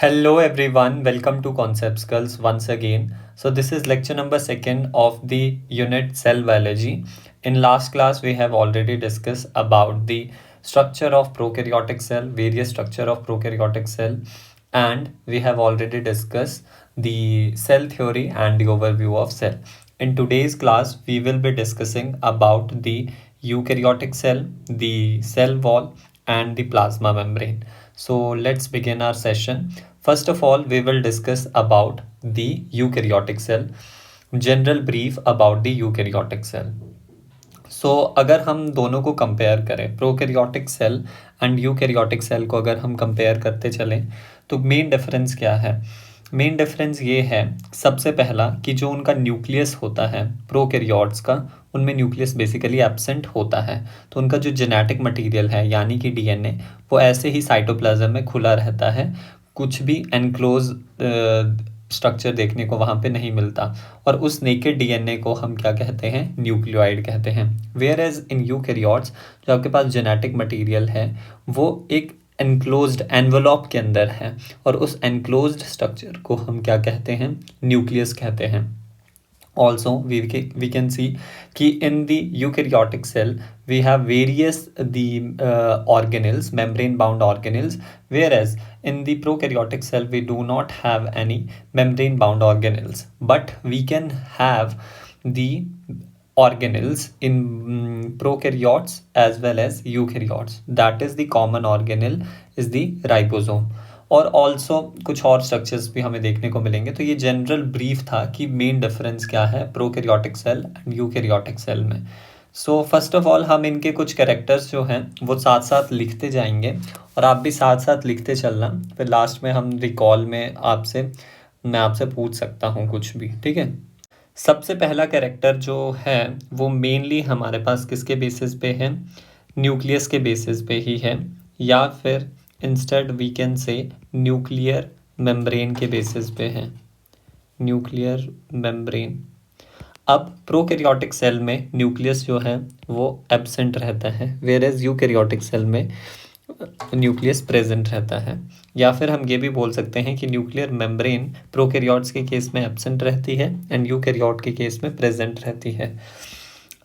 Hello everyone, welcome to Concept Skulls once again. So this is lecture number 2 of the unit Cell Biology. In last class we have already discussed about the structure of prokaryotic cell, various structure of prokaryotic cell, and we have already discussed the cell theory and the overview of cell. In today's class we will be discussing about the eukaryotic cell, the cell wall and the plasma membrane. So let's begin our session. First of all, we will discuss about the eukaryotic cell. General brief about the eukaryotic cell. सो अगर हम दोनों को compare करें, prokaryotic cell and eukaryotic cell को अगर हम compare करते चलें तो मेन डिफरेंस क्या है? मेन डिफरेंस ये है सबसे पहला कि जो उनका न्यूक्लियस होता है प्रोकैरियोट्स का, उनमें न्यूक्लियस बेसिकली एब्सेंट होता है। तो उनका जो जेनेटिक मटेरियल है यानी कि डीएनए, वो ऐसे ही साइटोप्लाज्म में खुला रहता है, कुछ भी एनक्लोज स्ट्रक्चर देखने को वहाँ पे नहीं मिलता। और उस नेकेड डीएनए को हम क्या कहते हैं? न्यूक्लियोइड कहते हैं। वेयर एज इन यूकैरियोट्स जो आपके पास जेनेटिक मटेरियल है वो एक एनक्लोज्ड एनवेलप के अंदर है, और उस एनक्लोज्ड स्ट्रक्चर को हम क्या कहते हैं? न्यूक्लियस कहते हैं। Also we can see कि in the eukaryotic cell we have various the organelles, membrane bound organelles, whereas in the prokaryotic cell we do not have any membrane bound organelles, but we can have the organelles in prokaryotes as well as eukaryotes. That is the common organelle is the ribosome, और also कुछ और structures भी हमें देखने को मिलेंगे। तो ये जनरल ब्रीफ था कि मेन डिफरेंस क्या है prokaryotic cell and eukaryotic cell में। सो फर्स्ट ऑफ ऑल हम इनके कुछ कैरेक्टर्स जो हैं वो साथ साथ लिखते जाएंगे, और आप भी साथ साथ लिखते चलना, फिर लास्ट में हम रिकॉल में मैं आपसे पूछ सकता हूँ कुछ भी, ठीक है। सबसे पहला कैरेक्टर जो है वो मेनली हमारे पास किसके बेसिस पे है? न्यूक्लियस के बेसिस पे ही है, या फिर instead we can say nuclear membrane के बेसिस पे है, न्यूक्लियर मेम्ब्रेन। अब प्रोकैरियोटिक सेल में न्यूक्लियस जो है वो एब्सेंट रहता है, वेयर एज यूकैरियोटिक सेल में न्यूक्लियस प्रेजेंट रहता है। या फिर हम ये भी बोल सकते हैं कि न्यूक्लियर मेम्ब्रेन प्रोकैरियोट्स के केस में एब्सेंट रहती है एंड यूकैरियोट के केस में प्रेजेंट रहती है।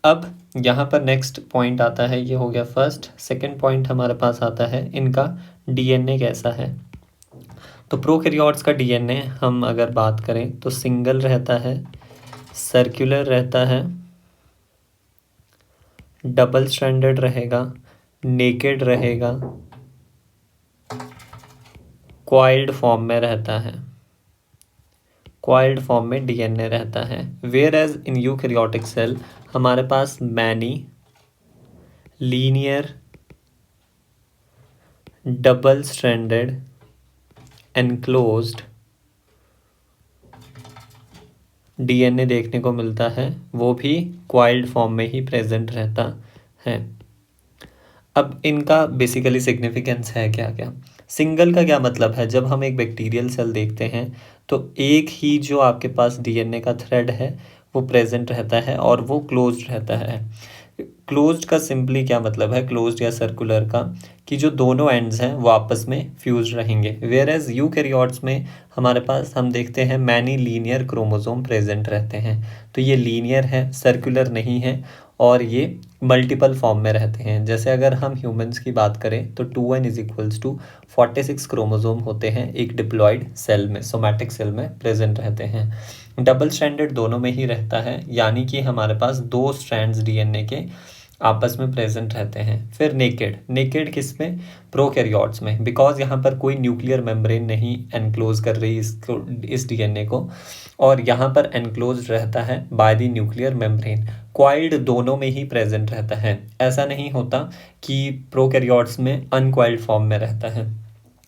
अब यहाँ पर नेक्स्ट पॉइंट आता है, ये हो गया फर्स्ट। सेकंड पॉइंट हमारे पास आता है इनका डीएनए कैसा है। तो प्रोकैरियोट्स का डीएनए हम अगर बात करें तो सिंगल रहता है, सर्कुलर रहता है, डबल स्ट्रैंडेड रहेगा, नेकेड रहेगा, क्वाइल्ड फॉर्म में रहता है, क्वाइल्ड फॉर्म में डीएनए रहता है। Whereas in eukaryotic cell हमारे पास many, linear, double stranded, enclosed DNA देखने को मिलता है, वो भी क्वाइल्ड फॉर्म में ही प्रेजेंट रहता है। अब इनका बेसिकली सिग्निफिकेंस है क्या क्या? सिंगल का क्या मतलब है? जब हम एक बैक्टीरियल सेल देखते हैं तो एक ही जो आपके पास डीएनए का थ्रेड है वो प्रेजेंट रहता है और वो क्लोज्ड रहता है। क्लोज्ड का सिंपली क्या मतलब है, क्लोज्ड या सर्कुलर का, कि जो दोनों एंड्स हैं वो आपस में फ्यूज रहेंगे। वेयर एज यूकैरियोट्स में हमारे पास हम देखते हैं मैनी लीनियर क्रोमोसोम प्रेजेंट रहते हैं। तो ये लीनियर है, सर्कुलर नहीं है, और ये मल्टीपल फॉर्म में रहते हैं। जैसे अगर हम ह्यूमंस की बात करें तो 2n is equals to 46 chromosome होते हैं एक डिप्लॉयड सेल में, सोमैटिक सेल में प्रेजेंट रहते हैं। डबल स्ट्रैंडेड दोनों में ही रहता है, यानी कि हमारे पास 2 स्ट्रैंड्स डीएनए के आपस में प्रेजेंट रहते हैं। फिर नेकेड, नेकेड किस में? प्रोकैरियोट्स में, बिकॉज यहाँ पर कोई न्यूक्लियर मेम्ब्रेन नहीं एनक्लोज कर रही इस डीएनए को, और यहाँ पर एनक्लोज रहता है by the nuclear membrane. Coiled दोनों में ही प्रेजेंट रहता है, ऐसा नहीं होता कि प्रोकैरियोट्स में अनक्वाइल्ड फॉर्म में रहता है।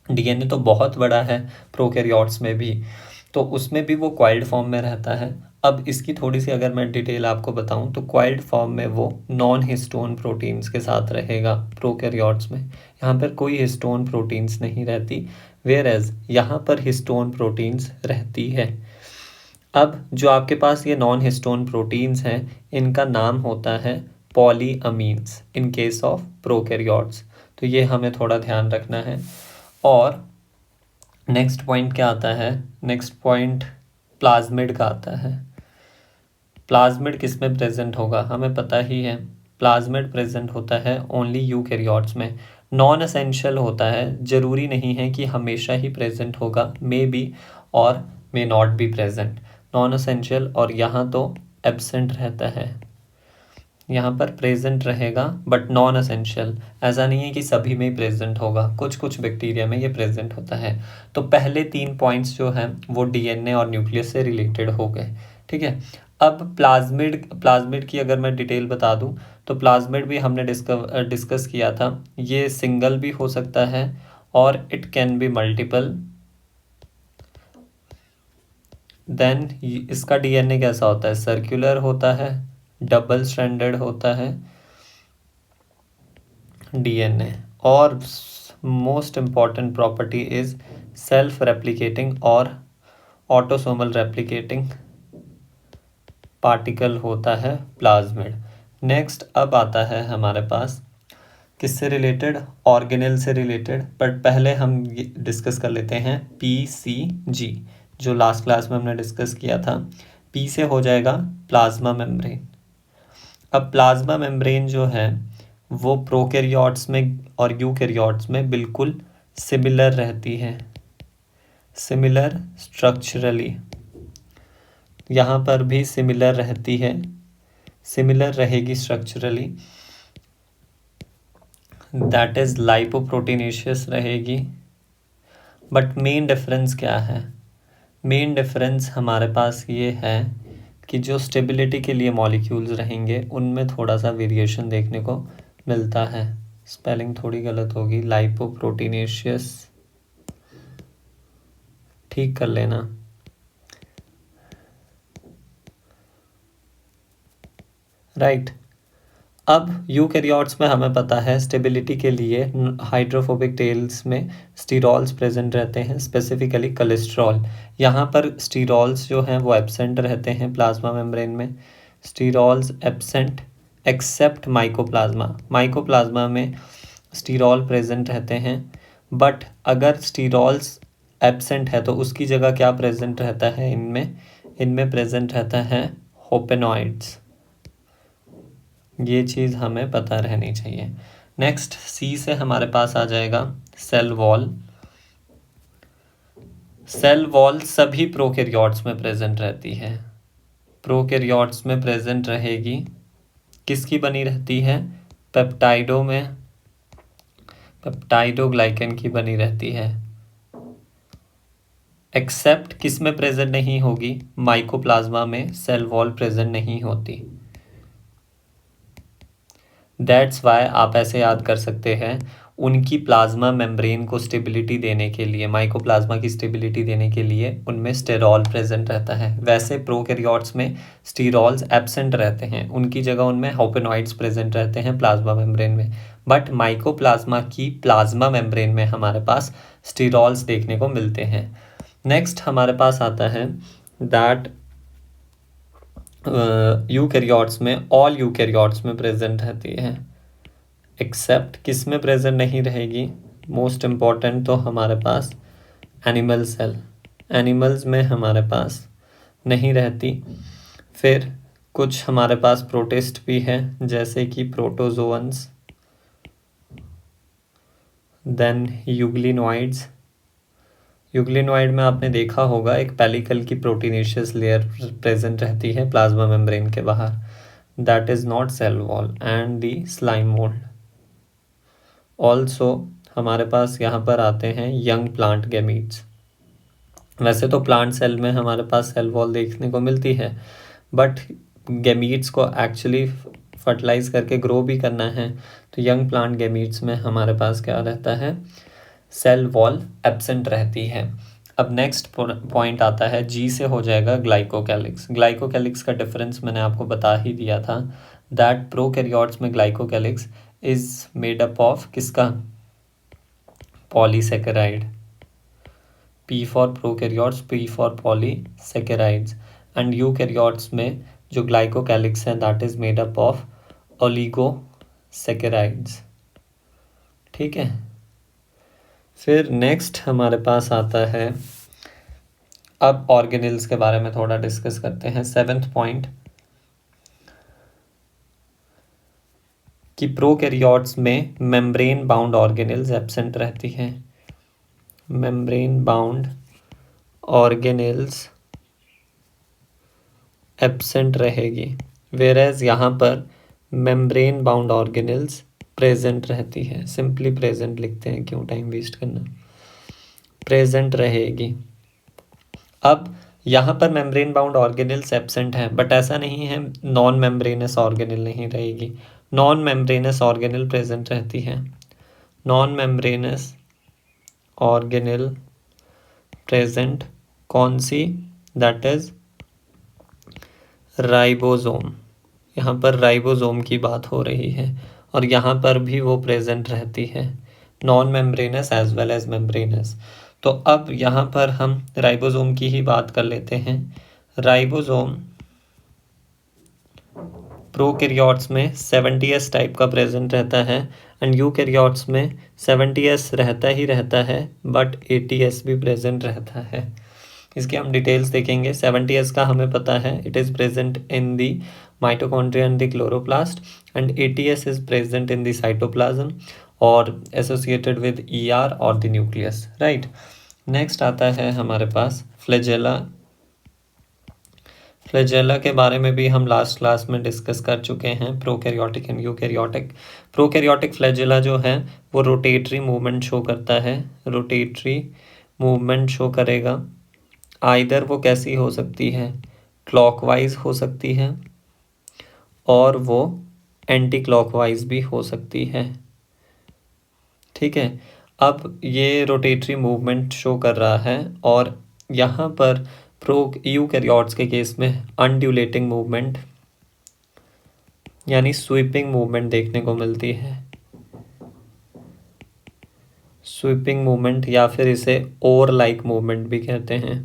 डीएनए तो बहुत बड़ा है प्रोकैरियोट्स में भी, तो उसमें भी वो क्वाइल्ड फॉर्म में रहता है। अब इसकी थोड़ी सी अगर मैं डिटेल आपको बताऊं तो क्वाइल्ड फॉर्म में वो नॉन हिस्टोन प्रोटीन्स के साथ रहेगा प्रोकैरियोट्स में, यहाँ पर कोई हिस्टोन प्रोटीन्स नहीं रहती, वेयर एज यहाँ पर हिस्टोन प्रोटीन्स रहती है। अब जो आपके पास ये नॉन हिस्टोन प्रोटीन्स हैं इनका नाम होता है पॉलीअमीन्स इन केस ऑफ प्रोकैरियोट्स, तो ये हमें थोड़ा ध्यान रखना है। और नेक्स्ट पॉइंट क्या आता है? नेक्स्ट पॉइंट प्लाज्मिड का आता है। प्लाज्मिड किस में प्रेजेंट होगा? हमें पता ही है, प्लाज्मिड प्रेजेंट होता है ओनली यूकैरियोट्स में। नॉन एसेंशियल होता है, जरूरी नहीं है कि हमेशा ही प्रेजेंट होगा, मे बी और may not be present. Non essential, और यहाँ तो एब्सेंट रहता है, यहाँ पर प्रेजेंट रहेगा बट नॉन एसेंशियल। ऐसा नहीं है कि सभी में ही प्रेजेंट होगा, कुछ कुछ बैक्टीरिया में ये प्रेजेंट होता है। तो पहले 3 पॉइंट्स जो हैं वो डीएनए और न्यूक्लियस से रिलेटेड हो गए। ठीक है, अब प्लाज्मिड की अगर मैं डिटेल बता दूं तो प्लाज्मिड भी हमने डिस्कस किया था। ये सिंगल भी हो सकता है और it can be multiple. Then इसका डीएनए कैसा होता है? सर्कुलर होता है, डबल स्ट्रैंडेड होता है डीएनए, और most important property is self replicating और ऑटोसोमल रेप्लिकेटिंग पार्टिकल होता है प्लाज्मिड। नेक्स्ट अब आता है हमारे पास किससे रिलेटेड? ऑर्गेनेल से रिलेटेड। बट पहले हम ये डिस्कस कर लेते हैं पीसीजी, जो लास्ट क्लास में हमने डिस्कस किया था। पी से हो जाएगा प्लाज्मा मेम्ब्रेन। अब प्लाज्मा मेम्ब्रेन जो है वो प्रोकैरियोट्स में और यूकैरियोट्स में बिल्कुल सिमिलर रहती है, सिमिलर स्ट्रक्चरली। यहाँ पर भी सिमिलर रहती है, सिमिलर रहेगी स्ट्रक्चरली, दैट इज लाइपोप्रोटीनेशियस रहेगी। बट मेन डिफरेंस क्या है? मेन डिफरेंस हमारे पास ये है कि जो स्टेबिलिटी के लिए मॉलिक्यूल्स रहेंगे उनमें थोड़ा सा वेरिएशन देखने को मिलता है। स्पेलिंग थोड़ी गलत होगी, लाइपोप्रोटीनेशियस, ठीक कर लेना। राइट। अब यूकैरियोट्स में हमें पता है स्टेबिलिटी के लिए हाइड्रोफोबिक टेल्स में स्टीरॉल्स प्रेजेंट रहते हैं, स्पेसिफिकली कोलेस्ट्रॉल। यहाँ पर स्टीरॉल्स जो हैं वो एब्सेंट रहते हैं प्लाज्मा मेम्ब्रेन में। स्टीरॉल्स एब्सेंट एक्सेप्ट माइकोप्लाज्मा। माइकोप्लाज्मा में स्टीरॉल प्रेजेंट रहते हैं, बट अगर स्टीरॉल्स एब्सेंट है तो उसकी जगह क्या प्रेजेंट रहता है इनमें? इनमें प्रेजेंट रहता है होपेनॉइड्स। ये चीज़ हमें पता रहनी चाहिए। नेक्स्ट सी से हमारे पास आ जाएगा सेल वॉल। सेल वॉल सभी प्रोकैरियोट्स में प्रेजेंट रहती है, प्रोकैरियोट्स में प्रेजेंट रहेगी। किसकी बनी रहती है? पेप्टाइडो में, पेप्टाइडोग्लाइकन की बनी रहती है। एक्सेप्ट किस में प्रेजेंट नहीं होगी? माइकोप्लाज्मा में सेल वॉल प्रेजेंट नहीं होती। दैट्स वाई आप ऐसे याद कर सकते हैं, उनकी प्लाज्मा मेम्ब्रेन को स्टेबिलिटी देने के लिए, माइकोप्लाज्मा की स्टेबिलिटी देने के लिए उनमें स्टेरॉल प्रेजेंट रहता है। वैसे प्रोकैरियोट्स में स्टीरॉल्स एब्सेंट रहते हैं, उनकी जगह उनमें होपेनॉइड्स प्रेजेंट रहते हैं प्लाज्मा मेम्ब्रेन में। बट माइकोप्लाज्मा की प्लाज्मा मेम्ब्रेन में हमारे पास स्टीरॉल्स देखने को मिलते हैं। नेक्स्ट हमारे पास आता है दैट यूकैरियोट्स में, ऑल यूकैरियोट्स में प्रेजेंट रहती है, एक्सेप्ट किस में प्रेजेंट नहीं रहेगी? मोस्ट इम्पॉर्टेंट तो हमारे पास एनिमल सेल, एनिमल्स में हमारे पास नहीं रहती। फिर कुछ हमारे पास प्रोटिस्ट भी है, जैसे कि प्रोटोजोअन्स, देन यूग्लिनॉइड्स। यूग्लिनॉइड में आपने देखा होगा एक पेलिकल की प्रोटीनेशियस लेयर प्रेजेंट रहती है प्लाज्मा मेम्ब्रेन के बाहर, that is not cell wall. And the slime mould. Also हमारे पास यहाँ पर आते हैं यंग प्लांट गैमीट्स। वैसे तो प्लांट सेल में हमारे पास सेल वॉल देखने को मिलती है, बट गैमीट्स को एक्चुअली फर्टिलाइज करके ग्रो भी करना है, तो यंग प्लांट गैमीट्स में हमारे पास क्या रहता है? सेल वॉल एब्सेंट रहती है। अब नेक्स्ट पॉइंट आता है, जी से हो जाएगा ग्लाइकोकैलिक्स। ग्लाइकोकैलिक्स का डिफरेंस मैंने आपको बता ही दिया था, दैट प्रोकैरियोट्स में glycocalyx is made up of किसका? Polysaccharide. P for prokaryotes, P for polysaccharides. And eukaryotes में जो ग्लाइकोकैलिक्स है that is made up of oligosaccharides. ठीक है, फिर नेक्स्ट हमारे पास आता है, अब ऑर्गेनेल्स के बारे में थोड़ा डिस्कस करते हैं। 7th पॉइंट कि प्रोकैरियोट्स में मेम्ब्रेन बाउंड ऑर्गेनेल्स एब्सेंट रहती हैं। मेम्ब्रेन बाउंड ऑर्गेनेल्स एब्सेंट रहेगी, वेयरएज यहाँ पर मेम्ब्रेन बाउंड ऑर्गेनेल्स प्रेजेंट रहती है। सिंपली प्रेजेंट लिखते हैं, क्यों टाइम वेस्ट करना, प्रेजेंट रहेगी। अब यहाँ पर मेम्ब्रेन बाउंड ऑर्गेनेल्स एब्सेंट है, बट ऐसा नहीं है नॉन मेम्ब्रेनस ऑर्गेनेल नहीं रहेगी। नॉन मेम्ब्रेनस ऑर्गेनेल प्रेजेंट रहती है। नॉन मेम्ब्रेनस ऑर्गेनेल प्रेजेंट कौन सी, दैट इज राइबोसोम। यहाँ पर राइबोसोम की बात हो रही है, और यहाँ पर भी वो प्रेजेंट रहती है, non membranous as well as membranous. तो अब यहाँ पर हम राइबोसोम की ही बात कर लेते हैं। राइबोसोम प्रोकैरियोट्स में 70S टाइप का प्रेजेंट रहता है, एंड यूकैरियोट्स में 70S रहता ही रहता है, बट 80S भी प्रेजेंट रहता है। इसके हम डिटेल्स देखेंगे। 70S का हमें पता है, it is present in the mitochondria and the chloroplast, and 80S is present in the cytoplasm और एसोसिएटेड विद ER और द न्यूक्लियस, राइट। नेक्स्ट आता है हमारे पास फ्लैजेला। फ्लैजेला के बारे में भी हम लास्ट क्लास में डिस्कस कर चुके हैं, prokaryotic and eukaryotic. Prokaryotic flagella जो है वो रोटेटरी मूवमेंट शो करता है, रोटेटरी मूवमेंट शो करेगा। आइदर वो कैसी हो सकती है, क्लॉकवाइज हो सकती है, और वो एंटी क्लॉकवाइज भी हो सकती है, ठीक है। अब ये रोटेटरी मूवमेंट शो कर रहा है, और यहाँ पर यूकैरियोट्स के केस में अनड्यूलेटिंग मूवमेंट यानी स्वीपिंग मूवमेंट देखने को मिलती है। स्वीपिंग मूवमेंट, या फिर इसे ओर लाइक मूवमेंट भी कहते हैं।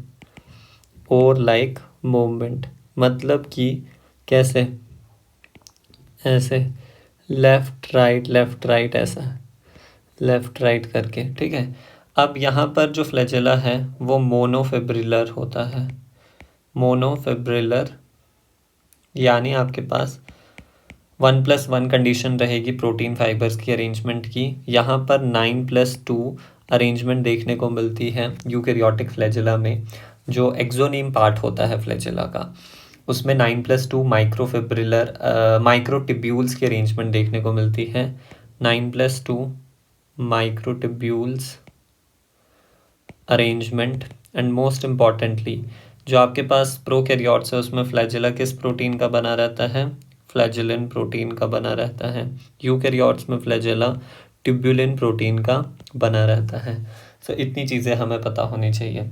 ओर लाइक मूवमेंट मतलब कि कैसे, ऐसे लेफ्ट राइट ऐसा, लेफ्ट राइट करके, ठीक है। अब यहाँ पर जो फ्लैजेला है वो मोनोफिब्रिलर होता है। मोनोफिब्रिलर यानी आपके पास 1+1 कंडीशन रहेगी प्रोटीन फाइबर्स की अरेंजमेंट की। यहाँ पर 9+2 अरेंजमेंट देखने को मिलती है यूकैरियोटिक फ्लैजेला में। जो एक्सोनीम पार्ट होता है फ्लैजेला का, उसमें 9+2 माइक्रोफिब्रिलर माइक्रोटिब्यूल्स की अरेंजमेंट देखने को मिलती है। 9+2 microtubules arrangement, and most importantly जो आपके पास प्रोकैरियोट्स है उसमें फ्लैजेला किस प्रोटीन का बना रहता है, फ्लैजेलिन प्रोटीन का बना रहता है। यूकैरियोट्स में फ्लैजेला ट्यूब्युलिन प्रोटीन का बना रहता है। सो इतनी चीज़ें हमें पता होनी चाहिए।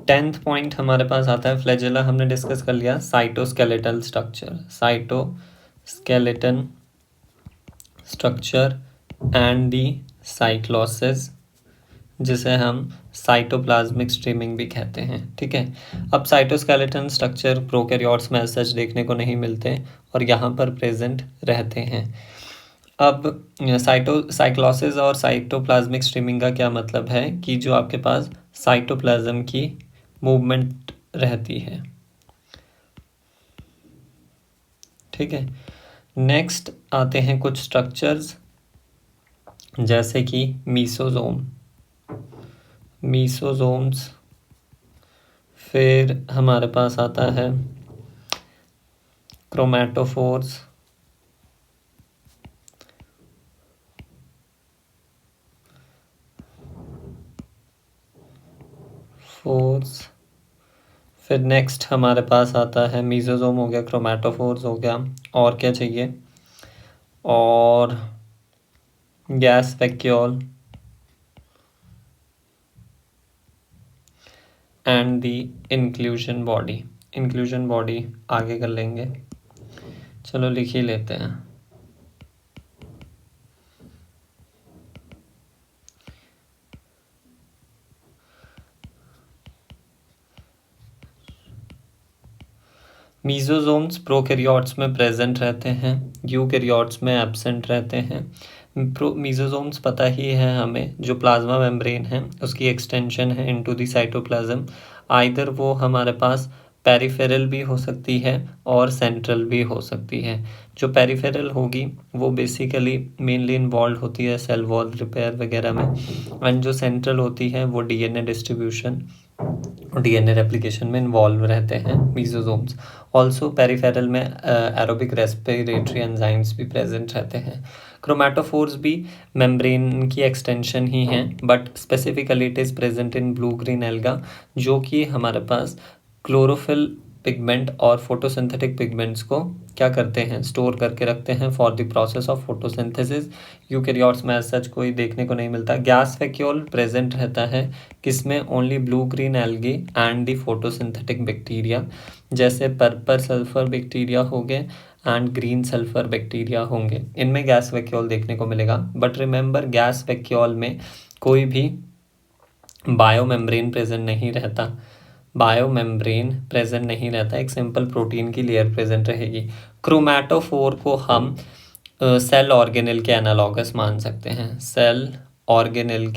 10th पॉइंट हमारे पास आता है, फ्लैजेला हमने डिस्कस कर लिया। Cytoskeletal structure, cytoskeleton structure and the cyclosis, जिसे हम साइटोप्लाज्मिक स्ट्रीमिंग भी कहते हैं, ठीक है। अब साइटोस्केलेटन स्ट्रक्चर प्रोकैरियोट्स में सच देखने को नहीं मिलते, और यहाँ पर प्रेजेंट रहते हैं। अब साइक्लोसिस और साइटोप्लाज्मिक स्ट्रीमिंग का क्या मतलब है कि जो आपके पास साइटोप्लाज्म की मूवमेंट रहती है, ठीक है। नेक्स्ट आते हैं कुछ स्ट्रक्चर्स, जैसे कि मीसोजोम्स। फिर हमारे पास आता है क्रोमैटोफोर्स, फिर नेक्स्ट हमारे पास आता है मीसोजोम हो गया, क्रोमैटोफोर्स हो गया, और क्या चाहिए, और gas vacuole and the inclusion body आगे कर लेंगे, चलो लिख ही लेते हैं। मीसोजोम्स प्रोकैरियोट्स में प्रेजेंट रहते हैं, यूकैरियोट्स में एब्सेंट रहते हैं। मीजोसोम्स पता ही है हमें, जो प्लाज्मा मेम्ब्रेन है उसकी एक्सटेंशन है इनटू द साइटोप्लाज्म। आइदर वो हमारे पास पेरिफेरल भी हो सकती है और सेंट्रल भी हो सकती है। जो पेरिफेरल होगी वो बेसिकली मेनली इन्वॉल्व होती है सेल वॉल रिपेयर वगैरह में, एंड जो सेंट्रल होती है वो डीएनए डिस्ट्रीब्यूशन, डीएनए रेप्लिकेशन में इन्वॉल्व रहते हैं मीजोसोम्स। ऑल्सो पेरिफेरल में एरोबिक रेस्पिरेटरी एंजाइम्स भी प्रेजेंट रहते हैं। क्रोमैटोफोर्स भी मेम्ब्रेन की एक्सटेंशन ही हैं, but specifically it is present in blue green alga, जो कि हमारे पास क्लोरोफिल पिगमेंट और फोटोसिंथेटिक पिगमेंट्स को क्या करते हैं, स्टोर करके रखते हैं for the process of photosynthesis. Eukaryotes में सच कोई देखने को नहीं मिलता। गैस वैक्यूल प्रेजेंट रहता है किसमें, only blue green algae and the photosynthetic bacteria, जैसे पर्पल सल्फर बैक्टीरिया हो गए एंड ग्रीन सल्फर बैक्टीरिया होंगे, इनमें गैस वैक्यूल देखने को मिलेगा। बट रिमेंबर, गैस वैक्यूल में कोई भी बायोमेम्ब्रेन प्रेजेंट नहीं रहता, बायोमेम्ब्रेन प्रेजेंट नहीं रहता, एक सिंपल प्रोटीन की लेयर प्रेजेंट रहेगी। क्रोमैटोफोर को हम सेल ऑर्गेनेल के एनालॉगस मान सकते हैं, सेल ऑर्गेनेल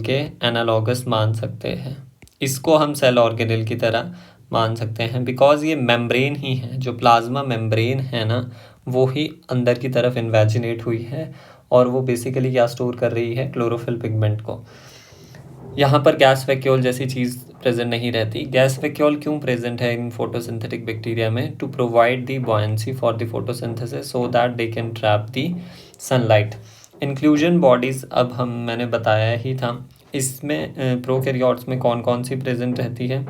के एनालॉगस मान सकते हैं। इसको हम सेल ऑर्गेनेल की तरह मान सकते हैं बिकॉज ये मेम्ब्रेन ही है, जो प्लाज्मा मेम्ब्रेन है ना, वो ही अंदर की तरफ इन्वेजिनेट हुई है और वो बेसिकली क्या स्टोर कर रही है, क्लोरोफिल पिगमेंट को। यहाँ पर गैस वैक्यूल जैसी चीज़ प्रेजेंट नहीं रहती। गैस वैक्यूल क्यों प्रेजेंट है इन फोटोसिंथेटिक बैक्टीरिया में, to provide the buoyancy for the photosynthesis so that they can trap the sunlight. Inclusion bodies अब मैंने बताया ही था। इसमें प्रोकैरियोट्स में कौन कौन सी प्रेजेंट रहती है,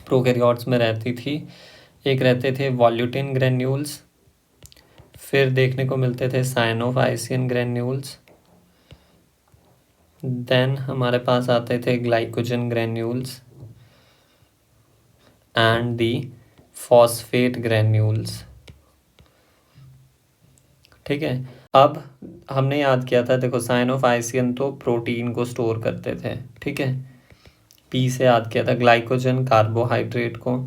प्रोकैरियोट्स में रहती थी, एक रहते थे वॉल्यूटिन ग्रेन्यूल्स, फिर देखने को मिलते थे साइनोफाइसियन ग्रेन्यूल्स, देन हमारे पास आते थे glycogen granules and the phosphate granules. ठीक है, अब हमने याद किया था, देखो साइनोफाइसियन तो प्रोटीन को स्टोर करते थे, ठीक है, पी से याद किया था, ग्लाइकोजन कार्बोहाइड्रेट को,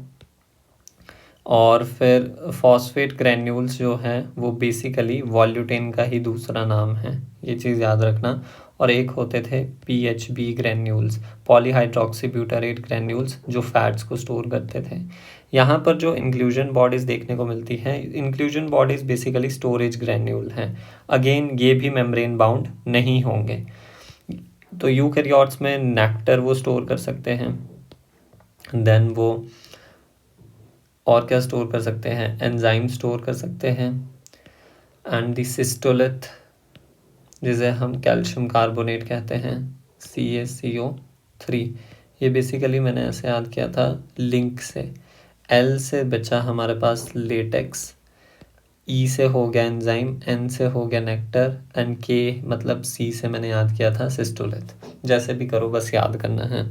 और फिर फॉस्फेट ग्रेन्यूल्स जो है वो बेसिकली वॉल्यूटिन का ही दूसरा नाम है, ये चीज़ याद रखना। और एक होते थे पीएचबी ग्रेन्यूल्स, पॉलीहाइड्रोक्सीब्यूटारेट ग्रेन्यूल्स, जो फैट्स को स्टोर करते थे। यहाँ पर जो इंक्लूजन बॉडीज़ देखने को मिलती हैं, inclusion bodies basically storage granule हैं। अगेन ये भी मेम्ब्रेन बाउंड नहीं होंगे। तो यूकैरियोट्स में नेक्टर वो स्टोर कर सकते हैं, देन वो और क्या स्टोर कर सकते हैं, एंजाइम स्टोर कर सकते हैं, एंड दी सिस्टोलिथ जिसे हम कैल्शियम कार्बोनेट कहते हैं, CaCO3। ये बेसिकली मैंने ऐसे याद किया था लिंक से, L से बचा हमारे पास लेटेक्स, E से हो गया एंजाइम, N से हो गया नेक्टर, एंड K मतलब C से मैंने याद किया था सिस्टोलिथ। जैसे भी करो बस याद करना है।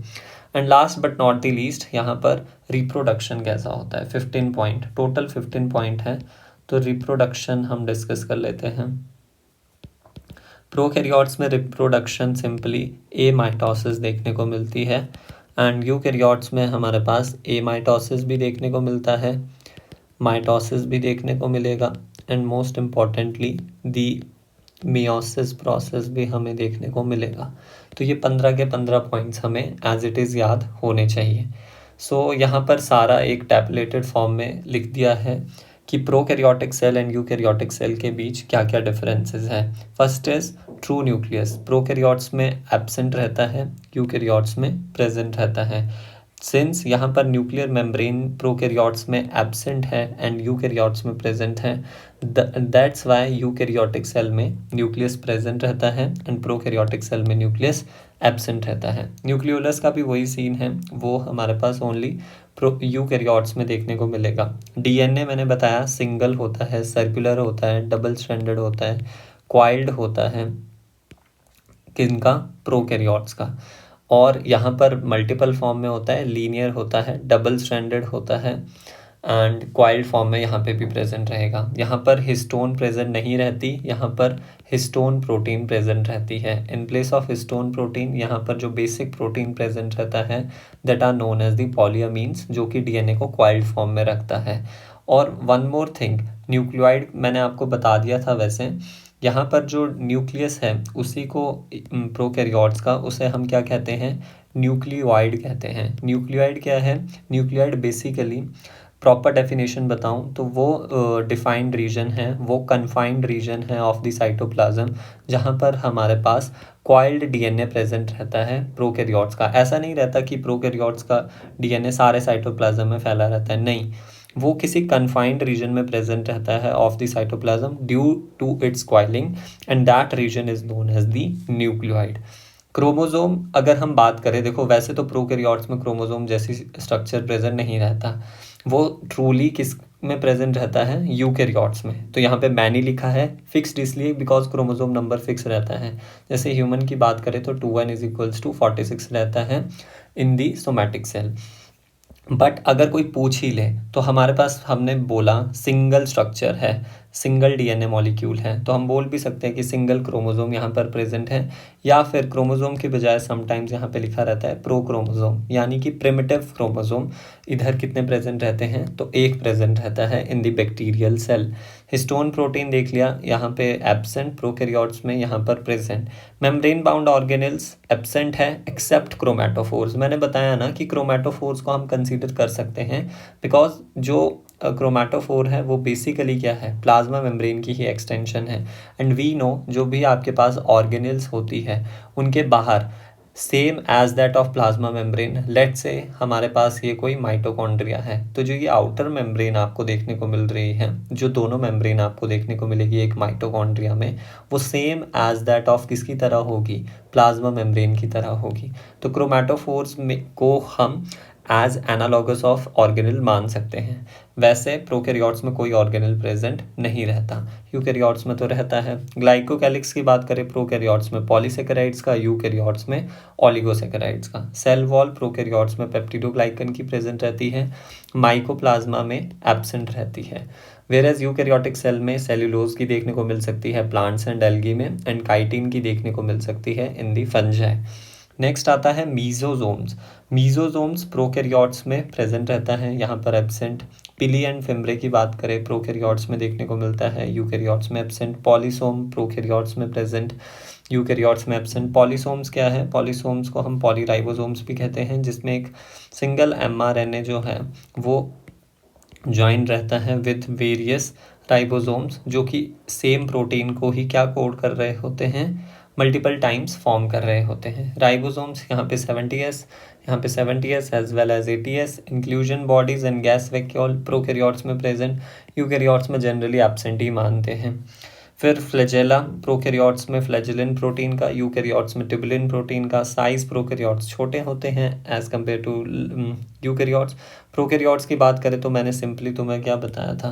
And last but not the least, यहाँ पर रिप्रोडक्शन कैसा होता है, 15 पॉइंट, टोटल 15 पॉइंट है, तो रिप्रोडक्शन हम डिस्कस कर लेते हैं। प्रोकैरियोट्स में रिप्रोडक्शन सिंपली ए माइटोसिस देखने को मिलती है, एंड यूकैरियोट्स में हमारे पास ए माइटोसिस भी देखने को मिलता है, माइटोसिस भी देखने को मिलेगा, and most importantly the meiosis process भी हमें देखने को मिलेगा। तो ये 15 के 15 पॉइंट्स हमें एज इट इज़ याद होने चाहिए। सो यहाँ पर सारा एक टैबलेटेड फॉर्म में लिख दिया है कि prokaryotic cell and eukaryotic cell के बीच क्या क्या डिफरेंसेस है। First is true nucleus, prokaryotes में एब्सेंट रहता है, यूकैरियोट्स में प्रेजेंट रहता है। सिंस यहाँ पर न्यूक्लियर मेम्ब्रेन प्रोकैरियोट्स में एब्सेंट है एंड यूकैरियोट्स में प्रेजेंट है, दैट्स वाई यूकैरियोटिक सेल में न्यूक्लियस प्रेजेंट रहता है एंड प्रोकैरियोटिक सेल में न्यूक्लियस एब्सेंट रहता है। न्यूक्लियोलस का भी वही सीन है, वो हमारे पास ओनली यूकैरियोट्स में देखने को मिलेगा। डीएनए मैंने बताया सिंगल होता है, सर्कुलर होता है, डबल स्ट्रैंडेड होता है, क्वाइल्ड होता है, किनका, प्रोकैरियोट्स का। और यहाँ पर मल्टीपल फॉर्म में होता है, लीनियर होता है, डबल स्ट्रैंडेड होता है, एंड क्वाइल्ड फॉर्म में यहाँ पे भी प्रेजेंट रहेगा। यहाँ पर हिस्टोन प्रेजेंट नहीं रहती, यहाँ पर हिस्टोन प्रोटीन प्रेजेंट रहती है। In place of histone protein यहाँ पर जो बेसिक प्रोटीन प्रेजेंट रहता है that are known as the polyamines, जो कि डीएनए को क्वाइल्ड फॉर्म में रखता है। और वन मोर थिंग, न्यूक्लियोइड मैंने आपको बता दिया था। वैसे यहाँ पर जो न्यूक्लियस है उसी को प्रोकैरियोट्स का, उसे हम क्या कहते हैं, न्यूक्लियोइड कहते हैं। न्यूक्लियोइड क्या है, न्यूक्लियोइड बेसिकली प्रॉपर डेफिनेशन बताऊं तो वो डिफाइंड रीजन है, वो कन्फाइंड रीजन है ऑफ द साइटोप्लाज्म, जहाँ पर हमारे पास कॉइल्ड डीएनए प्रेजेंट रहता है प्रोकैरियोट्स का। ऐसा नहीं रहता कि प्रोकैरियोट्स का डीएनए सारे साइटोप्लाज्म में फैला रहता है, नहीं, वो किसी कन्फाइंड रीजन में प्रेजेंट रहता है of the cytoplasm due to its coiling, and that region is known as the nucleoid. Chromosome अगर हम बात करें, देखो वैसे तो प्रोकैरियोट्स में क्रोमोसोम जैसी स्ट्रक्चर प्रेजेंट नहीं रहता, वो ट्रूली किस में प्रेजेंट रहता है, यूकैरियोट्स में। तो यहाँ पे मैनी लिखा है, फिक्स्ड इसलिए बिकॉज क्रोमोसोम नंबर फिक्स रहता है। जैसे ह्यूमन की बात करें तो 2n इज इक्वल्स टू 46 रहता है in the somatic cell. But अगर कोई पूछ ही ले तो हमारे पास, हमने बोला सिंगल स्ट्रक्चर है, सिंगल डीएनए मॉलिक्यूल है, तो हम बोल भी सकते हैं कि सिंगल क्रोमोसोम यहाँ पर प्रेजेंट है, या फिर क्रोमोसोम के बजाय समटाइम्स यहाँ पे लिखा रहता है प्रो क्रोमोसोम, यानी कि प्रिमिटिव क्रोमोसोम। इधर कितने प्रेजेंट रहते हैं, तो एक प्रेजेंट रहता है in the bacterial cell. Histone protein देख लिया, यहाँ पे एब्सेंट, प्रोकैरियोट्स में यहाँ पर present. Membrane bound organelles absent है एक्सेप्ट क्रोमैटोफोर्स। मैंने बताया ना कि क्रोमैटोफोर्स को हम कंसीडर कर सकते हैं बिकॉज जो क्रोमैटोफोर है वो बेसिकली क्या है, प्लाज्मा मेम्ब्रेन की ही एक्सटेंशन है। एंड वी नो जो भी आपके पास ऑर्गेनेल्स होती है उनके बाहर same as that of plasma membrane, let's say हमारे पास ये कोई माइटोकॉन्ड्रिया है, तो जो ये आउटर मेम्ब्रेन आपको देखने को मिल रही है, जो दोनों मेम्ब्रेन आपको देखने को मिलेगी एक माइटोकॉन्ड्रिया में, वो सेम एज दैट ऑफ किसकी तरह होगी, प्लाज्मा मेम्ब्रेन की तरह होगी। तो क्रोमैटोफोर्स में को हम एज एनालॉगस ऑफ ऑर्गेनल मान सकते हैं। वैसे प्रोकैरियोट्स में कोई ऑर्गेनल प्रेजेंट नहीं रहता, यूकैरियोट्स में तो रहता है। ग्लाइकोकैलिक्स की बात करें प्रोकैरियोट्स में पॉलीसेकेराइड्स का, यूकैरियोट्स में ओलिगोसेकेराइड्स का। सेल वॉल प्रोकैरियोट्स में पेप्टिडोग्लाइकन की प्रेजेंट रहती है, माइकोप्लाज्मा में एब्सेंट रहती है। वेरएज यूकैरियोटिक सेल में सेल्यूलोज की देखने को मिल सकती है प्लांट्स एंड एल्गी में, एंड काइटिन की देखने को मिल सकती है इन दी फंजाई। नेक्स्ट आता है मीजोजोम्स। मीजोजोम्स प्रोकैरियोट्स में प्रेजेंट रहता है, यहाँ पर एब्सेंट। पिली एंड फिम्ब्रे की बात करें प्रोकैरियोट्स में देखने को मिलता है, यूकैरियोट्स में एब्सेंट। पॉलीसोम प्रोकैरियोट्स में प्रेजेंट, यूकैरियोट्स में एब्सेंट। पॉलीसोम्स क्या है, पॉलीसोम्स को हम पॉलीराइबोसोम्स भी कहते हैं, जिसमें एक सिंगल mRNA जो है वो ज्वाइन रहता है विद वेरियस राइबोसोम्स, जो कि सेम प्रोटीन को ही क्या कोड कर रहे होते हैं, मल्टीपल टाइम्स फॉर्म कर रहे होते हैं। राइबोसोम्स यहाँ पे 70s, यहाँ पे 70s as well as 80s। Inclusion bodies and gas vacuole prokaryotes में प्रेजेंट, यूकैरियोट्स में जनरली एब्सेंट ही मानते हैं। फिर फ्लैजेला प्रोकैरियोट्स में फ्लैजेलिन प्रोटीन का, यूकैरियोट्स में ट्यूबुलिन प्रोटीन का। साइज प्रोकैरियोट्स छोटे होते हैं as compared to eukaryotes. Prokaryotes की बात करें तो मैंने सिंपली तुम्हें क्या बताया था,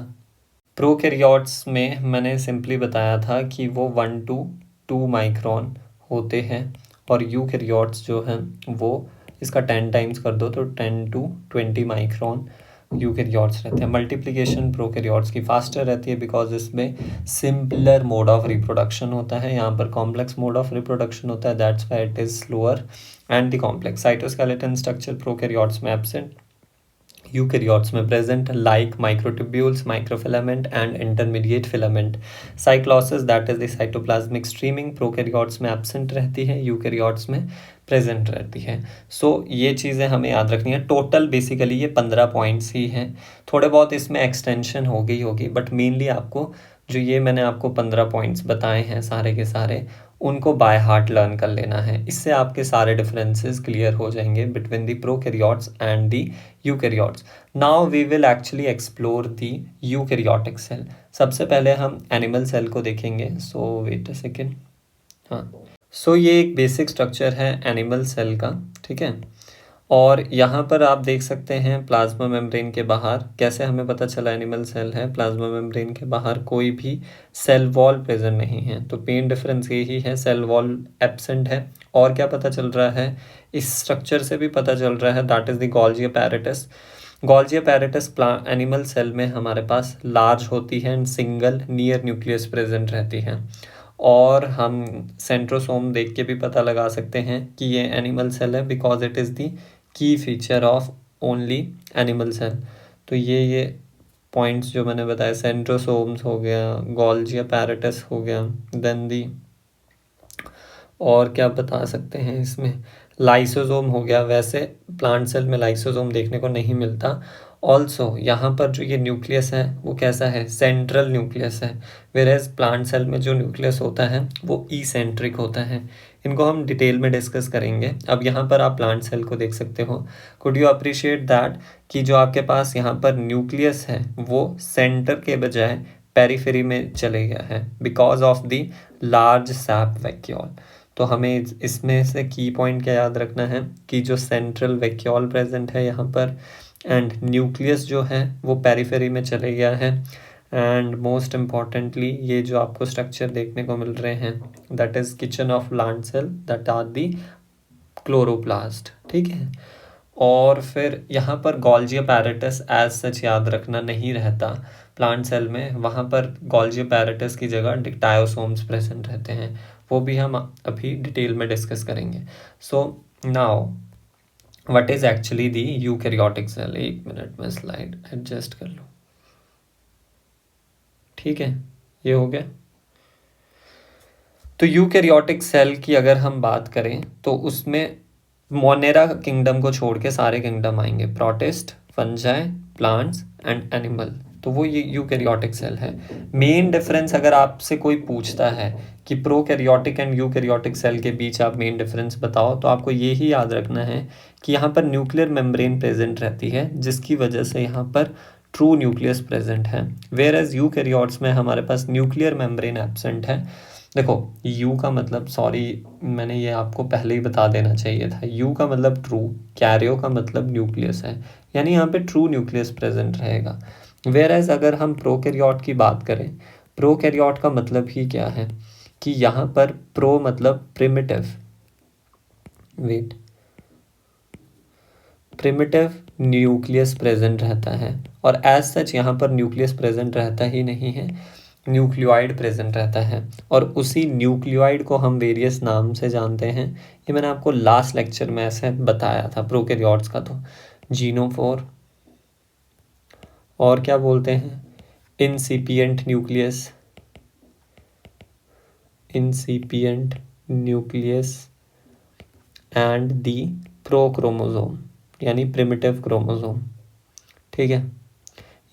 प्रोकैरियोट्स में मैंने सिंपली बताया था कि वो 1 to 2 माइक्रोन होते हैं, और यूकैरियोट्स जो हैं वो इसका 10 टाइम्स कर दो तो 10 to 20 माइक्रोन यूकैरियोट्स रहते हैं। मल्टीप्लिकेशन प्रोकैरियोट्स की फास्टर रहती है बिकॉज इसमें सिंपलर मोड ऑफ रिप्रोडक्शन होता है, यहाँ पर कॉम्प्लेक्स मोड ऑफ रिप्रोडक्शन होता है, that's why it is slower and the complex. Cytoskeleton structure prokaryotes में एब्सेंट, यूकैरियोट्स में present, like microtubules, microfilament and intermediate filament. Cyclosis that is the cytoplasmic streaming prokaryotes में absent रहती है, eukaryotes में present रहती है। सो ये चीज़ें हमें याद रखनी है। टोटल बेसिकली ये 15 पॉइंट्स ही हैं, थोड़े बहुत इसमें एक्सटेंशन हो गई होगी, बट मेनली आपको जो ये मैंने आपको 15 पॉइंट्स बताए हैं सारे के सारे, उनको बाय हार्ट लर्न कर लेना है। इससे आपके सारे डिफरेंसेस क्लियर हो जाएंगे between the prokaryotes and the eukaryotes. Now we will actually explore the eukaryotic cell. सबसे पहले हम एनिमल सेल को देखेंगे। सो वेट अ सेकेंड, हाँ, सो ये एक बेसिक स्ट्रक्चर है एनिमल सेल का, ठीक है। और यहाँ पर आप देख सकते हैं प्लाज्मा मेम्ब्रेन के बाहर, कैसे हमें पता चला एनिमल सेल है, प्लाज्मा मेम्ब्रेन के बाहर कोई भी सेल वॉल प्रेजेंट नहीं है, तो मेन डिफरेंस यही है, सेल वॉल एब्सेंट है। और क्या पता चल रहा है, इस स्ट्रक्चर से भी पता चल रहा है, that is the Golgi apparatus. Golgi apparatus animal cell में हमारे पास लार्ज होती है and single near nucleus present रहती है। और हम सेंट्रोसोम देख के भी पता लगा सकते हैं कि ये एनिमल सेल है because it is the key feature of only animal cell. तो ये पॉइंट्स जो मैंने बताया, सेंट्रोसोम्स हो गया, गोल्जी अपैरेटस हो गया, देन दी और क्या बता सकते हैं इसमें, लाइसोसोम हो गया। वैसे प्लांट सेल में लाइसोसोम देखने को नहीं मिलता। ऑल्सो यहाँ पर जो ये न्यूक्लियस है वो कैसा है, सेंट्रल न्यूक्लियस है, वेरेज प्लांट सेल में जो न्यूक्लियस होता है वो ई-सेंट्रिक होता है। इनको हम डिटेल में डिस्कस करेंगे। अब यहाँ पर आप प्लांट सेल को देख सकते हो। कुड यू अप्रिशिएट दैट कि जो आपके पास यहाँ पर न्यूक्लियस है वो सेंटर के बजाय पेरिफेरी में चले गया है because of the large SAP vacuole. तो हमें इसमें से की पॉइंट क्या याद रखना है कि जो सेंट्रल वैक्यूल प्रेजेंट है यहाँ पर, एंड न्यूक्लियस जो है वो पेरिफेरी में चले गया है। एंड मोस्ट इम्पॉर्टेंटली ये जो आपको स्ट्रक्चर देखने को मिल रहे हैं that is kitchen of plant cell that are the chloroplast, ठीक है। और फिर यहाँ पर गोल्जी अपैरेटस एज सच याद रखना नहीं रहता प्लांट सेल में, वहाँ पर गोल्जी अपैरेटस की जगह डिक्टायोसोम्स प्रेजेंट रहते हैं, वो भी हम अभी डिटेल में डिस्कस करेंगे। So now what is actually the eukaryotic cell. एक मिनट में स्लाइड एडजस्ट कर लूँ, ठीक है, ये हो गया। तो यूकैरियोटिक सेल की अगर हम बात करें तो उसमें मोनेरा किंगडम को छोड़ के सारे किंगडम आएंगे, protist, fungi, plants and animal. तो वो ये यूकैरियोटिक सेल है। मेन डिफरेंस अगर आपसे कोई पूछता है कि प्रोकैरियोटिक एंड यूकैरियोटिक सेल के बीच आप मेन डिफरेंस बताओ, तो आपको ये ही याद रखना है कि यहाँ पर न्यूक्लियर मेम्ब्रेन प्रेजेंट रहती है जिसकी वजह से यहाँ पर ट्रू न्यूक्लियस प्रेजेंट है, वेयर एज यूकैरियोट्स में हमारे पास न्यूक्लियर मेम्ब्रेन एब्सेंट है। देखो यू का मतलब, सॉरी मैंने ये आपको पहले ही बता देना चाहिए था, यू का मतलब ट्रू, कैरियो का मतलब न्यूक्लियस है, यानी यहाँ पे ट्रू न्यूक्लियस प्रेजेंट रहेगा। वेयर एज अगर हम प्रोकैरियोट की बात करें, प्रोकैरियोट का मतलब ही क्या है कि यहाँ पर प्रो मतलब primitive, wait, primitive nucleus present रहता है, और एज सच यहाँ पर न्यूक्लियस प्रेजेंट रहता ही नहीं है, न्यूक्लियोइड प्रेजेंट रहता है। और उसी न्यूक्लियोइड को हम वेरियस नाम से जानते हैं, ये मैंने आपको लास्ट लेक्चर में ऐसे बताया था प्रोकैरियोट्स का। तो जीनोफोर, और क्या बोलते हैं, इंसिपिएंट न्यूक्लियस, इंसिपिएंट न्यूक्लियस एंड दी प्रोक्रोमोसोम यानी प्रिमिटिव क्रोमोसोम, ठीक है,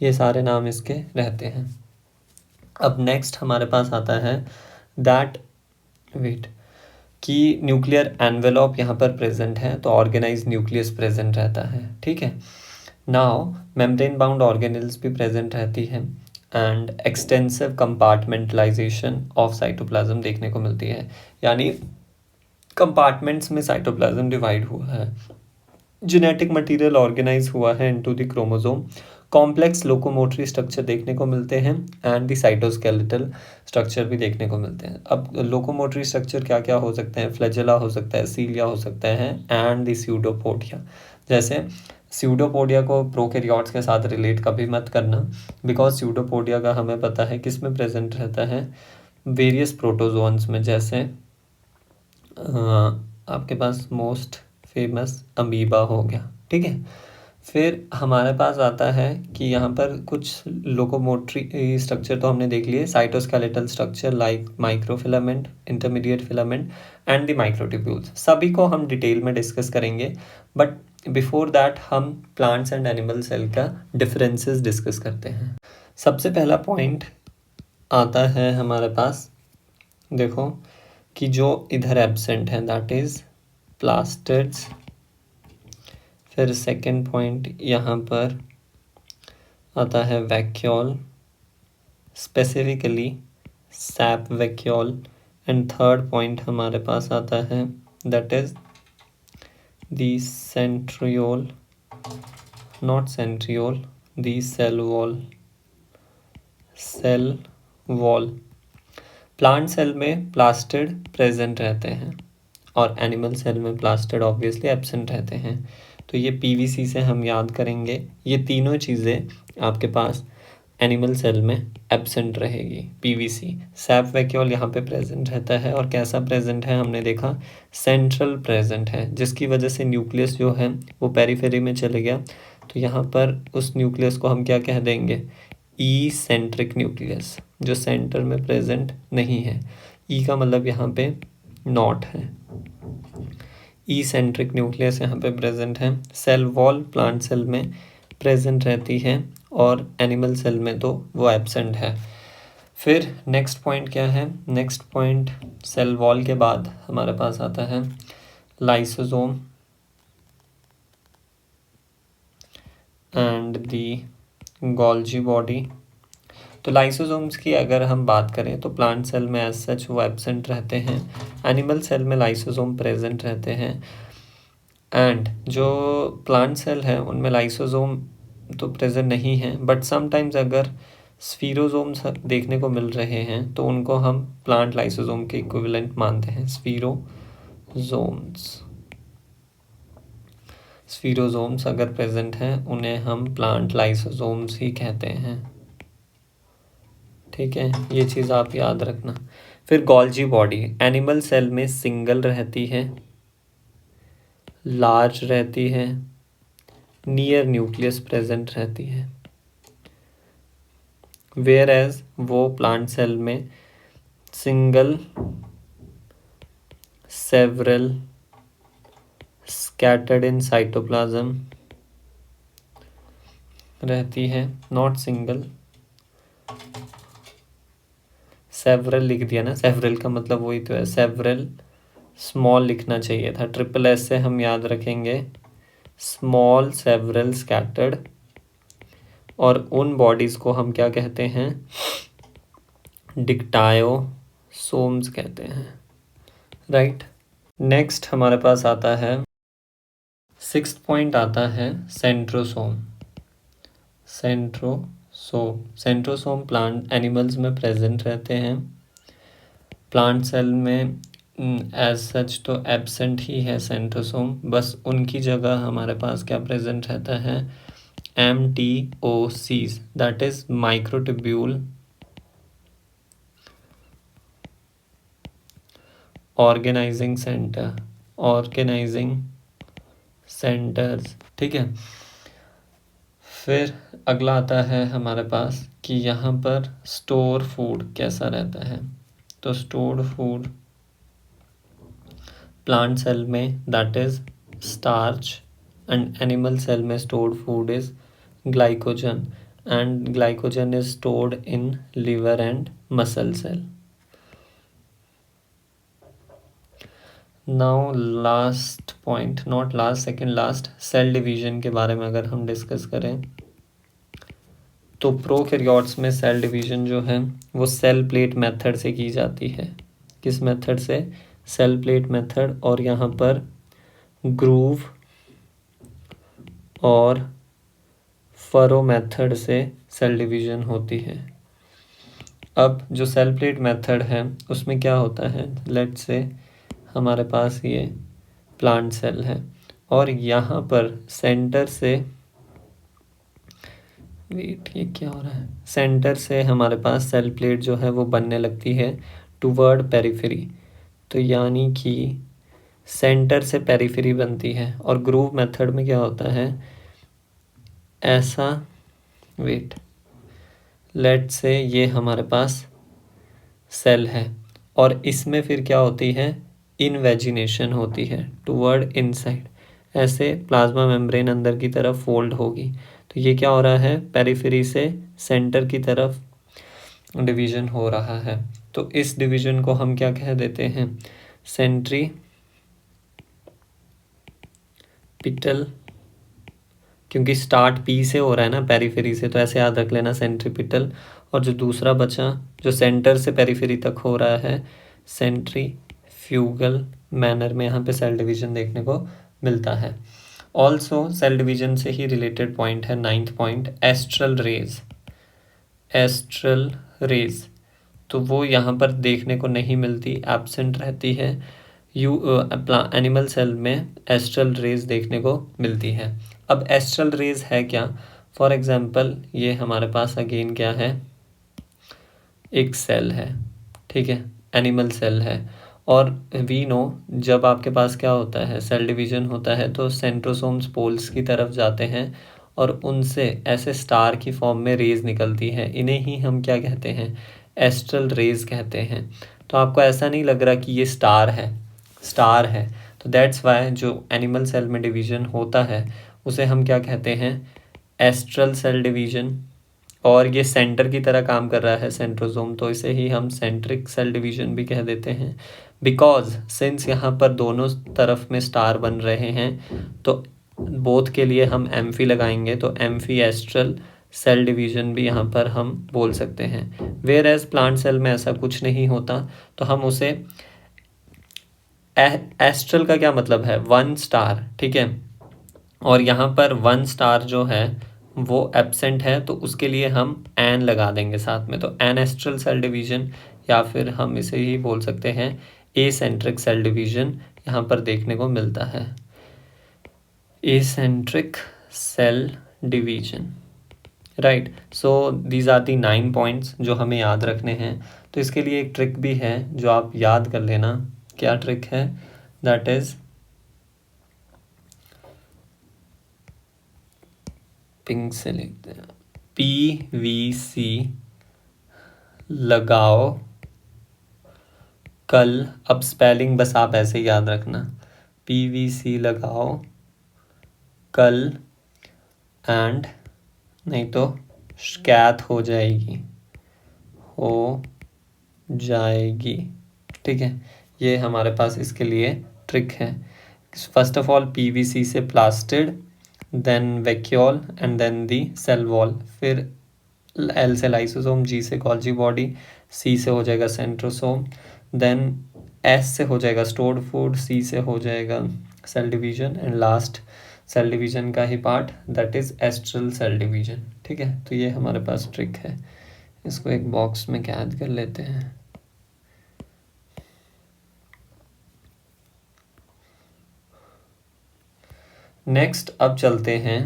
ये सारे नाम इसके रहते हैं। अब नेक्स्ट हमारे पास आता है दैट, वेट, कि न्यूक्लियर एनवेलप यहाँ पर प्रेजेंट है तो ऑर्गेनाइज न्यूक्लियस प्रेजेंट रहता है, ठीक है। नाउ मेम्ब्रेन बाउंड ऑर्गेनेल्स भी प्रेजेंट रहती है and extensive compartmentalisation of cytoplasm देखने को मिलती है, यानी कंपार्टमेंट्स में साइटोप्लाज्म डिवाइड हुआ है, जेनेटिक मटेरियल ऑर्गेनाइज हुआ है into the chromosome, complex locomotory structure देखने को मिलते हैं एंड द साइटोस्केलेटल स्ट्रक्चर भी देखने को मिलते हैं। अब लोकोमोटरी स्ट्रक्चर क्या क्या हो सकते हैं, फ्लैजेला हो सकता है, सीलिया हो सकता है एंड द स्यूडोपोडिया। जैसे स्यूडोपोडिया को प्रोकैरियोट्स के साथ रिलेट कभी मत करना, बिकॉज स्यूडोपोडिया का हमें पता है किस में प्रेजेंट रहता है, वेरियस प्रोटोजोन्स में, जैसे आपके पास मोस्ट फेमस अमीबा हो गया, ठीक है। फिर हमारे पास आता है कि यहाँ पर कुछ लोकोमोटरी स्ट्रक्चर तो हमने देख लिए, cytoskeletal structure like microfilament, intermediate filament and the microtubules, सभी को हम डिटेल में डिस्कस करेंगे। बट बिफोर दैट हम प्लांट्स एंड एनिमल सेल का डिफरेंसेस डिस्कस करते हैं। सबसे पहला पॉइंट आता है हमारे पास, देखो कि जो इधर एब्सेंट है दैट इज प्लास्टिड्स। फिर सेकंड पॉइंट यहाँ पर आता है vacuole, specifically sap vacuole. And third point हमारे पास आता है that is the centriole, not centriole, the cell wall, cell wall. Plant cell में प्लास्टिड प्रेजेंट रहते हैं और एनिमल सेल में प्लास्टिड ऑब्वियसली एब्सेंट रहते हैं। तो ये पीवीसी से हम याद करेंगे, ये तीनों चीज़ें आपके पास एनिमल सेल में एब्सेंट रहेगी। पीवीसी, सैप वैक्यूल यहाँ पे प्रेजेंट रहता है और कैसा प्रेजेंट है हमने देखा, सेंट्रल प्रेजेंट है, जिसकी वजह से न्यूक्लियस जो है वो पेरिफेरी में चले गया। तो यहाँ पर उस न्यूक्लियस को हम क्या कह देंगे, ई सेंट्रिक न्यूक्लियस, जो सेंटर में प्रेजेंट नहीं है। ई का मतलब यहाँ पे नॉट है। ई सेंट्रिक न्यूक्लियस यहाँ पे प्रेजेंट है। सेल वॉल प्लांट सेल में प्रेजेंट रहती है और एनिमल सेल में तो वो एब्सेंट है। फिर नेक्स्ट पॉइंट क्या है? नेक्स्ट पॉइंट सेल वॉल के बाद हमारे पास आता है lysosome and the Golgi body. तो लाइसोसोम्स की अगर हम बात करें तो प्लांट सेल में एज सच वो एब्सेंट रहते हैं, एनिमल सेल में लाइसोसोम प्रेजेंट रहते हैं। एंड जो प्लांट सेल है उनमें लाइसोसोम तो प्रेजेंट नहीं है, बट समटाइम्स अगर स्फीरोसोम्स देखने को मिल रहे हैं तो उनको हम प्लांट लाइसोसोम के इक्विवेलेंट मानते हैं। स्फीरोसोम्स अगर प्रेजेंट हैं उन्हें हम प्लांट लाइसोसोम्स ही कहते हैं। ठीक है, ये चीज़ आप याद रखना। फिर गोल्जी बॉडी एनिमल सेल में सिंगल रहती है, लार्ज रहती है, नियर न्यूक्लियस प्रेजेंट रहती है। वेयर एज वो प्लांट सेल में single, several, scattered in cytoplasm रहती है, नॉट सिंगल। सेवरल लिख दिया ना, सेवरल का मतलब वही तो है, सेवरल स्मॉल लिखना चाहिए था, ट्रिपल एस से हम याद रखेंगे स्मॉल, सेवरल, स्कैटर्ड। और उन बॉडीज को हम क्या कहते हैं? डिक्टायोसोम्स कहते हैं, राइट। नेक्स्ट हमारे पास आता है सिक्स्थ पॉइंट आता है सेंट्रोसोम। सेंट्रोसोम प्लांट एनिमल्स में प्रेजेंट रहते हैं। प्लांट सेल में एज सच तो एब्सेंट ही है सेंट्रोसोम, बस उनकी जगह हमारे पास क्या प्रेजेंट रहता है? MTOCs, that is microtubule organising centres. ठीक है। फिर अगला आता है हमारे पास कि यहाँ पर स्टोर फूड कैसा रहता है। तो स्टोर्ड फूड प्लांट सेल में that is starch, and animal cell में stored food is glycogen, and glycogen is stored in liver and muscle cell. Now last point, not last, second last, cell division के बारे में अगर हम discuss करें तो prokaryotes में सेल डिवीजन जो है वो सेल प्लेट मेथड से की जाती है। किस मेथड से? Cell plate method. और यहाँ पर ग्रूव और फरो मेथड से सेल डिवीजन होती है। अब जो सेल प्लेट मेथड है उसमें क्या होता है? लेट्स से हमारे पास ये प्लांट सेल है और यहाँ पर सेंटर से, वेट ये क्या हो रहा है, सेंटर से हमारे पास सेल प्लेट जो है वो बनने लगती है टुवर्ड पेरिफेरी। तो यानी कि सेंटर से पेरिफेरी बनती है। और ग्रूव मेथड में क्या होता है? ऐसा, वेट, लेट से ये हमारे पास सेल है और इसमें फिर क्या होती है? इनवेजिनेशन होती है टुवर्ड इनसाइड। ऐसे प्लाज्मा मेम्ब्रेन अंदर की तरफ फोल्ड होगी। तो ये क्या हो रहा है? पेरिफेरी से सेंटर की तरफ डिवीजन हो रहा है। तो इस डिवीजन को हम क्या कह देते हैं? सेंट्रीपिटल, क्योंकि स्टार्ट पी से हो रहा है ना, पेरिफेरी से, तो ऐसे याद रख लेना सेंट्रीपिटल। और जो दूसरा बचा जो सेंटर से पेरिफेरी तक हो रहा है, सेंट्रीफ्यूगल मैनर में यहाँ पे सेल डिवीजन देखने को मिलता है। ऑल्सो सेल डिवीजन से ही रिलेटेड पॉइंट है नाइन्थ पॉइंट, एस्ट्रल रेज। तो वो यहाँ पर देखने को नहीं मिलती, एब्सेंट रहती है। एनिमल सेल में एस्ट्रल रेज देखने को मिलती है। अब एस्ट्रल रेज है क्या? फॉर एग्जांपल ये हमारे पास अगेन क्या है? एक सेल है, ठीक है, एनिमल सेल है। और वी नो जब आपके पास क्या होता है? सेल डिवीजन होता है तो सेंट्रोसोम्स पोल्स की तरफ जाते हैं और उनसे ऐसे स्टार की फॉर्म में रेज निकलती है, इन्हें ही हम क्या कहते हैं, एस्ट्रल रेज कहते हैं। तो आपको ऐसा नहीं लग रहा कि ये स्टार है। तो दैट्स वाई जो एनिमल सेल में डिवीजन होता है उसे हम क्या कहते हैं, एस्ट्रल सेल डिवीजन। और ये सेंटर की तरह काम कर रहा है सेंट्रोसोम, तो इसे ही हम सेंट्रिक सेल डिवीजन भी कह देते हैं। बिकॉज सिंस यहाँ पर दोनों तरफ में स्टार बन रहे हैं तो बोथ के लिए हम एम्फी लगाएंगे, तो एम्फी एस्ट्रल सेल डिवीजन भी यहाँ पर हम बोल सकते हैं। वेयर एज प्लांट सेल में ऐसा कुछ नहीं होता, तो हम उसे एस्ट्रल का क्या मतलब है, वन स्टार, ठीक है। और यहाँ पर वन स्टार जो है वो एब्सेंट है, तो उसके लिए हम एन लगा देंगे साथ में, तो एन एस्ट्रल सेल डिवीजन, या फिर हम इसे ही बोल सकते हैं एसेंट्रिक सेल डिवीजन यहाँ पर देखने को मिलता है, acentric cell division, right. So these are the 9 points जो हमें याद रखने हैं। तो इसके लिए एक ट्रिक भी है जो आप याद कर लेना। क्या ट्रिक है, दैट इज पिंक से लिखते हैं, PVC लगाओ कल। अब स्पेलिंग बस आप ऐसे याद रखना, PVC लगाओ कल, एंड नहीं तो शिकायत हो जाएगी, ठीक है। ये हमारे पास इसके लिए ट्रिक है। फर्स्ट ऑफ ऑल PVC से plastid, then vacuole and then the cell wall, फिर L से लाइसोसोम, G से गोल्जी बॉडी, C से हो जाएगा सेंट्रोसोम, देन S से हो जाएगा स्टोर्ड फूड, C से हो जाएगा cell division, and last cell division का ही part that is astral cell division, ठीक है। तो ये हमारे पास ट्रिक है, इसको एक बॉक्स में कैद कर लेते हैं। नेक्स्ट अब चलते हैं,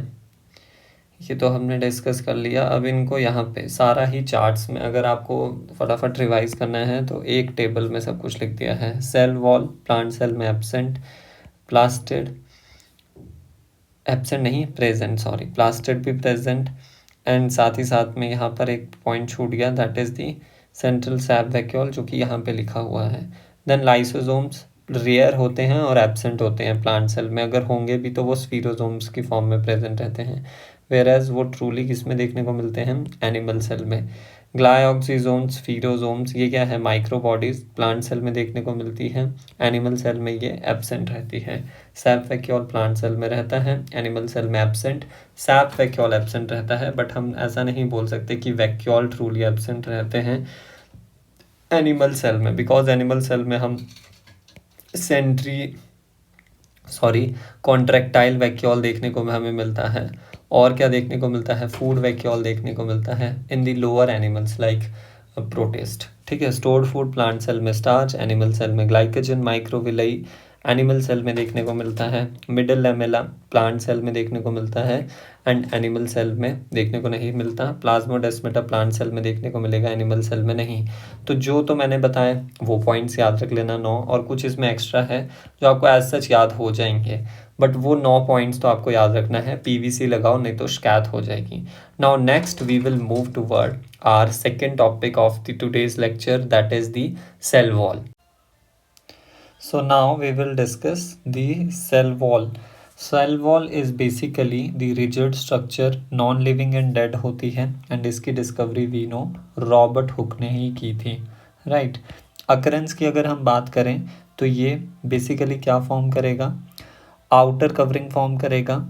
ये तो हमने डिस्कस कर लिया। अब इनको यहाँ पे सारा ही चार्ट्स में अगर आपको फटाफट रिवाइज करना है तो एक टेबल में सब कुछ लिख दिया है। सेल वॉल प्लांट सेल में एब्सेंट, प्लास्टिड एब्सेंट नहीं प्रेजेंट, सॉरी, प्लास्टिड भी प्रेजेंट, एंड साथ ही साथ में यहाँ पर एक पॉइंट छूट गया, that is the central SAP vacuole जो कि यहाँ पे लिखा हुआ है। देन लाइसोसोम्स रेयर होते हैं और एब्सेंट होते हैं प्लांट सेल में, अगर होंगे भी तो वो स्फीरोसोम्स की फॉर्म में प्रेजेंट रहते हैं, वेयर एज वो ट्रूली किस में देखने को मिलते हैं, एनिमल सेल में। ग्लाइऑक्सीजोम्स, स्फीरोसोम्स, ये क्या है, माइक्रो बॉडीज, प्लांट सेल में देखने को मिलती है, एनिमल सेल में ये एब्सेंट रहती है। सैप वैक्यूल प्लांट सेल में रहता है, एनिमल सेल में एब्सेंट। सैप वैक्यूल एब्सेंट रहता है, बट हम ऐसा नहीं बोल सकते कि वैक्यूल ट्रूली एब्सेंट रहते हैं एनिमल सेल में, बिकॉज एनिमल सेल में हम कॉन्ट्रैक्टाइल वैक्यूल देखने को हमें मिलता है, और क्या देखने को मिलता है, फूड वैक्यूल देखने को मिलता है in the lower animals like protist, ठीक है। स्टोर्ड फूड प्लांट सेल में स्टार्च, एनिमल सेल में ग्लाइकोजन, माइक्रोविलाई एनिमल सेल में देखने को मिलता है, मिडिल लैमेला प्लांट सेल में देखने को मिलता है, एंड एनिमल सेल में देखने को नहीं मिलता। प्लाज्मोडेस्माटा प्लांट सेल में देखने को मिलेगा, एनिमल सेल में नहीं। तो जो तो मैंने बताया वो पॉइंट्स याद रख लेना 9, और कुछ इसमें एक्स्ट्रा है जो आपको एज सच याद हो जाएंगे, बट वो 9 पॉइंट्स तो आपको याद रखना है। PVC लगाओ नहीं तो शिकायत हो जाएगी। Now next we will move toward our second topic of the today's lecture, that is the cell wall. So now we will discuss the cell wall. Cell wall is basically the rigid structure non-living and dead होती है, and इसकी discovery we know Robert Hooke ने ही की थी, right. Occurrence की अगर हम बात करें तो ये बेसिकली क्या फॉर्म करेगा, आउटर कवरिंग फॉर्म करेगा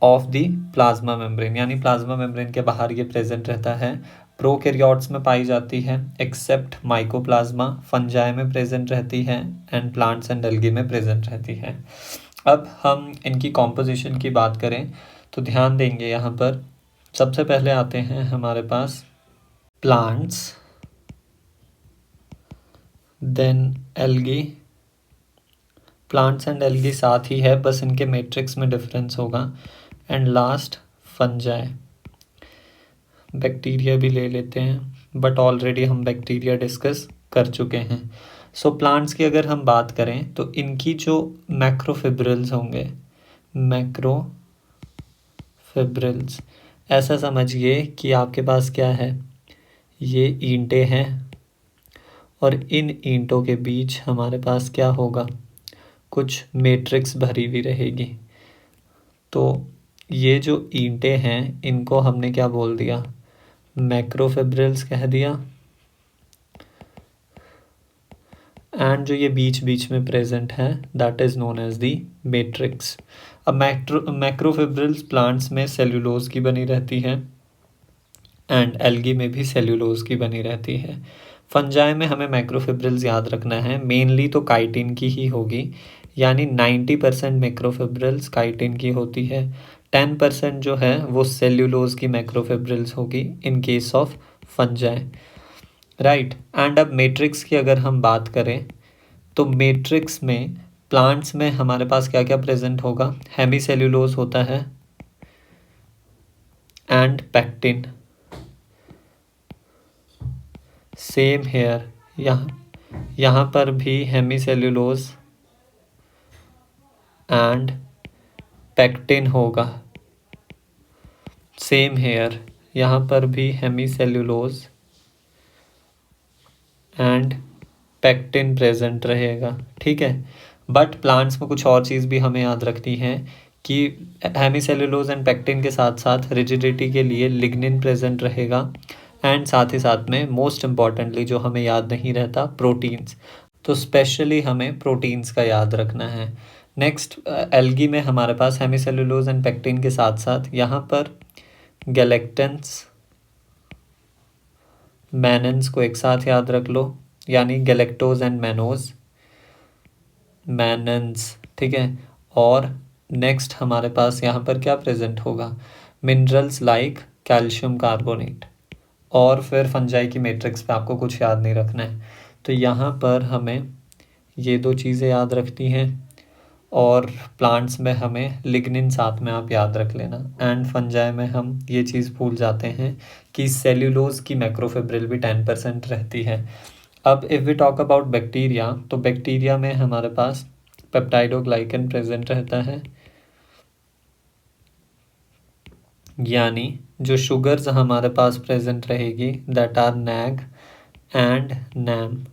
ऑफ दी प्लाज्मा मेम्ब्रेन, यानी प्लाज्मा मेम्ब्रेन के बाहर ये प्रेजेंट रहता है। प्रोकैरियोट्स में पाई जाती है एक्सेप्ट माइकोप्लाज्मा, फंजाई में प्रेजेंट रहती है, एंड प्लांट्स एंड एल्गी में प्रेजेंट रहती है। अब हम इनकी कॉम्पोजिशन की बात करें तो ध्यान देंगे यहाँ पर सबसे पहले आते हैं हमारे पास plants, then algae, plants and algae साथ ही है, बस इनके मैट्रिक्स में डिफरेंस होगा, एंड लास्ट फंजाई। बैक्टीरिया भी ले लेते हैं बट ऑलरेडी हम बैक्टीरिया डिस्कस कर चुके हैं। सो प्लांट्स की अगर हम बात करें तो इनकी जो मैक्रोफिब्रिल्स होंगे, मैक्रोफिब्रिल्स फिब्रिल्स। ऐसा समझिए कि आपके पास क्या है, ये ईंटें हैं और इन ईंटों के बीच हमारे पास क्या होगा, कुछ मैट्रिक्स भरी हुई रहेगी। तो ये जो ईंटें हैं इनको हमने क्या बोल दिया, मैक्रोफिब्रिल्स कह दिया। एंड जो ये बीच बीच में प्रेजेंट है that is known as the matrix. अब मैक्रोफिब्रिल्स प्लांट्स में सेल्यूलोज की बनी रहती है एंड एल्गी में भी सेल्यूलोज की बनी रहती है। फंजाई में हमें मैक्रोफिब्रिल्स याद रखना है, मेनली तो काइटिन की ही होगी, यानी 90% मैक्रोफिब्रिल्स काइटिन की होती है, 10% जो है वो सेल्यूलोज की मैक्रोफिब्रिल्स होगी in case of fungi, right. And अब मैट्रिक्स की अगर हम बात करें तो मैट्रिक्स में प्लांट्स में हमारे पास क्या क्या प्रेजेंट होगा, हेमीसेल्यूलोज होता है एंड पैक्टिन। सेम हेयर, यहाँ पर भी हेमीसेल्यूलोज एंड पैक्टिन होगा। सेम हेयर, यहाँ पर भी हेमीसेल्यूलोज एंड पैक्टिन प्रेजेंट रहेगा, ठीक है। बट प्लांट्स में कुछ और चीज़ भी हमें याद रखनी है कि हेमीसेल्यूलोज एंड पैक्टिन के साथ साथ रिजिडिटी के लिए लिग्निन प्रेजेंट रहेगा एंड साथ ही साथ में मोस्ट इम्पॉर्टेंटली जो हमें याद नहीं रहता, प्रोटीन्स। तो स्पेशली हमें प्रोटीन्स का याद रखना है। नेक्स्ट एल्गी में हमारे पास हेमीसेल्यूलोज एंड पैक्टिन के साथ साथ यहाँ पर गैलेक्टेंस मैनन्स को एक साथ याद रख लो, यानी गैलेक्टोज एंड मैनन्स, ठीक है। और नेक्स्ट हमारे पास यहाँ पर क्या प्रेजेंट होगा, मिनरल्स लाइक कैल्शियम कार्बोनेट। और फिर फंजाई की मैट्रिक्स पे आपको कुछ याद नहीं रखना है, तो यहाँ पर हमें ये दो चीज़ें याद रखनी हैं और प्लांट्स में हमें लिग्निन साथ में आप याद रख लेना। एंड फंजाई में हम ये चीज़ भूल जाते हैं कि सेल्यूलोज की मैक्रोफिब्रिल भी 10% रहती है। अब if we talk about bacteria, तो बैक्टीरिया में हमारे पास पेप्टाइडोग्लाइकन प्रेजेंट रहता है, यानी जो शुगर्स हमारे पास प्रेजेंट रहेगी that are NAG and NAM,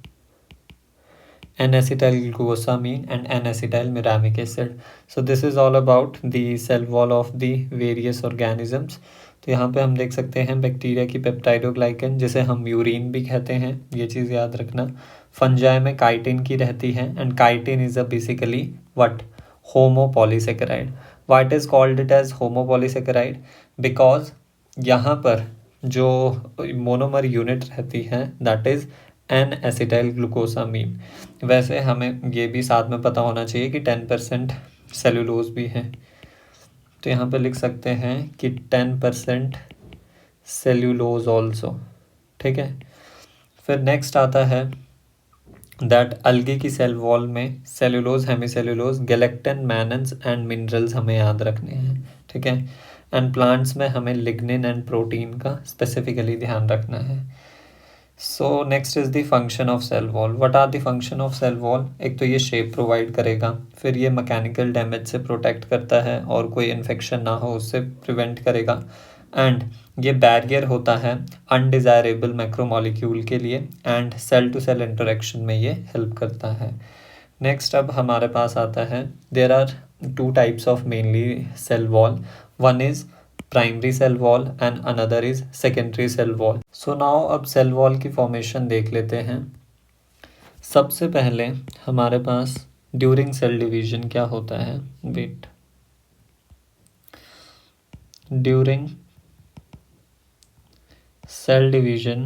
N-acetyl glucosamine and N-acetyl muramic acid. So this is all about the cell wall of the various organisms. तो यहाँ पे हम देख सकते हैं बैक्टीरिया की पेप्टाइडोग्लाइकन, जिसे हम यूरिन भी कहते हैं, ये चीज़ याद रखना। फंजाई में काइटिन की रहती है and chitin is a basically what, homopolysaccharide. What is called it as homopolysaccharide, because यहाँ पर जो मोनोमर यूनिट रहती है that is N acetyl glucosamine. वैसे हमें ये भी साथ में पता होना चाहिए कि 10% सेलुलोज भी है, तो यहाँ पे लिख सकते हैं कि 10% सेल्यूलोज ऑल्सो, ठीक है। फिर नेक्स्ट आता है दैट अलगी की सेल वॉल में cellulose, hemicellulose, galactan, mannans and minerals हमें याद रखने हैं, ठीक है। एंड प्लांट्स में हमें लिग्निन एंड प्रोटीन का स्पेसिफिकली ध्यान रखना है। So next is the function of cell wall. What are the function of cell wall, एक तो ये शेप प्रोवाइड करेगा, फिर ये मैकेनिकल डैमेज से प्रोटेक्ट करता है और कोई इन्फेक्शन ना हो उससे प्रिवेंट करेगा, एंड ये बैरियर होता है अनडिज़ायरेबल मैक्रोमोलिक्यूल के लिए and cell to cell interaction में ये हेल्प करता है। नेक्स्ट अब हमारे पास आता है, there are two types of mainly cell wall, one is primary cell wall and another is secondary cell wall. So now अब सेल वॉल की फॉर्मेशन देख लेते हैं। सबसे पहले हमारे पास ड्यूरिंग सेल डिवीजन क्या होता है, वेट, ड्यूरिंग सेल डिवीजन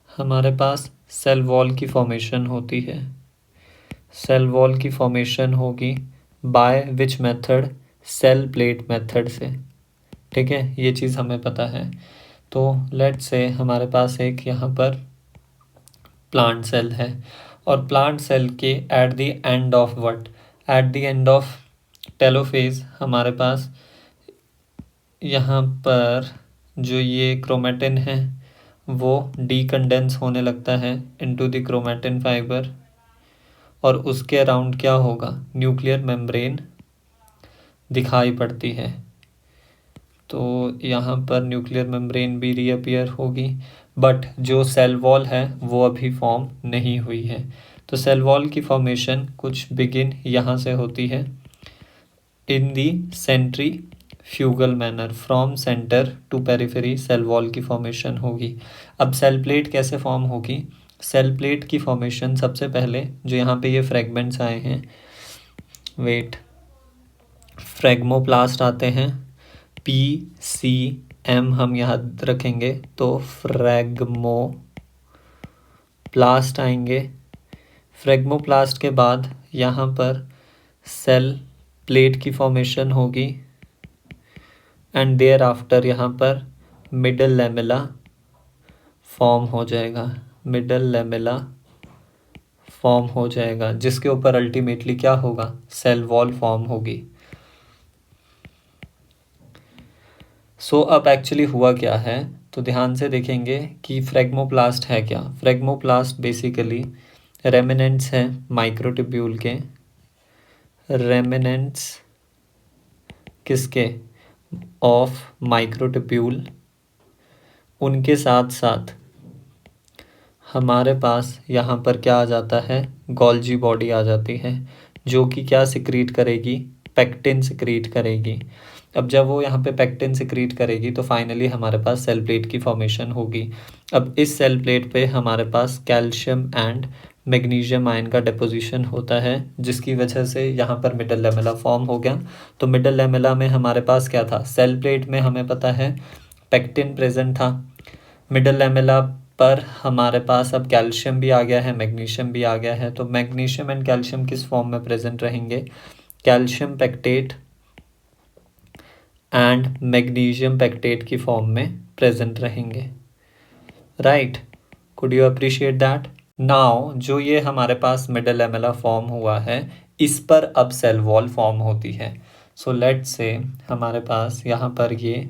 हमारे पास सेल वॉल की फॉर्मेशन होती है। सेल वॉल की फॉर्मेशन होगी by which method, cell plate method से, ठीक है, ये चीज़ हमें पता है। तो लेट्स से हमारे पास एक यहाँ पर प्लांट सेल है और प्लांट सेल के at the end of what, at the end of telophase हमारे पास यहाँ पर जो ये क्रोमेटिन है वो डीकंडेंस होने लगता है इनटू द क्रोमेटिन फाइबर और उसके अराउंड क्या होगा, न्यूक्लियर मेम्ब्रेन दिखाई पड़ती है। तो यहाँ पर न्यूक्लियर मेम्ब्रेन भी रीअपियर होगी, बट जो सेल वॉल है वो अभी फॉर्म नहीं हुई है। तो सेल वॉल की फॉर्मेशन कुछ बिगिन यहाँ से होती है, in the centrifugal manner, from centre to periphery cell wall की फॉर्मेशन होगी। अब सेल प्लेट कैसे फॉर्म होगी, सेल प्लेट की फॉर्मेशन सबसे पहले जो यहाँ पे ये फ्रेगमेंट्स आए हैं, वेट, फ्रेगमोप्लास्ट आते हैं, PCM हम याद रखेंगे, तो फ्रेगमोप्लास्ट आएंगे। फ्रेगमोप्लास्ट के बाद यहाँ पर सेल प्लेट की फॉर्मेशन होगी एंड देयर आफ्टर यहाँ पर मिडल लेमेला फॉर्म हो जाएगा, मिडल लेमेला फॉर्म हो जाएगा, जिसके ऊपर अल्टीमेटली क्या होगा, सेल वॉल फॉर्म होगी। सो अब एक्चुअली हुआ क्या है, तो ध्यान से देखेंगे कि फ्रेगमोप्लास्ट है क्या। फ्रेगमोप्लास्ट बेसिकली रेमिनेंट्स हैं माइक्रोट्यूब्यूल के, रेमिनेंट्स किसके, ऑफ माइक्रोट्यूब्यूल। उनके साथ साथ हमारे पास यहाँ पर क्या आ जाता है, गोल्जी बॉडी आ जाती है, जो कि क्या सिक्रीट करेगी, पेक्टिन सिक्रीट करेगी। अब जब वो यहाँ पे पेक्टिन सिक्रीट करेगी तो फाइनली हमारे पास सेल प्लेट की फॉर्मेशन होगी। अब इस सेल प्लेट पे हमारे पास कैल्शियम एंड मैग्नीशियम आयन का डिपोजिशन होता है, जिसकी वजह से यहाँ पर मिडल लेमेला फॉर्म हो गया। तो मिडल लेमेला में हमारे पास क्या था, सेल प्लेट में हमें पता है पेक्टिन प्रेजेंट था, मिडल लेमेला पर हमारे पास अब कैल्शियम भी आ गया है, मैग्नीशियम भी आ गया है। तो मैग्नीशियम एंड कैल्शियम किस फॉर्म में प्रेजेंट रहेंगे, calcium pectate and magnesium pectate की फॉर्म में प्रेजेंट रहेंगे, right. Could you appreciate that. Now जो ये हमारे पास मिडल लेमेला फॉर्म हुआ है, इस पर अब सेल वॉल फॉर्म होती है। सो लेट्स से हमारे पास यहाँ पर ये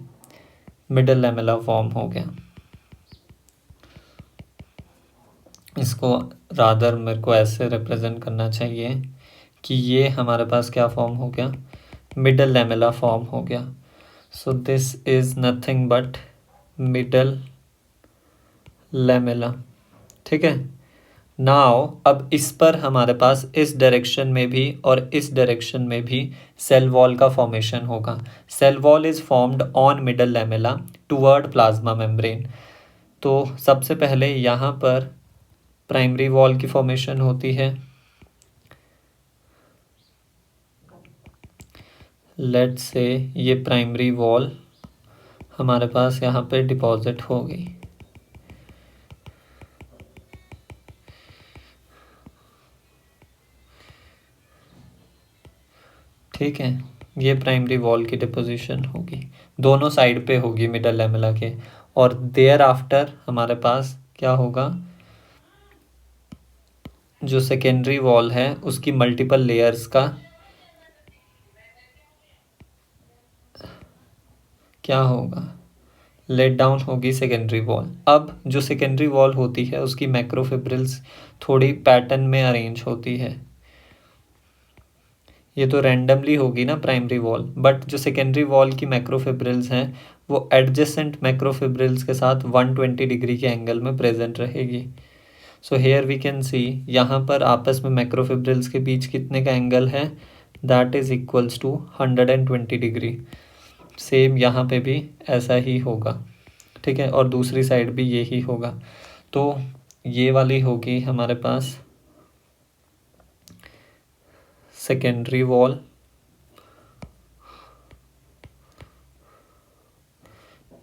मिडल लेमेला फॉर्म हो गया, इसको रादर मेरे को ऐसे रिप्रेजेंट करना चाहिए कि ये हमारे पास क्या फॉर्म हो गया, मिडल लेमेला फॉर्म हो गया। So this is nothing but middle lamella, ठीक है। नाउ अब इस पर हमारे पास इस डायरेक्शन में भी और इस डायरेक्शन में भी सेल वॉल का फॉर्मेशन होगा। Cell wall is formed on middle lamella toward plasma membrane. तो सबसे पहले यहाँ पर प्राइमरी वॉल की फॉर्मेशन होती है, लेट्स से ये प्राइमरी वॉल हमारे पास यहाँ पे डिपॉजिट हो गई, ठीक है। ये प्राइमरी वॉल की डिपोजिशन होगी, दोनों साइड पे होगी मिडल लेमेला के। और देयर आफ्टर हमारे पास क्या होगा, जो सेकेंडरी वॉल है उसकी मल्टीपल लेयर्स का क्या होगा, लेट डाउन होगी सेकेंडरी वॉल। अब जो सेकेंडरी वॉल होती है उसकी मैक्रोफिब्रिल्स थोड़ी पैटर्न में अरेंज होती है, ये तो रैंडमली होगी ना प्राइमरी वॉल, बट जो सेकेंडरी वॉल की मैक्रोफिब्रिल्स हैं वो एडजेसेंट मैक्रोफिब्रिल्स के साथ 120 डिग्री के एंगल में प्रेजेंट रहेगी। So here we can see यहाँ पर आपस में मैक्रोफिब्रिल्स के बीच कितने का एंगल है, that is equals to 120 degree. Same यहाँ पे भी ऐसा ही होगा, ठीक है, और दूसरी साइड भी यही होगा। तो ये वाली होगी हमारे पास सेकेंडरी वॉल,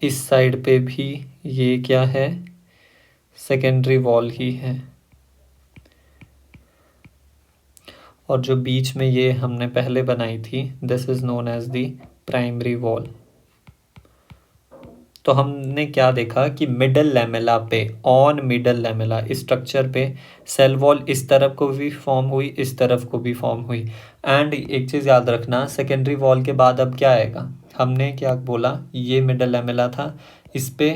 इस साइड पे भी ये क्या है, सेकेंडरी वॉल ही है, और जो बीच में ये हमने पहले बनाई थी this is known as the primary wall. तो हमने क्या देखा कि मिडल लेमेला पे, ऑन मिडल लेमेला स्ट्रक्चर पे सेल वॉल इस तरफ को भी फॉर्म हुई, इस तरफ को भी फॉर्म हुई। एंड एक चीज़ याद रखना, सेकेंडरी वॉल के बाद अब क्या आएगा, हमने क्या बोला, ये मिडल लेमेला था, इस पे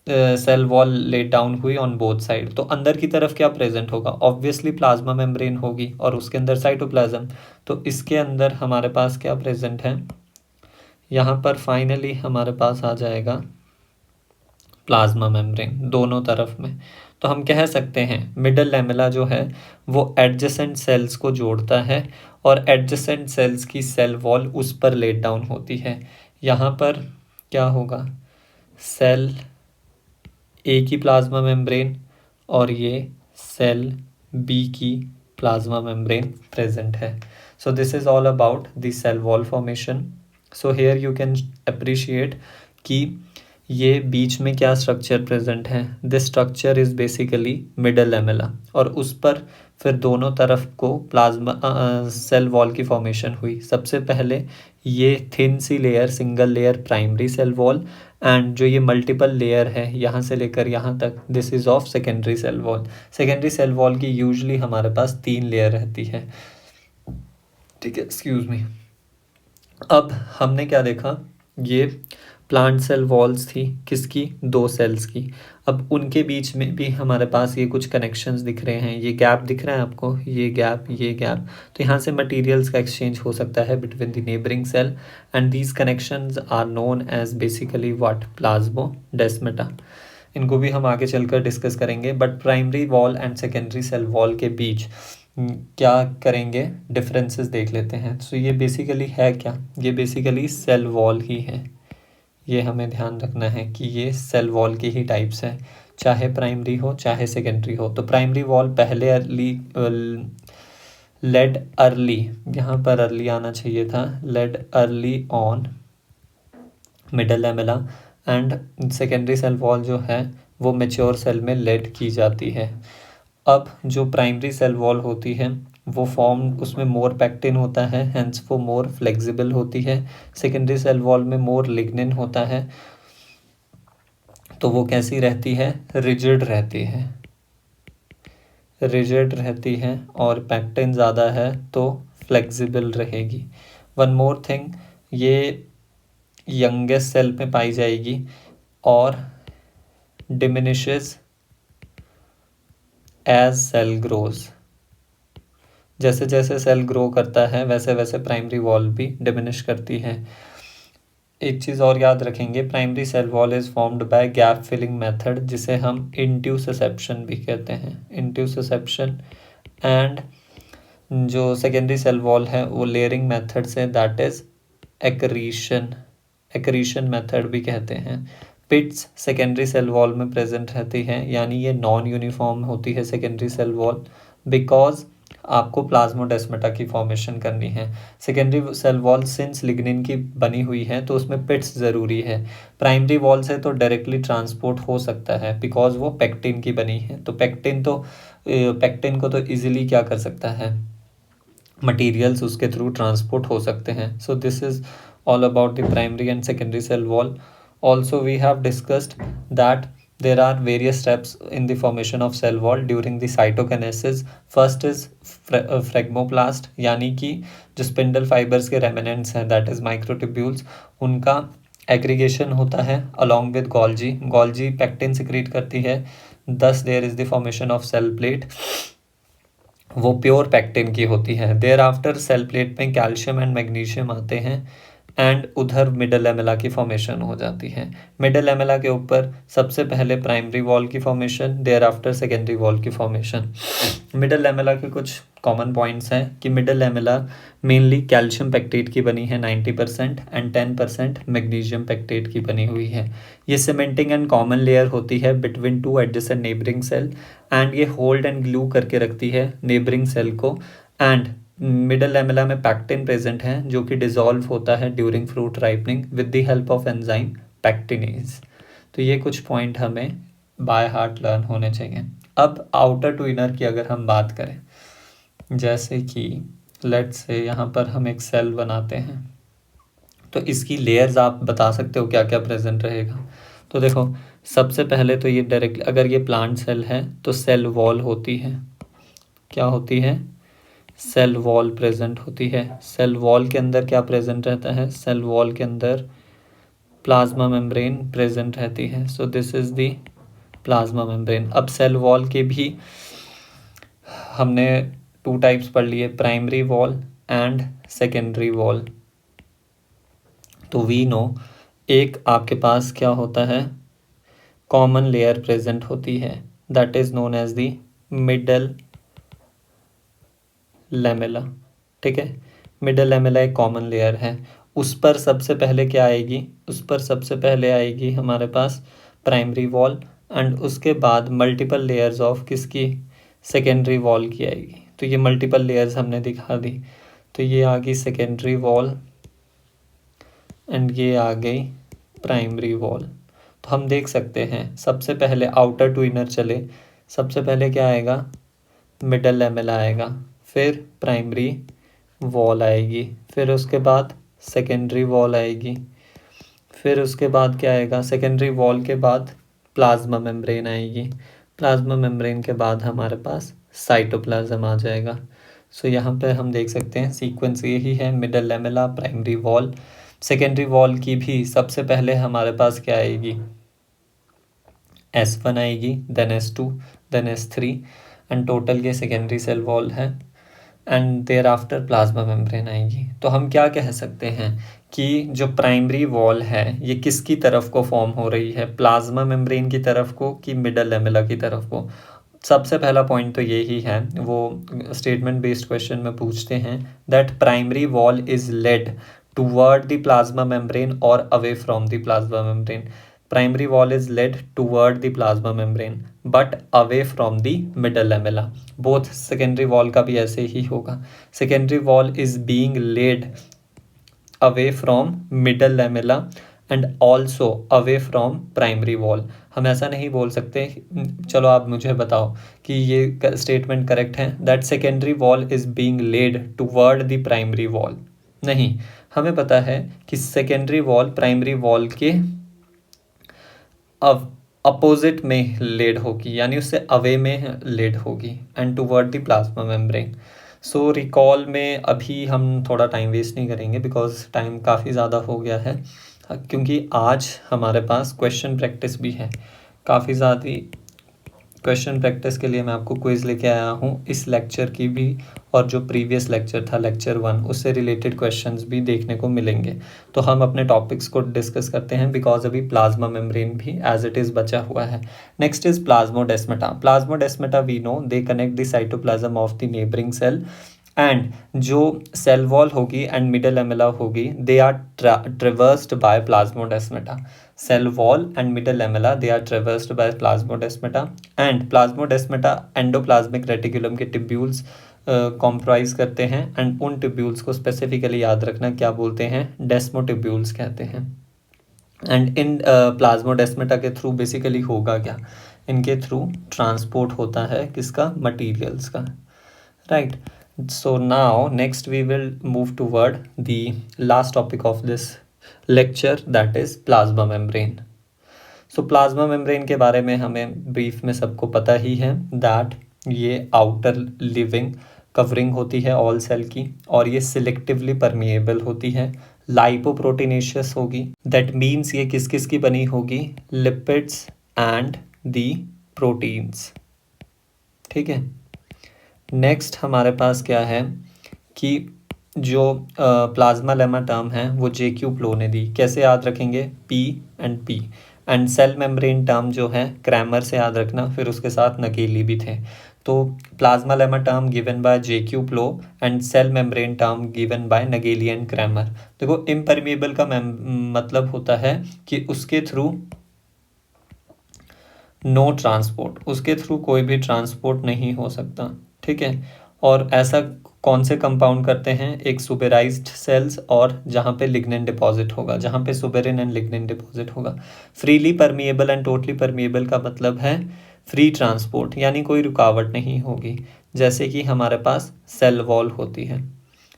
सेल वॉल लेट डाउन हुई ऑन बोथ साइड, तो अंदर की तरफ क्या प्रेजेंट होगा, ऑब्वियसली प्लाज्मा मेम्ब्रेन होगी और उसके अंदर साइटोप्लाज्म। तो इसके अंदर हमारे पास क्या प्रेजेंट है, यहाँ पर फाइनली हमारे पास आ जाएगा प्लाज्मा मेम्ब्रेन दोनों तरफ में। तो हम कह सकते हैं मिडल लैमेला जो है वो एडजेसेंट सेल्स को जोड़ता है और एडजेसेंट सेल्स की सेल वॉल उस पर लेट डाउन होती है। यहाँ पर क्या होगा, सेल ए की प्लाज्मा मेम्ब्रेन और ये सेल बी की प्लाज्मा मेम्ब्रेन प्रेजेंट है। So this is all about the cell wall formation. So here you can appreciate कि ये बीच में क्या स्ट्रक्चर प्रेजेंट है, this structure is basically middle lamella और उस पर फिर दोनों तरफ को प्लाज्मा सेल वॉल की फॉर्मेशन हुई। सबसे पहले ये थिन सी layer, single layer primary cell wall, and जो ये मल्टीपल लेयर है यहाँ से लेकर यहाँ तक, this is of secondary cell wall. Secondary cell wall की यूजुअली हमारे पास 3 लेयर रहती है, ठीक है, एक्सक्यूज मी। अब हमने क्या देखा, ये प्लांट सेल वॉल्स थी किसकी, 2 सेल्स की। अब उनके बीच में भी हमारे पास ये कुछ कनेक्शंस दिख रहे हैं, ये गैप दिख रहा है आपको, ये गैप, ये गैप। तो यहाँ से मटेरियल्स का एक्सचेंज हो सकता है between the neighbouring cell and these connections are known as basically what, plasmodesmata. इनको भी हम आगे चलकर डिस्कस करेंगे, but primary wall and secondary cell wall के बीच क्या करेंगे, डिफरेंसेस देख लेते हैं। तो ये बेसिकली है क्या, ये बेसिकली सेल वॉल ही है। ये हमें ध्यान रखना है कि ये सेल वॉल की ही टाइप्स है, चाहे प्राइमरी हो चाहे सेकेंडरी हो। तो प्राइमरी वॉल पहले लेड अर्ली, यहाँ पर अर्ली आना चाहिए था, laid early on middle lamella, and secondary cell wall जो है वो मेच्योर सेल में लेड की जाती है। अब जो प्राइमरी सेल वॉल होती है वो फॉर्म, उसमें मोर पैक्टिन होता है, हेंस वो मोर फ्लेक्सिबल होती है। सेकेंडरी सेल वॉल में मोर लिग्निन होता है, तो वो कैसी रहती है, रिजिड रहती है, रिजिड रहती है, और पैक्टिन ज़्यादा है तो फ्लेक्सिबल रहेगी। वन मोर थिंग, ये यंगेस्ट सेल में पाई जाएगी और डिमिनिशेस एज सेल ग्रोज। जैसे जैसे सेल ग्रो करता है वैसे वैसे प्राइमरी वॉल भी डिमिनिश करती है। एक चीज़ और याद रखेंगे, primary cell wall is formed by gap filling method, जिसे हम इंट्यूसिसेप्शन भी कहते हैं, इंट्यूसिसेप्शन। एंड जो सेकेंडरी सेल वॉल है वो लेयरिंग मेथड से, that is accretion, accretion method भी कहते हैं। पिट्स सेकेंडरी सेल वॉल में प्रेजेंट रहती है, यानी ये नॉन यूनिफॉर्म होती है सेकेंडरी सेल वॉल, बिकॉज आपको प्लाज्मोडेस्माटा की फॉर्मेशन करनी है। Secondary cell wall since lignin की बनी हुई है तो उसमें पिट्स ज़रूरी है। प्राइमरी वॉल से तो डायरेक्टली ट्रांसपोर्ट हो सकता है बिकॉज वो पेक्टिन की बनी है, तो पेक्टिन को तो इजीली क्या कर सकता है, मटेरियल्स उसके थ्रू ट्रांसपोर्ट हो सकते हैं। सो this is all about the primary and secondary cell wall. Also, we have discussed that there are various steps in the formation of cell wall during the cytokinesis. First is phlegmoplast, यानी कि जो spindle fibers के remnants हैं, that is microtubules, उनका aggregation होता है along with Golgi. Golgi pectin secrete करती है, thus there is the formation of cell plate, वो प्योर पैक्टिन की होती है। देयर आफ्टर सेल प्लेट में कैल्शियम एंड मैग्नीशियम आते हैं एंड उधर मिडल लैमेला की फॉर्मेशन हो जाती है। मिडल लैमेला के ऊपर सबसे पहले प्राइमरी वॉल की formation, thereafter secondary wall की फॉर्मेशन। मिडल लैमेला के कुछ कॉमन पॉइंट्स हैं कि middle lamella mainly calcium pectate की बनी है 90% एंड 10% मैग्नीशियम पेक्टेट की बनी हुई है। ये सीमेंटिंग एंड कॉमन लेयर होती है between 2 adjacent neighbouring cell, and ये होल्ड एंड ग्लू करके रखती है नेबरिंग सेल को। एंड मिडल लैमेला में पैक्टिन प्रेजेंट है जो कि डिसॉल्व होता है during fruit ripening with the help of enzyme pectinase. तो ये कुछ पॉइंट हमें बाय हार्ट लर्न होने चाहिए। अब आउटर टू इनर की अगर हम बात करें, जैसे कि लेट्स से यहाँ पर हम एक सेल बनाते हैं, तो इसकी लेयर्स आप बता सकते हो क्या क्या प्रेजेंट रहेगा। तो देखो, सबसे पहले तो ये डायरेक्टली, अगर ये प्लांट सेल है तो सेल वॉल होती है, क्या होती है, सेल वॉल प्रेजेंट होती है। सेल वॉल के अंदर क्या प्रेजेंट रहता है, सेल वॉल के अंदर प्लाज्मा मेम्ब्रेन प्रेजेंट रहती है। So this is the plasma membrane. अब सेल वॉल के भी हमने 2 टाइप्स पढ़ लिए, primary wall and secondary wall. तो वी नो एक आपके पास क्या होता है, कॉमन लेयर प्रेजेंट होती है, that is known as the middle lamella. ठीक है, मिडल लेमेला एक कॉमन लेयर है। उस पर सबसे पहले क्या आएगी, उस पर सबसे पहले आएगी हमारे पास प्राइमरी वॉल, एंड उसके बाद मल्टीपल लेयर्स ऑफ किसकी, सेकेंडरी वॉल की आएगी। तो ये मल्टीपल लेयर्स हमने दिखा दी। तो ये आ गई सेकेंडरी वॉल एंड ये आ गई प्राइमरी वॉल। तो हम देख सकते हैं सबसे पहले आउटर टू इनर चले, सबसे पहले क्या आएगा, मिडल लेमेला आएगा, फिर प्राइमरी वॉल आएगी, फिर उसके बाद सेकेंडरी वॉल आएगी, फिर उसके बाद क्या आएगा, सेकेंडरी वॉल के बाद प्लाज्मा मेम्ब्रेन आएगी, प्लाज्मा मेम्ब्रेन के बाद हमारे पास साइटोप्लाज्म आ जाएगा। सो यहाँ पे हम देख सकते हैं सीक्वेंस यही है, middle lamella, primary wall, secondary wall की भी सबसे पहले हमारे पास क्या आएगी, S1 आएगी, then S2, then S3, and total ये सेकेंडरी सेल वॉल है, and thereafter plasma membrane आएगी। तो हम क्या कह सकते हैं कि जो प्राइमरी वॉल है ये किसकी तरफ को फॉर्म हो रही है, प्लाज्मा मेम्ब्रेन की तरफ को कि मिडल लेमेला की तरफ को। सबसे पहला पॉइंट तो यही है, वो स्टेटमेंट बेस्ड क्वेश्चन में पूछते हैं that primary wall is laid toward the plasma membrane और away from the plasma membrane. Primary wall is led toward the plasma membrane but away from the middle lamella. Both secondary wall का भी ऐसे ही होगा, secondary wall is being laid away from middle lamella and also away from primary wall. हम ऐसा नहीं बोल सकते, चलो आप मुझे बताओ कि ये स्टेटमेंट करेक्ट है, that secondary wall is being laid toward the primary wall। नहीं, हमें पता है कि secondary wall primary wall के अब अपोजिट में लेड होगी, यानी उससे अवे में लेड होगी, and toward the plasma membrane. So recall में अभी हम थोड़ा टाइम वेस्ट नहीं करेंगे बिकॉज टाइम काफ़ी ज़्यादा हो गया है, क्योंकि आज हमारे पास क्वेश्चन प्रैक्टिस भी है काफ़ी ज़्यादा। क्वेश्चन प्रैक्टिस के लिए मैं आपको क्विज़ लेके आया हूँ इस लेक्चर की भी, और जो प्रीवियस लेक्चर था लेक्चर 1 उससे रिलेटेड क्वेश्चंस भी देखने को मिलेंगे। तो हम अपने टॉपिक्स को डिस्कस करते हैं बिकॉज अभी प्लाज्मा मेम्ब्रेन भी एज इट इज़ बचा हुआ है। Next is plasmodesmata. Plasmodesmata we know they connect the cytoplasm of the neighbouring cell, and जो सेल वॉल होगी एंड मिडल लेमेला होगी they are traversed by plasmodesmata. Cell wall and middle lamella they are traversed by plasmodesmata, and plasmodesmata endoplasmic reticulum के tubules comprise करते हैं, and उन tubules को specifically याद रखना क्या बोलते हैं, डेस्मोटिब्यूल्स कहते हैं। एंड इन प्लाज्मोडेस्माटा के थ्रू बेसिकली होगा क्या, इनके थ्रू ट्रांसपोर्ट होता है किसका, मटीरियल्स का, right. So now next we will move toward the last topic of this lecture, that is plasma membrane. So plasma membrane के बारे में हमें brief में सबको पता ही है that ये outer living covering होती है all cell की, और ये selectively permeable होती है, lipoproteinaceous होगी, that means ये किस किस की बनी होगी, lipids and the proteins। ठीक है, नेक्स्ट हमारे पास क्या है कि जो प्लाज्मा लेमा टर्म है वो JQ प्लो ने दी, कैसे याद रखेंगे, P and P, and cell membrane term जो है क्रैमर से याद रखना, फिर उसके साथ नकेली भी थे। तो plasmalemma term given by JQ Plowe and cell membrane term given by Nageli and Cramer. देखो इम्परमिएबल का मतलब होता है कि उसके थ्रू नो ट्रांसपोर्ट, उसके थ्रू कोई भी ट्रांसपोर्ट नहीं हो सकता। ठीक है, और ऐसा कौन से कंपाउंड करते हैं, एक सुबेराइज्ड सेल्स और जहाँ पे लिग्निन डिपॉजिट होगा, जहाँ पे सुबेरिन एंड लिग्निन डिपॉजिट होगा। Freely permeable and totally permeable का मतलब है फ्री ट्रांसपोर्ट, यानी कोई रुकावट नहीं होगी, जैसे कि हमारे पास सेल वॉल होती है।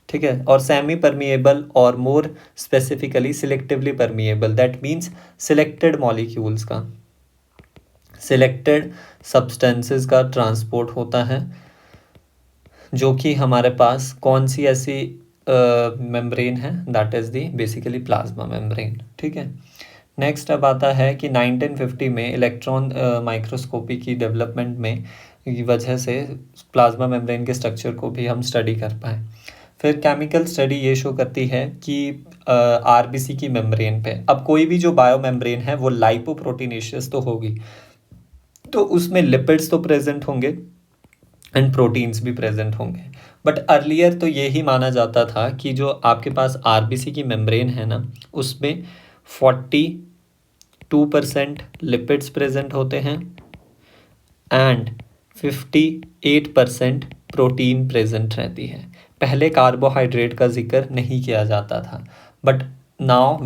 ठीक है, और सेमी परमिएबल और more specifically selectively permeable, that means selected molecules का, सिलेक्टेड सब्सटेंसेस का ट्रांसपोर्ट होता है, जो कि हमारे पास कौन सी ऐसी मेम्ब्रेन है, that is the basically plasma membrane. ठीक है, नेक्स्ट अब आता है कि 1950 में इलेक्ट्रॉन माइक्रोस्कोपी की डेवलपमेंट में की वजह से प्लाज्मा मेम्ब्रेन के स्ट्रक्चर को भी हम स्टडी कर पाए। फिर केमिकल स्टडी ये शो करती है कि आरबीसी की मेम्ब्रेन पे, अब कोई भी जो बायो मेम्ब्रेन है वो लाइपोप्रोटीनेशियस तो होगी, तो उसमें लिपिड्स तो प्रेजेंट होंगे एंड प्रोटीन्स भी प्रेजेंट होंगे। बट अर्लियर तो यही माना जाता था कि जो आपके पास आरबीसी की मेम्ब्रेन है ना, उसमें 42% लिपिड्स प्रेजेंट होते हैं एंड 58% प्रोटीन प्रेजेंट रहती है। पहले कार्बोहाइड्रेट का जिक्र नहीं किया जाता था, but now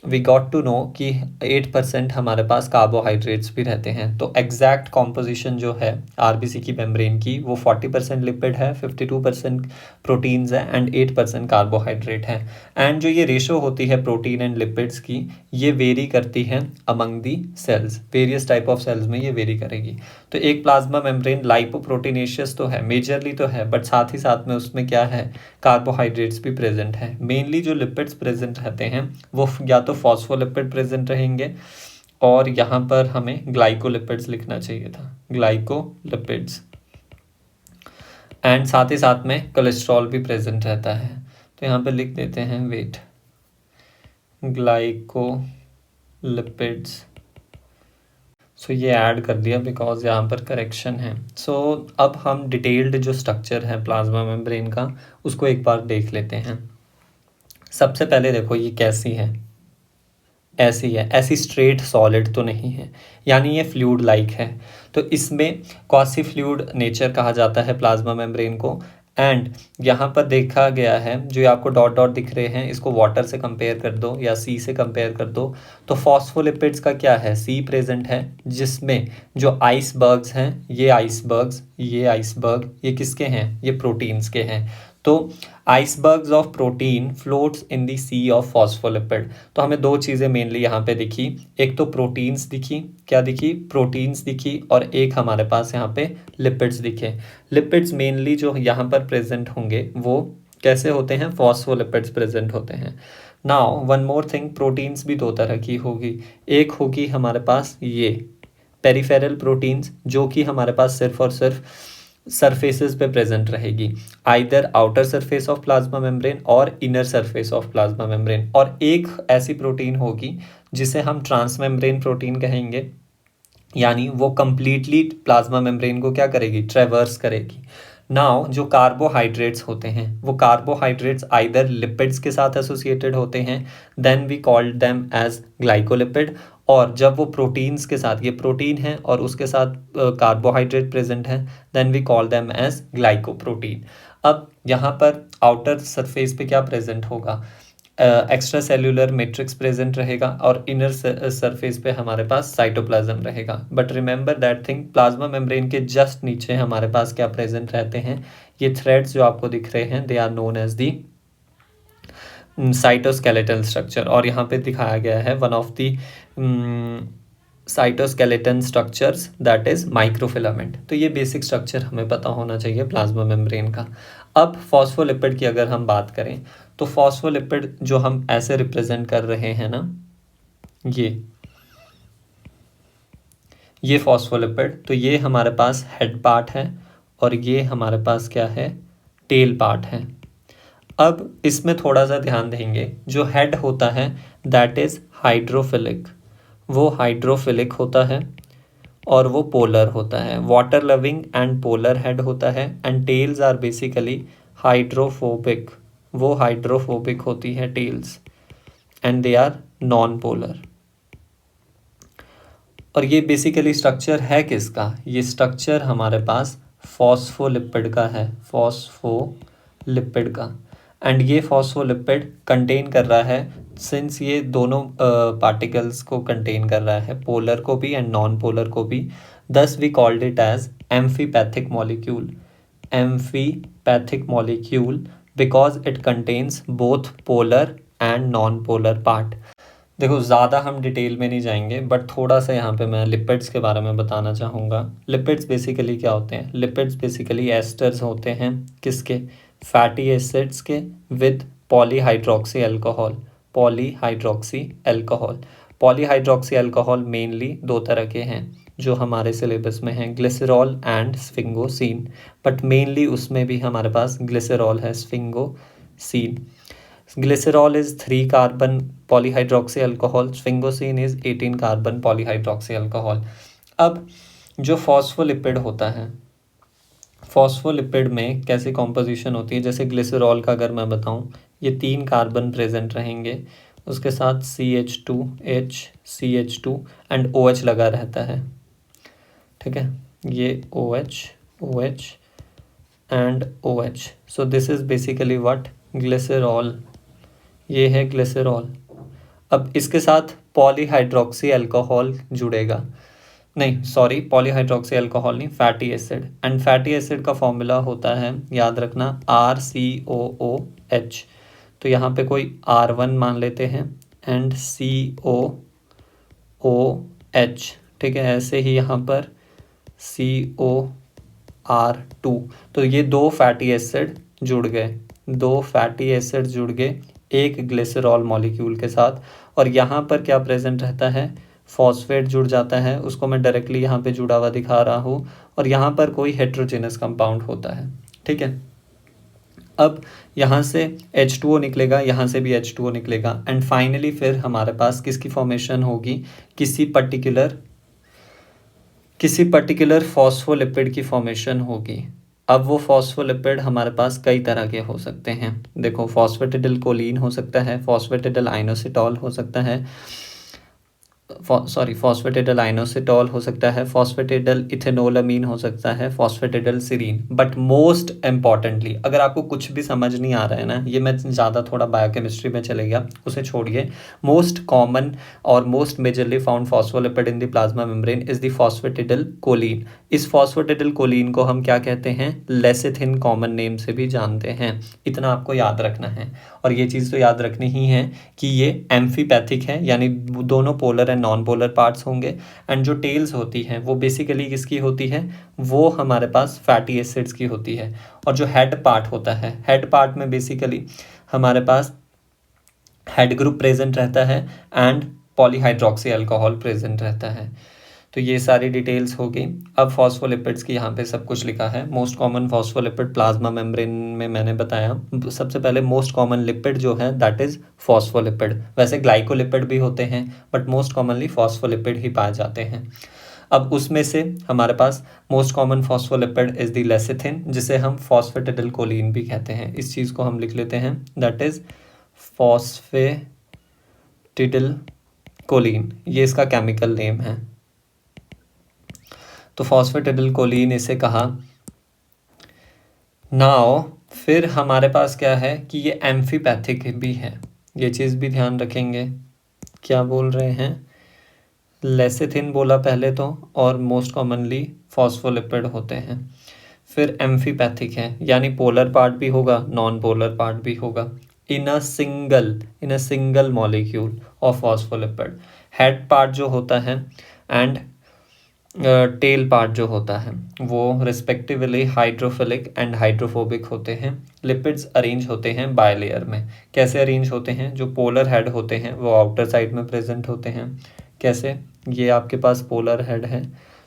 we got to know कि 8% हमारे पास कार्बोहाइड्रेट्स भी रहते हैं। तो एग्जैक्ट कॉम्पोजिशन जो है आरबीसी की मेम्ब्रेन की वो 40% लिपिड है, 52% प्रोटीन्स है एंड 8% कार्बोहाइड्रेट है। एंड जो ये रेशो होती है प्रोटीन एंड लिपिड्स की, ये वेरी करती है among the cells, various type of cells में ये वेरी करेगी। तो एक प्लाज्मा मेम्ब्रेन लाइपोप्रोटीनेशियस तो है, मेजरली तो है, बट साथ ही साथ में उसमें क्या है, कार्बोहाइड्रेट्स भी प्रेजेंट है। मेनली जो लिपिड्स प्रेजेंट रहते हैं वो या तो फॉस्फोलिपिड प्रेजेंट रहेंगे, और यहाँ पर हमें ग्लाइकोलिपिड्स लिखना चाहिए था, ग्लाइकोलिपिड्स, एंड साथ ही साथ में कोलेस्ट्रॉल भी प्रेजेंट रहता है। तो यहाँ पे लिख देते हैं वेट, ग्लाइकोलिपिड्स। सो ये ऐड कर दिया बिकॉज यहाँ पर करेक्शन है। सो अब हम डिटेल्ड जो स्ट्रक्चर है प्लाज्मा मेम्ब्रेन का उसको एक बार देख लेते हैं। सबसे पहले देखो ये कैसी है, ऐसी है, ऐसी स्ट्रेट सॉलिड तो नहीं है, यानी ये फ्लूइड लाइक है। तो इसमें क्वासी फ्लूइड नेचर कहा जाता है प्लाज्मा मेम्ब्रेन को। एंड यहाँ पर देखा गया है, जो ये आपको डॉट डॉट दिख रहे हैं, इसको वाटर से कंपेयर कर दो या सी से कंपेयर कर दो, तो फॉस्फोलिपिड्स का क्या है, सी प्रेजेंट है, जिसमें जो आइसबर्ग्स हैं, ये आइसबर्ग ये किसके हैं, ये प्रोटीन्स के हैं। तो icebergs of protein floats in the sea of phospholipid. तो हमें दो चीज़ें मेनली यहाँ पे दिखी, एक तो प्रोटीन्स दिखी, क्या दिखी, प्रोटीन्स दिखी, और एक हमारे पास यहाँ पे लिपिड्स दिखे। लिपिड्स मेनली जो यहाँ पर प्रेजेंट होंगे वो कैसे होते हैं, फॉस्फोलिपिड्स प्रेजेंट होते हैं। Now one more thing, proteins भी दो तरह की होगी, एक होगी हमारे पास ये पेरिफेरल प्रोटीन्स, जो कि हमारे पास सिर्फ और सिर्फ सरफेसेस पे प्रेजेंट रहेगी, either outer surface of plasma membrane और inner surface of plasma membrane. और एक ऐसी प्रोटीन होगी जिसे हम ट्रांसमेम्ब्रेन प्रोटीन कहेंगे, यानी वो कंप्लीटली प्लाज्मा मेम्ब्रेन को क्या करेगी, ट्रेवर्स करेगी। नाउ जो कार्बोहाइड्रेट्स होते हैं, वो कार्बोहाइड्रेट्स आइदर लिपिड्स के साथ एसोसिएटेड होते हैं, then we called them as glycolipid, और जब वो प्रोटीन्स के साथ, ये प्रोटीन है और उसके साथ कार्बोहाइड्रेट प्रेजेंट है, then we call them as glycoprotein. अब यहाँ पर आउटर सरफेस पे क्या प्रेजेंट होगा, एक्स्ट्रा सेल्यूलर मैट्रिक्स प्रेजेंट रहेगा, और इनर सरफेस पे हमारे पास साइटोप्लाज्म रहेगा। But remember that thing, plasma membrane के जस्ट नीचे हमारे पास क्या प्रेजेंट रहते हैं, ये थ्रेड्स जो आपको दिख रहे हैं, they are known as the cytoskeletal structure. और यहाँ पे दिखाया गया है one of the cytoskeleton structures, that is microfilament. तो ये बेसिक स्ट्रक्चर हमें पता होना चाहिए प्लाज्मा मेम्ब्रेन का। अब फॉस्फोलिपिड की अगर हम बात करें, तो फॉस्फोलिपिड जो हम ऐसे रिप्रेजेंट कर रहे हैं ना, ये फॉस्फोलिपिड, तो ये हमारे पास हेड पार्ट है और ये हमारे पास क्या है, टेल पार्ट है। अब इसमें थोड़ा सा ध्यान देंगे, जो हेड होता है दैट इज हाइड्रोफिलिक, वो हाइड्रोफिलिक होता है और वो पोलर होता है, water loving and polar head होता है। And tails are basically hydrophobic, वो हाइड्रोफोबिक होती है tails, and they are non polar. और ये बेसिकली स्ट्रक्चर है किसका, ये स्ट्रक्चर हमारे पास फॉस्फोलिपिड का है, फॉस्फोलिपिड का। एंड ये फॉस्फोलिपिड कंटेन कर रहा है, सिंस ये दोनों पार्टिकल्स को कंटेन कर रहा है, पोलर को भी एंड नॉन पोलर को भी, thus we called it as amphipathic molecule, amphipathic molecule, because it contains both polar and non polar part. देखो ज़्यादा हम डिटेल में नहीं जाएंगे, बट थोड़ा सा यहाँ पे मैं लिपिड्स के बारे में बताना चाहूँगा। लिपिड्स बेसिकली क्या होते हैं, लिपिड्स बेसिकली एस्टर्स होते हैं, किसके, फैटी एसिड्स के with polyhydroxy alcohol, polyhydroxy alcohol. Polyhydroxy alcohol mainly दो तरह के हैं जो हमारे सिलेबस में हैं, glycerol and sphingosine, but mainly उसमें भी हमारे पास ग्लिसरॉल है, sphingosine. Glycerol is 3 carbon polyhydroxy alcohol, sphingosine is 18 carbon polyhydroxy alcohol. अब जो फॉस्फोलिपिड होता है, फॉस्फोलिपिड में कैसी कॉम्पोजिशन होती है, जैसे ग्लिसरॉल का अगर मैं बताऊं, ये 3 कार्बन प्रेजेंट रहेंगे, उसके साथ CH2H CH2 एंड OH लगा रहता है, ठीक है, ये OH OH and OH। So this is basically what, glycerol, ये है ग्लिसरॉल। अब इसके साथ पॉलीहाइड्रोक्सी अल्कोहल जुड़ेगा, नहीं सॉरी, पॉलीहाइड्रोक्सी अल्कोहल नहीं, fatty acid, and fatty acid का फॉर्मूला होता है, याद रखना, RCOOH। तो यहाँ पे कोई R1 मान लेते हैं एंड COOH, ठीक है, ऐसे ही यहाँ पर COR2। तो ये दो फैटी एसिड जुड़ गए, दो फैटी एसिड जुड़ गए एक ग्लिसरॉल मॉलिक्यूल के साथ, और यहाँ पर क्या प्रेजेंट रहता है, फॉस्फेट जुड़ जाता है, उसको मैं डायरेक्टली यहाँ पे जुड़ा हुआ दिखा रहा हूँ, और यहाँ पर कोई हेट्रोजेनस कंपाउंड होता है, ठीक है। अब यहाँ से H2O निकलेगा, यहाँ से भी H2O निकलेगा, एंड फाइनली फिर हमारे पास किसकी फॉर्मेशन होगी, किसी पर्टिकुलर फॉस्फोलिपिड की फॉर्मेशन होगी। अब वो फॉस्फोलिपिड हमारे पास कई तरह के हो सकते हैं, देखो, फॉस्फेटिडिल कोलीन हो सकता है, फॉस्फेटिडिल आइनोसिटॉल हो सकता है, फॉस्फेटिडिल आइनोसिटॉल हो सकता है, फॉस्फेटिडिल इथेनोलामीन हो सकता है, phosphatidyl serine. But most importantly, अगर आपको कुछ भी समझ नहीं आ रहा है ना, ये मैं ज़्यादा थोड़ा बायोकेमिस्ट्री में चले गया, उसे छोड़िए, मोस्ट कॉमन और most majorly found phospholipid in the plasma membrane is the phosphatidyl choline. इस फॉस्फेटिडिल कोलीन को हम क्या कहते हैं, लेसिथिन कॉमन नेम से भी जानते हैं, इतना आपको याद रखना है। और ये चीज़ तो याद रखनी ही है कि ये एम्फीपैथिक है, यानी दोनों polar and non polar parts होंगे, एंड जो टेल्स होती हैं वो बेसिकली किसकी होती है, वो हमारे पास फैटी एसिड्स की होती है। और जो हेड पार्ट होता है, हेड पार्ट में बेसिकली हमारे पास हेड ग्रुप प्रेजेंट रहता है एंड पॉलीहाइड्रोक्सी अल्कोहल प्रेजेंट रहता है। तो ये सारी डिटेल्स हो गई। अब फॉस्फोलिपिड्स की यहाँ पे सब कुछ लिखा है। Most common phospholipid plasma membrane में मैंने बताया, सबसे पहले मोस्ट कॉमन लिपिड जो है दैट इज़ फॉस्फोलिपिड। वैसे ग्लाइकोलिपिड भी होते हैं बट मोस्ट कॉमनली फॉस्फोलिपिड ही पाए जाते हैं। अब उसमें से हमारे पास most common phospholipid is the lecithin, जिसे हम फॉस्फेटिडिल कोलीन भी कहते हैं। इस चीज़ को हम लिख लेते हैं, दैट इज़ फॉस्फेटिडिल कोलीन, ये इसका केमिकल नेम है। तो फॉस्फेटिडिल कोलीन इसे कहा। नाउ फिर हमारे पास क्या है कि ये एम्फीपैथिक भी है, ये चीज़ भी ध्यान रखेंगे। क्या बोल रहे हैं, लेसिथिन बोला पहले तो, और मोस्ट कॉमनली फॉस्फोलिपिड होते हैं। फिर एम्फीपैथिक है, यानी पोलर पार्ट भी होगा, नॉन पोलर पार्ट भी होगा, in a single molecule of phospholipid. Head part जो होता है एंड टेल पार्ट जो होता है वो रिस्पेक्टिवली हाइड्रोफिलिक एंड हाइड्रोफोबिक होते हैं। लिपिड्स अरेंज होते हैं बायलेयर में। कैसे अरेंज होते हैं, जो पोलर हेड होते हैं वो आउटर साइड में प्रेजेंट होते हैं। कैसे, ये आपके पास पोलर हेड है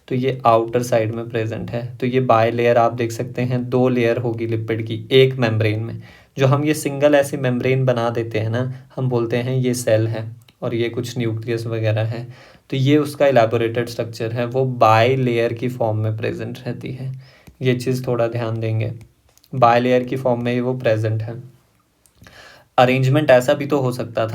तो ये आउटर साइड में प्रेजेंट है, तो ये बायलेयर आप देख सकते हैं, 2 लेयर होगी लिपिड की एक मेम्ब्रेन में। जो हम ये सिंगल ऐसी मेम्ब्रेन बना देते हैं ना, हम बोलते हैं ये सेल है और ये कुछ न्यूक्लियस वगैरह है, तो ये उसका इलेबोरेटेड स्ट्रक्चर है, वो बाय लेयर की फॉर्म में प्रेजेंट रहती है। ये चीज़ थोड़ा ध्यान देंगे, बाय लेयर की फॉर्म में वो प्रेजेंट है। अरेंजमेंट ऐसा भी तो हो सकता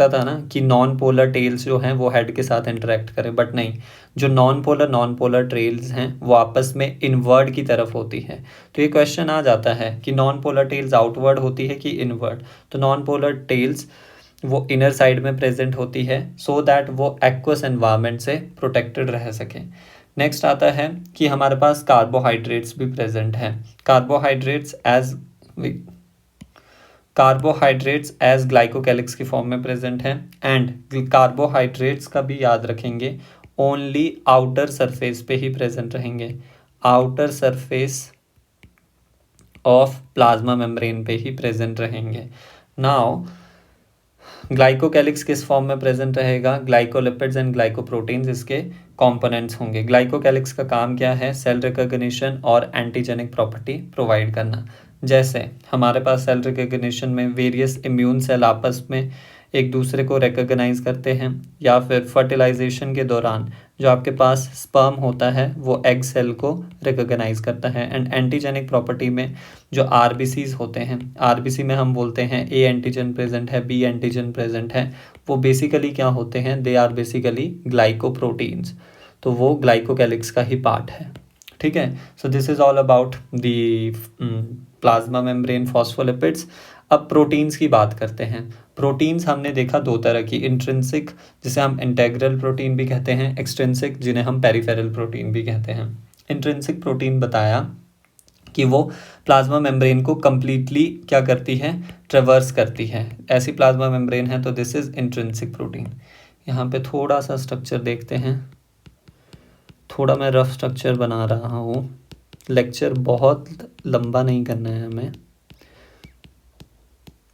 था ना कि नॉन पोलर टेल्स जो हैं वो हेड के साथ इंटरेक्ट करें, बट नहीं, जो नॉन पोलर टेल्स हैं वो आपस में इनवर्ड की तरफ होती है। तो ये क्वेश्चन आ जाता है कि नॉन पोलर टेल्स आउटवर्ड होती है कि इनवर्ड, तो नॉन पोलर टेल्स वो इनर साइड में प्रेजेंट होती है सो दैट वो एक्वस एनवायरनमेंट से प्रोटेक्टेड रह सके। नेक्स्ट आता है कि हमारे पास कार्बोहाइड्रेट्स भी प्रेजेंट हैं। कार्बोहाइड्रेट्स एज ग्लाइकोकैलिक्स की फॉर्म में प्रेजेंट है, एंड कार्बोहाइड्रेट्स का भी याद रखेंगे ओनली आउटर सरफेस पे ही प्रेजेंट रहेंगे, outer surface of plasma membrane पे ही प्रेजेंट रहेंगे। नाउ ग्लाइकोकैलिक्स किस फॉर्म में प्रेजेंट रहेगा? ग्लाइकोलिपिड्स एंड ग्लाइकोप्रोटीन्स इसके कंपोनेंट्स होंगे। ग्लाइकोकैलिक्स का काम क्या है? सेल रिकॉग्निशन और एंटीजेनिक प्रॉपर्टी प्रोवाइड करना। जैसे हमारे पास सेल रिकॉग्निशन में वेरियस इम्यून सेल आपस में एक दूसरे को रिकॉग्नाइज करते हैं, या फिर फर्टिलाइजेशन के दौरान जो आपके पास स्पर्म होता है वो एग सेल को रिकॉग्नाइज करता है। एंड एंटीजेनिक प्रॉपर्टी में जो आरबीसीज होते हैं, आरबीसी में हम बोलते हैं ए एंटीजन प्रेजेंट है, बी एंटीजन प्रेजेंट है, वो बेसिकली क्या होते हैं? They are basically glycoproteins. तो वो ग्लाइकोकैलिक्स का ही पार्ट है। ठीक है, so this is all about the plasma membrane phospholipids. अब प्रोटीन्स की बात करते हैं। प्रोटीन्स हमने देखा दो तरह की, इंट्रिंसिक जिसे हम इंटेग्रल प्रोटीन भी कहते हैं, एक्सट्रिंसिक जिन्हें हम पेरिफेरल प्रोटीन भी कहते हैं। इंट्रिंसिक प्रोटीन बताया कि वो प्लाज्मा मेम्ब्रेन को कम्प्लीटली क्या करती है? ट्रेवर्स करती है। ऐसी प्लाज्मा मेम्ब्रेन है तो दिस इज इंट्रिंसिक प्रोटीन। यहाँ पे थोड़ा सा स्ट्रक्चर देखते हैं, थोड़ा मैं रफ स्ट्रक्चर बना रहा हूँ, लेक्चर बहुत लंबा नहीं करना है हमें,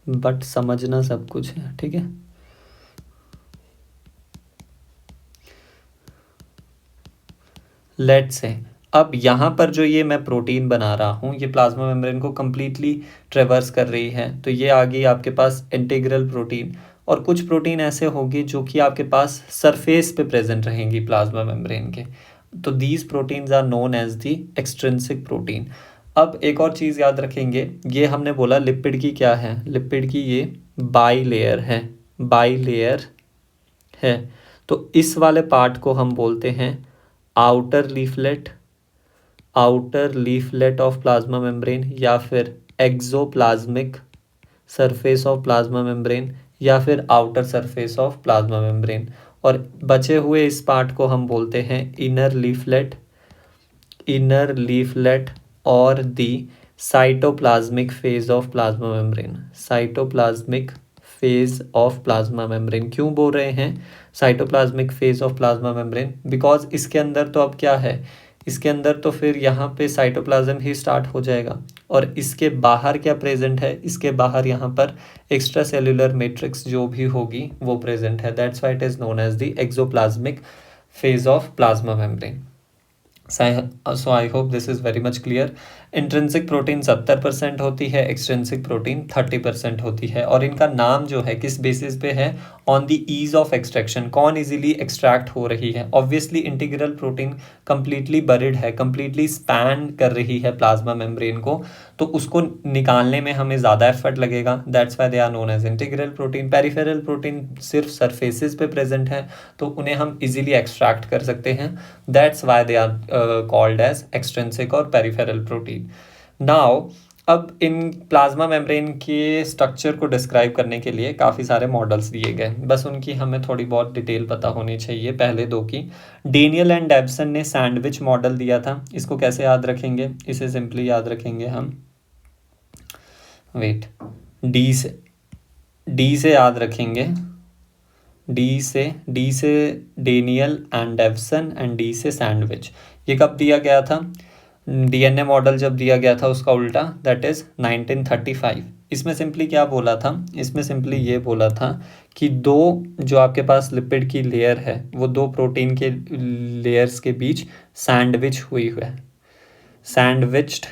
बट समझना सब कुछ है। ठीक है, लेट्स से अब यहाँ पर जो ये मैं प्रोटीन बना रहा हूँ ये प्लाज्मा मेम्ब्रेन को कम्प्लीटली ट्रेवर्स कर रही है, तो ये आ गई आपके पास इंटीग्रल प्रोटीन। और कुछ प्रोटीन ऐसे होंगे जो कि आपके पास सरफेस पे प्रेजेंट रहेंगी प्लाज्मा मेम्ब्रेन के, तो these proteins are known as the extrinsic protein. अब एक और चीज़ याद रखेंगे, ये हमने बोला लिपिड की क्या है? लिपिड की ये बाई लेयर है, बाई लेयर है। तो इस वाले पार्ट को हम बोलते हैं outer leaflet, outer leaflet of plasma membrane, या फिर exoplasmic surface of plasma membrane, या फिर outer surface of plasma membrane. और बचे हुए इस पार्ट को हम बोलते हैं इनर लीफलेट, इनर लीफलेट और the cytoplasmic face of plasma membrane, cytoplasmic face of plasma membrane. क्यों बोल रहे हैं cytoplasmic face of plasma membrane? Because इसके अंदर तो अब क्या है, इसके अंदर तो फिर यहाँ पे साइटोप्लाज्म ही स्टार्ट हो जाएगा, और इसके बाहर क्या प्रेजेंट है? इसके बाहर यहाँ पर एक्स्ट्रा सेल्यूलर मैट्रिक्स जो भी होगी वो प्रेजेंट है। That's why it is known as the exoplasmic face of plasma membrane. So I hope this is very much clear. Intrinsic protein 70% होती है, एक्सट्रिंसिक प्रोटीन 30% होती है। और इनका नाम जो है किस बेसिस पे है? On the ease of extraction, कौन इजीली एक्सट्रैक्ट हो रही है। Obviously integral protein completely buried है, कंप्लीटली स्पैन कर रही है प्लाज्मा मेम्ब्रेन को, तो उसको निकालने में हमें ज़्यादा एफर्ट लगेगा। That's why they are known as integral protein. Peripheral protein सिर्फ सरफेसेस पे प्रेजेंट है, तो उन्हें हम इजीली एक्सट्रैक्ट कर सकते हैं। That's why they are called as extrinsic और पेरिफेरल प्रोटीन। नाउ अब इन प्लाज्मा मेम्ब्रेन के स्ट्रक्चर को डिस्क्राइब करने के लिए काफ़ी सारे मॉडल्स दिए गए, बस उनकी हमें थोड़ी बहुत डिटेल पता होनी चाहिए। पहले दो की, डेनियल एंड डेब्सन ने सैंडविच मॉडल दिया था। इसको कैसे याद रखेंगे? इसे सिंपली याद रखेंगे हम, वेट, डी से याद रखेंगे, डी से डेनियल एंड डेब्सन एंड डी से सैंडविच। ये कब दिया गया था? डीएनए मॉडल जब दिया गया था उसका उल्टा, दैट इज 1935। इसमें सिंपली क्या बोला था? इसमें सिंपली ये बोला था कि दो जो आपके पास लिपिड की लेयर है वो दो प्रोटीन के लेयर्स के बीच सैंडविच हुई है, sandwiched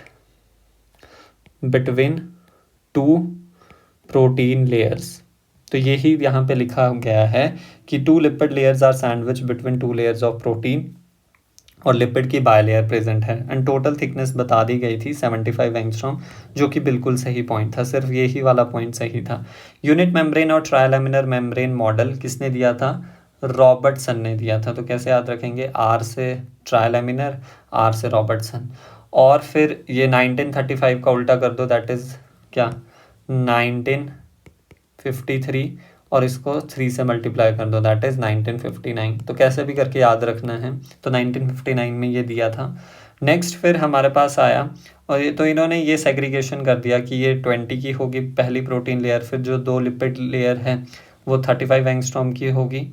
between two protein layers. तो यही यहाँ पे लिखा गया है कि two lipid layers are sandwich between two layers of protein, और लिपिड की बायलेयर प्रेजेंट है। एंड टोटल थिकनेस बता दी गई थी 75 एंगस्ट्रॉम, जो कि बिल्कुल सही पॉइंट था, सिर्फ यही वाला पॉइंट सही था। यूनिट मेम्ब्रेन और ट्रायलैमिनर मेम्ब्रेन मॉडल किसने दिया था? रॉबर्टसन ने दिया था। तो कैसे याद रखेंगे? आर से ट्रायलैमिनर, आर से रॉबर्टसन। और फिर ये 1935 का उल्टा कर दो, दैट इज क्या, 1953, और इसको 3 से मल्टीप्लाई कर दो, दैट इज़ 1959। तो कैसे भी करके याद रखना है, तो 1959 में ये दिया था। नेक्स्ट फिर हमारे पास आया, और ये तो इन्होंने ये सेग्रीगेशन कर दिया कि ये 20 की होगी पहली प्रोटीन लेयर, फिर जो दो लिपिड लेयर है वो 35 एंगस्ट्रॉम की होगी,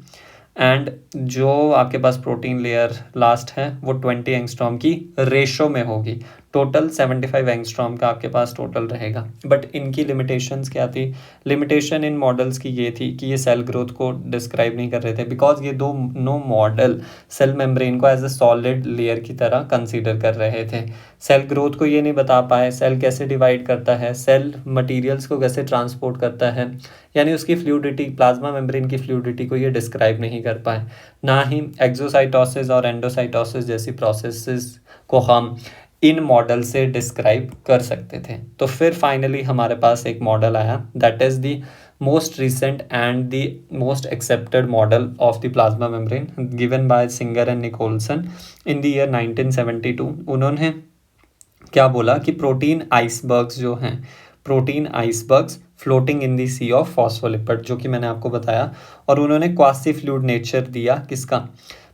एंड जो आपके पास प्रोटीन लेयर लास्ट है वो 20 एंगस्ट्रॉम की रेशो में होगी। टोटल 75 एंगस्ट्रॉम का आपके पास टोटल रहेगा। बट इनकी लिमिटेशंस क्या थी? लिमिटेशन इन मॉडल्स की ये थी कि ये सेल ग्रोथ को डिस्क्राइब नहीं कर रहे थे, बिकॉज ये नो मॉडल सेल मेम्ब्रेन को एज ए सॉलिड लेयर की तरह कंसीडर कर रहे थे। सेल ग्रोथ को ये नहीं बता पाए, सेल कैसे डिवाइड करता है, सेल मटेरियल्स को कैसे ट्रांसपोर्ट करता है, यानी उसकी फ्लूइडिटी, प्लाज्मा मेम्ब्रेन की फ्लूइडिटी को ये डिस्क्राइब नहीं कर पाए। ना ही एक्सोसाइटोसिस और एंडोसाइटोसिस जैसी प्रोसेसेस को हम इन मॉडल से डिस्क्राइब कर सकते थे। तो फिर फाइनली हमारे पास एक मॉडल आया, that is the most recent and the most accepted model of the plasma membrane given by Singer and Nicolson in the year 1972। उन्होंने क्या बोला कि प्रोटीन आइसबर्ग्स जो हैं, protein icebergs floating in the sea of phospholipid, जो कि मैंने आपको बताया। और उन्होंने क्वासी फ्लूइड नेचर दिया किसका?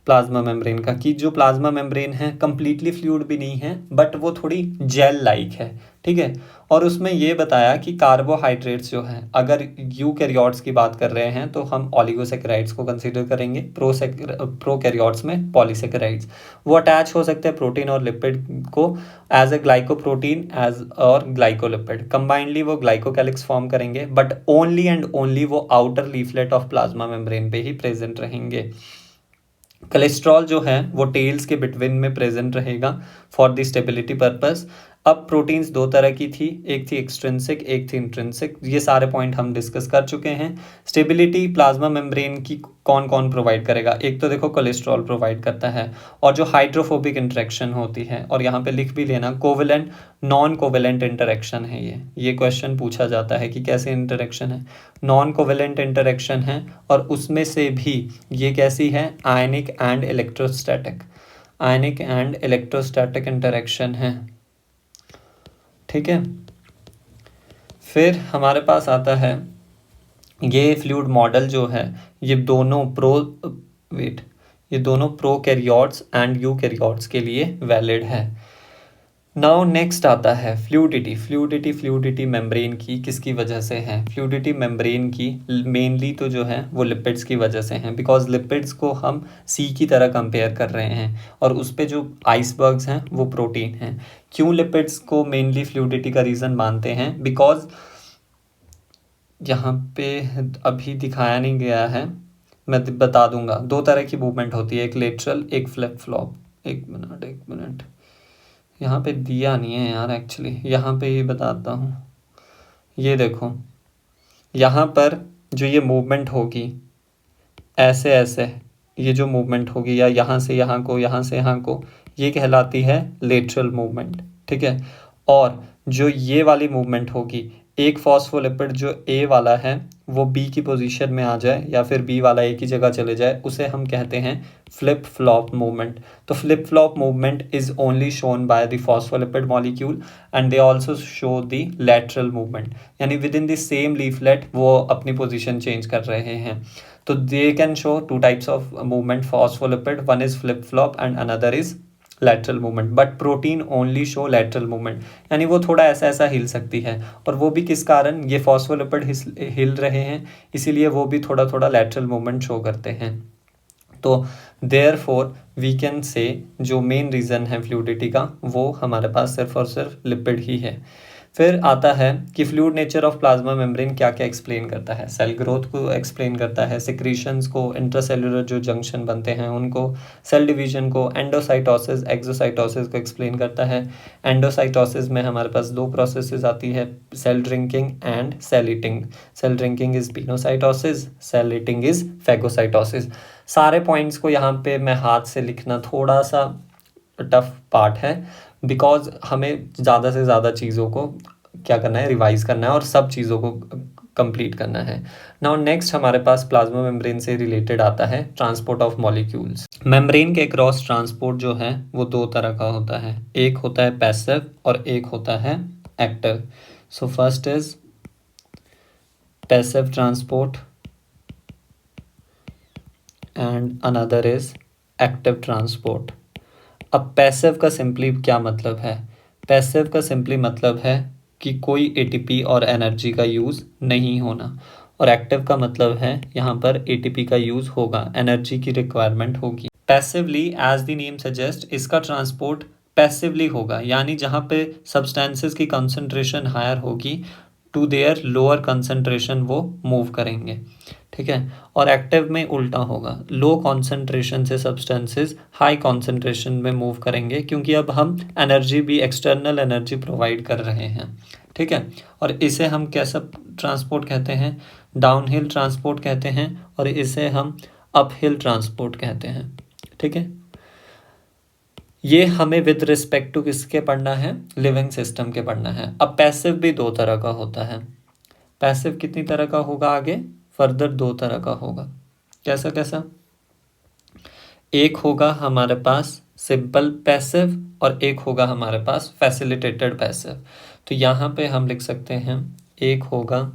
प्लाज्मा मेम्ब्रेन का, कि जो प्लाज्मा मेम्ब्रेन है कंप्लीटली फ्लूइड भी नहीं है, बट वो थोड़ी जेल लाइक है, ठीक है। और उसमें ये बताया कि कार्बोहाइड्रेट्स जो हैं, अगर यूकैरियोट्स की बात कर रहे हैं तो हम ऑलिगोसैकेराइड्स को कंसीडर करेंगे, प्रोकैरियोट्स में पॉलीसैकेराइड्स। वो अटैच हो सकते हैं प्रोटीन और लिपिड को एज ए ग्लाइकोप्रोटीन एज और ग्लाइकोलिपिड, कंबाइंडली वो ग्लाइकोकैलिक्स फॉर्म करेंगे, बट ओनली एंड ओनली वो outer leaflet of plasma membrane पे ही प्रेजेंट रहेंगे। कोलेस्ट्रॉल जो है वो टेल्स के बिटवीन में प्रेजेंट रहेगा फॉर द स्टेबिलिटी पर्पस। अब प्रोटीन्स दो तरह की थी, एक थी एक्सट्रिंसिक, एक थी इंट्रिंसिक। ये सारे पॉइंट हम डिस्कस कर चुके हैं। स्टेबिलिटी प्लाज्मा मेम्ब्रेन की कौन कौन प्रोवाइड करेगा? एक तो देखो कोलेस्ट्रॉल प्रोवाइड करता है, और जो हाइड्रोफोबिक इंटरेक्शन होती है, और यहाँ पे लिख भी लेना कोवेलेंट नॉन कोवेलेंट इंटरेक्शन है ये क्वेश्चन पूछा जाता है कि कैसे इंटरेक्शन है। नॉन कोवेलेंट इंटरेक्शन है, और उसमें से भी ये कैसी है? Ionic and electrostatic, ionic and electrostatic interaction है, ठीक है। फिर हमारे पास आता है ये फ्लूइड मॉडल जो है, ये दोनों प्रोकैरियोट्स एंड यूकैरियोट्स के लिए वैलिड है। नाउ नेक्स्ट आता है फ्लूइडिटी। फ्लूइडिटी मेम्ब्रेन की किसकी वजह से है? फ्लूइडिटी मेम्ब्रेन की मेनली तो जो है वो लिपिड्स की वजह से हैं, बिकॉज लिपिड्स को हम सी की तरह कंपेयर कर रहे हैं, और उस पे जो आइसबर्ग्स हैं वो प्रोटीन हैं। क्यों लिपिड्स को मेनली फ्लूइडिटी का रीज़न मानते हैं? बिकॉज यहाँ पे अभी दिखाया नहीं गया है, मैं बता दूंगा। दो तरह की मूवमेंट होती है, एक लेटरल, एक फ्लिप फ्लॉप। एक मिनट, यहाँ पे दिया नहीं है यार, एक्चुअली यहाँ पे ही बताता हूँ। ये देखो, यहाँ पर जो ये मूवमेंट होगी ऐसे ऐसे, ये जो मूवमेंट होगी, या यहाँ से यहाँ को, यहाँ से यहाँ को, ये कहलाती है लेटरल मूवमेंट, ठीक है। और जो ये वाली मूवमेंट होगी, एक फॉस्फोलिपिड जो ए वाला है वो बी की पोजीशन में आ जाए, या फिर बी वाला ए की जगह चले जाए, उसे हम कहते हैं फ्लिप फ्लॉप मूवमेंट। तो flip flop movement is only shown by the phospholipid molecule, and they also show the lateral movement, यानी within the same leaflet वो अपनी पोजीशन चेंज कर रहे हैं। तो they can show two types of movement phospholipid, one is flip flop and another is lateral movement, but protein only show lateral movement, यानी वो थोड़ा ऐसा ऐसा हिल सकती है। और वो भी किस कारण? ये फॉस्फोलिपिड हिल रहे हैं, इसीलिए वो भी थोड़ा थोड़ा लैटरल मूवमेंट शो करते हैं। तो देयरफॉर वी कैन से जो मेन रीज़न है फ्लूइडिटी का, वो हमारे पास सिर्फ और सिर्फ लिपिड ही है। फिर आता है कि fluid nature of plasma membrane क्या क्या एक्सप्लेन करता है? सेल ग्रोथ को एक्सप्लेन करता है, सिक्रीशंस को, इंट्रासेलुलर जो जंक्शन बनते हैं उनको, सेल डिवीजन को, एंडोसाइटोसिस एक्सोसाइटोसिस को एक्सप्लेन करता है। एंडोसाइटोसिस में हमारे पास दो प्रोसेसेस आती है, cell drinking and cell eating. Cell drinking is pinocytosis, cell eating is phagocytosis. सारे पॉइंट्स को यहाँ पे मैं हाथ से लिखना थोड़ा सा टफ पार्ट है, बिकॉज हमें ज़्यादा से ज़्यादा चीज़ों को क्या करना है? रिवाइज करना है, और सब चीज़ों को कंप्लीट करना है। नाउ नेक्स्ट हमारे पास प्लाज्मा मेम्ब्रेन से रिलेटेड आता है ट्रांसपोर्ट ऑफ मॉलिक्यूल्स। मेम्ब्रेन के क्रॉस ट्रांसपोर्ट जो है वो दो तरह का होता है, एक होता है पैसिव और एक होता है active. So first is passive transport and another is active transport. अब पैसिव का सिंपली क्या मतलब है? पैसिव का सिंपली मतलब है कि कोई एटीपी और एनर्जी का यूज़ नहीं होना, और एक्टिव का मतलब है यहाँ पर एटीपी का यूज़ होगा, एनर्जी की रिक्वायरमेंट होगी। Passively as the name suggest, इसका ट्रांसपोर्ट पैसिवली होगा, यानी जहाँ पे सब्सटेंसेस की कंसंट्रेशन हायर होगी टू देयर लोअर कंसंट्रेशन वो मूव करेंगे, ठीक है। और एक्टिव में उल्टा होगा, लो कॉन्सेंट्रेशन से सब्सटेंसेस हाई कॉन्सेंट्रेशन में मूव करेंगे, क्योंकि अब हम एनर्जी भी एक्सटर्नल एनर्जी प्रोवाइड कर रहे हैं, ठीक है। और इसे हम कैसा ट्रांसपोर्ट कहते हैं, डाउनहिल ट्रांसपोर्ट कहते हैं, और इसे हम अपहिल ट्रांसपोर्ट कहते हैं, ठीक है। ये हमें विद रिस्पेक्ट टू किसके पढ़ना है, लिविंग सिस्टम के पढ़ना है। अब पैसिव भी दो तरह का होता है। पैसिव कितनी तरह का होगा, आगे फर्दर दो तरह का होगा। कैसा कैसा, एक होगा हमारे पास सिंपल पैसिव और एक होगा हमारे पास फैसिलिटेटेड पैसिव। तो यहाँ पे हम लिख सकते हैं, एक होगा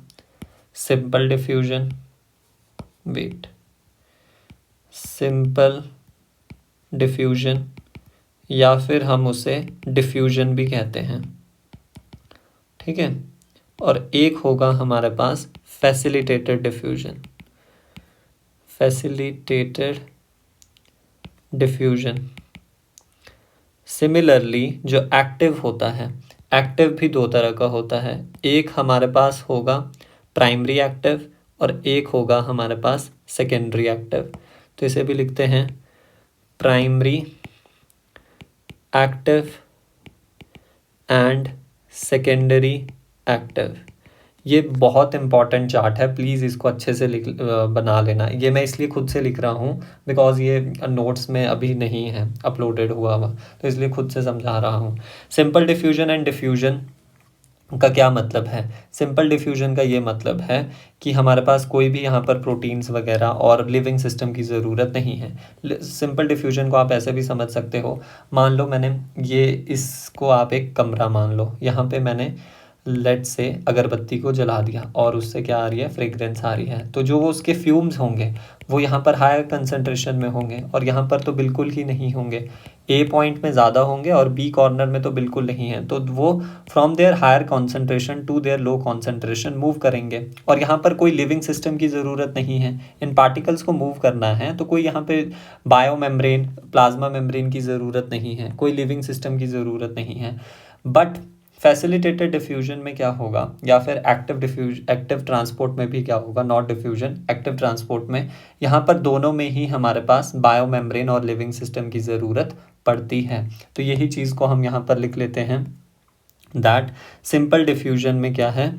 simple diffusion, wait, simple diffusion, या फिर हम उसे डिफ्यूजन भी कहते हैं, ठीक है। और एक होगा हमारे पास facilitated diffusion, facilitated diffusion. Similarly जो एक्टिव होता है, एक्टिव भी दो तरह का होता है। एक हमारे पास होगा प्राइमरी एक्टिव और एक होगा हमारे पास सेकेंडरी एक्टिव। तो इसे भी लिखते हैं primary active and secondary active. ये बहुत इंपॉर्टेंट चार्ट है, प्लीज़ इसको अच्छे से बना लेना। ये मैं इसलिए खुद से लिख रहा हूँ बिकॉज ये नोट्स में अभी नहीं है अपलोडेड हुआ, तो इसलिए खुद से समझा रहा हूँ। सिंपल डिफ्यूजन एंड डिफ्यूजन का क्या मतलब है। सिंपल डिफ्यूजन का ये मतलब है कि हमारे पास कोई भी यहाँ पर प्रोटीन्स वगैरह और लिविंग सिस्टम की ज़रूरत नहीं है। सिंपल डिफ्यूजन को आप ऐसे भी समझ सकते हो, मान लो मैंने ये, इसको आप एक कमरा मान लो, यहाँ पे मैंने लेट से अगरबत्ती को जला दिया और उससे क्या आ रही है, फ्रेग्रेंस आ रही है। तो जो वो उसके फ्यूम्स होंगे वो यहाँ पर हायर कंसंट्रेशन में होंगे और यहाँ पर तो बिल्कुल ही नहीं होंगे। ए पॉइंट में ज़्यादा होंगे और बी कॉर्नर में तो बिल्कुल नहीं है। तो वो from their higher concentration to their low concentration move करेंगे। और यहाँ पर कोई लिविंग सिस्टम की ज़रूरत नहीं है, इन पार्टिकल्स को मूव करना है तो कोई यहाँ पे बायो मेम्ब्रेन, प्लाज्मा मेम्ब्रेन की ज़रूरत नहीं है, कोई लिविंग सिस्टम की ज़रूरत नहीं है। बट फैसिलिटेटेड डिफ्यूजन में क्या होगा, या फिर एक्टिव ट्रांसपोर्ट में भी क्या होगा, नॉट डिफ्यूजन, एक्टिव ट्रांसपोर्ट में यहाँ पर दोनों में ही हमारे पास बायो मेम्ब्रेन और लिविंग सिस्टम की ज़रूरत पड़ती है। तो यही चीज़ को हम यहाँ पर लिख लेते हैं दैट सिंपल डिफ्यूजन में क्या है,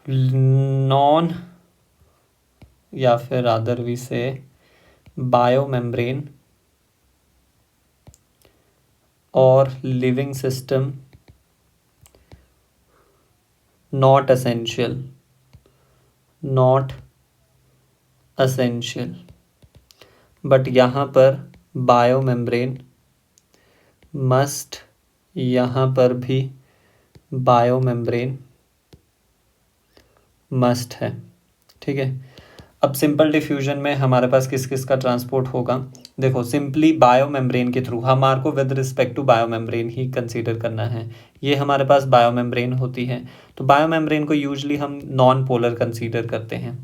नॉन, या फिर रादर वी से बायो मेम्ब्रेन और living system not essential, not essential। But यहाँ पर बायो मेम्ब्रेन मस्ट, यहाँ पर भी बायो मेम्ब्रेन मस्ट है, ठीक है। अब सिंपल डिफ्यूजन में हमारे पास किस किस का ट्रांसपोर्ट होगा, देखो सिंपली बायो मेम्ब्रेन के थ्रू, हमारे को with respect to bio membrane ही कंसीडर करना है। ये हमारे पास बायो मेम्ब्रेन होती है, तो बायो मेम्ब्रेन को यूजली हम नॉन पोलर कंसीडर करते हैं,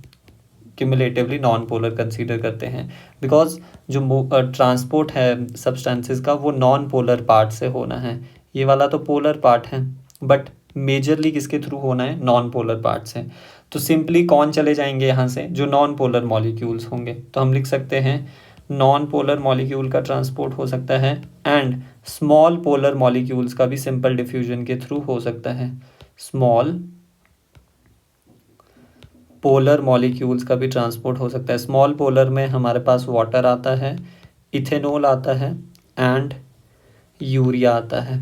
क्यूमुलेटिवली नॉन पोलर कंसीडर करते हैं, बिकॉज जो ट्रांसपोर्ट है सब्सटेंसेस का वो नॉन पोलर पार्ट से होना है। ये वाला तो पोलर पार्ट है बट मेजरली किसके थ्रू होना है, नॉन पोलर पार्ट से। तो सिंपली कौन चले जाएंगे यहाँ से, जो नॉन पोलर मॉलिक्यूल्स होंगे। तो हम लिख सकते हैं नॉन पोलर मॉलिक्यूल का ट्रांसपोर्ट हो सकता है एंड स्मॉल पोलर मॉलिक्यूल्स का भी सिंपल डिफ्यूजन के थ्रू हो सकता है। स्मॉल पोलर मॉलिक्यूल्स का भी ट्रांसपोर्ट हो सकता है। स्मॉल पोलर में हमारे पास वाटर आता है, इथेनॉल आता है एंड यूरिया आता है।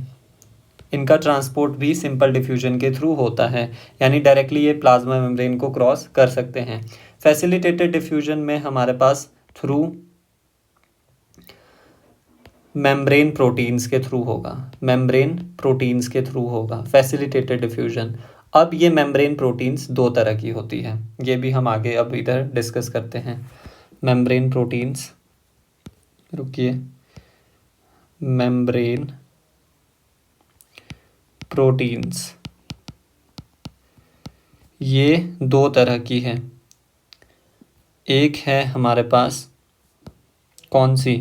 इनका ट्रांसपोर्ट भी सिंपल डिफ्यूजन के थ्रू होता है, यानी डायरेक्टली ये प्लाज्मा मेम्ब्रेन को क्रॉस कर सकते हैं। फैसिलिटेटेड डिफ्यूजन में हमारे पास थ्रू मेम्ब्रेन प्रोटीन्स के थ्रू होगा, मेम्ब्रेन प्रोटीन्स के थ्रू होगा फैसिलिटेटेड डिफ्यूजन। अब ये मेम्ब्रेन प्रोटीन्स दो तरह की होती है, ये भी हम आगे अब इधर डिस्कस करते हैं। मेम्ब्रेन प्रोटीन्स, रुकिए, मेम्ब्रेन प्रोटीन्स ये दो तरह की है। एक है हमारे पास कौन सी,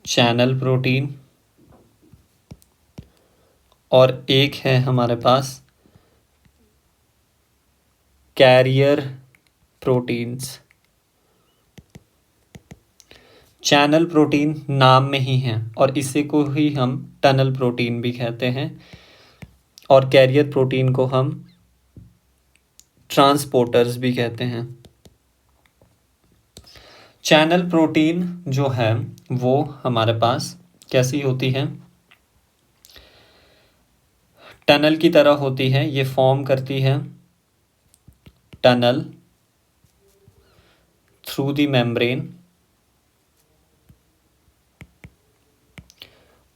चैनल प्रोटीन और एक है हमारे पास कैरियर प्रोटीन्स। चैनल प्रोटीन नाम में ही है और इसी को ही हम टनल प्रोटीन भी कहते हैं और कैरियर प्रोटीन को हम ट्रांसपोर्टर्स भी कहते हैं। चैनल प्रोटीन जो है वो हमारे पास कैसी होती है, टनल की तरह होती है। ये फॉर्म करती है टनल थ्रू द मेम्ब्रेन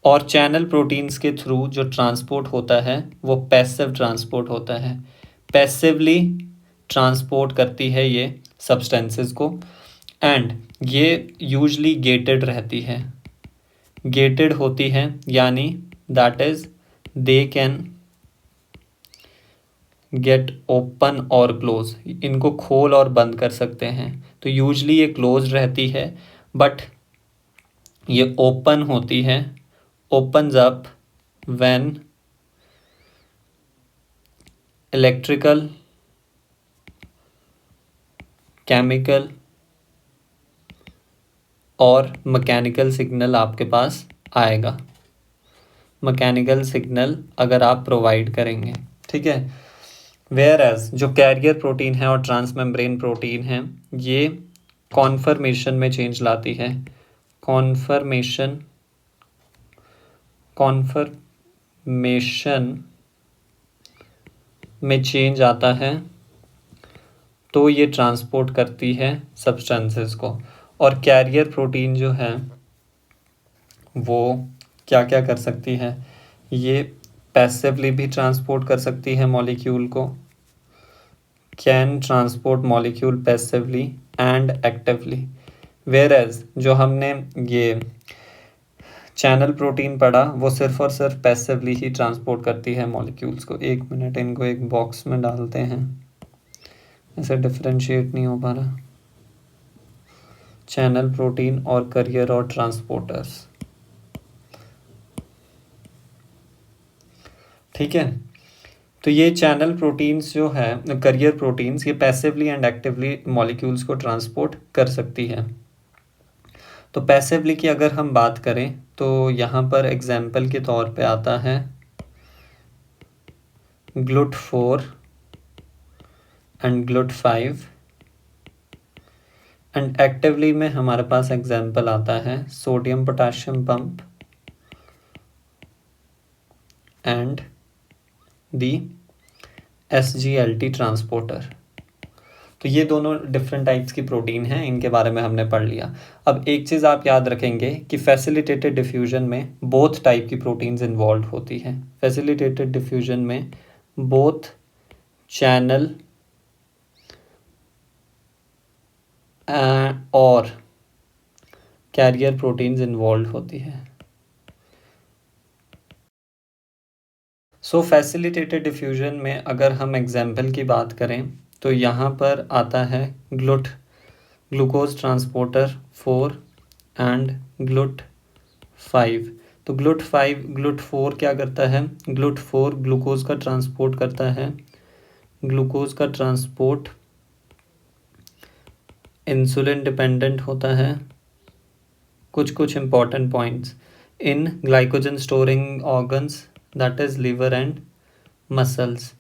और चैनल प्रोटीन्स के थ्रू जो ट्रांसपोर्ट होता है वो पैसिव ट्रांसपोर्ट होता है। पैसिवली ट्रांसपोर्ट करती है ये सब्सटेंसेस को एंड ये यूजली गेटेड रहती है। गेटेड होती है यानी that is they can get open और क्लोज, इनको खोल और बंद कर सकते हैं। तो यूजली ये क्लोज रहती है बट ये ओपन होती है, opens up when electrical, chemical और मैकेनिकल सिग्नल आपके पास आएगा। मैकेनिकल सिग्नल अगर आप प्रोवाइड करेंगे, ठीक है। वेयर एज जो कैरियर प्रोटीन है और ट्रांसमेम्ब्रेन प्रोटीन है ये कॉन्फर्मेशन में चेंज लाती है। कॉन्फर्मेशन में चेंज आता है तो ये ट्रांसपोर्ट करती है सब्सटेंसेस को। और कैरियर प्रोटीन जो है वो क्या क्या कर सकती है, ये पैसिवली भी ट्रांसपोर्ट कर सकती है मॉलिक्यूल को, can transport molecule passively and actively. Whereas जो हमने ये चैनल प्रोटीन पढ़ा वो सिर्फ और सिर्फ पैसिवली ही ट्रांसपोर्ट करती है मॉलिक्यूल्स को। एक मिनट, इनको एक बॉक्स में डालते हैं, ऐसे डिफरेंशिएट नहीं हो पा रहा। चैनल प्रोटीन और कैरियर और ट्रांसपोर्टर्स, ठीक है। तो ये चैनल प्रोटीन्स जो है, कैरियर प्रोटीन्स, ये पैसिवली एंड एक्टिवली मॉलिक्यूल्स को ट्रांसपोर्ट कर सकती है। तो पैसिवली की अगर हम बात करें तो यहाँ पर एग्जाम्पल के तौर पे आता है GLUT4 and GLUT5 and actively में हमारे पास एग्जाम्पल आता है sodium potassium pump and the SGLT transporter. तो ये दोनों डिफरेंट टाइप्स की प्रोटीन हैं, इनके बारे में हमने पढ़ लिया। अब एक चीज़ आप याद रखेंगे कि फैसिलिटेटेड डिफ्यूजन में बोथ टाइप की प्रोटीन्स इन्वॉल्व होती हैं। फैसिलिटेटेड डिफ्यूजन में बोथ चैनल और कैरियर प्रोटीन्स इन्वॉल्व होती है। सो फैसिलिटेटेड डिफ्यूजन में अगर हम एग्जाम्पल की बात करें तो यहाँ पर आता है ग्लूकोज ट्रांसपोर्टर 4 एंड GLUT5। तो GLUT4 क्या करता है, GLUT4 ग्लूकोज का ट्रांसपोर्ट करता है। ग्लूकोज का ट्रांसपोर्ट इंसुलिन डिपेंडेंट होता है। कुछ important points in glycogen storing organs that is liver and muscles.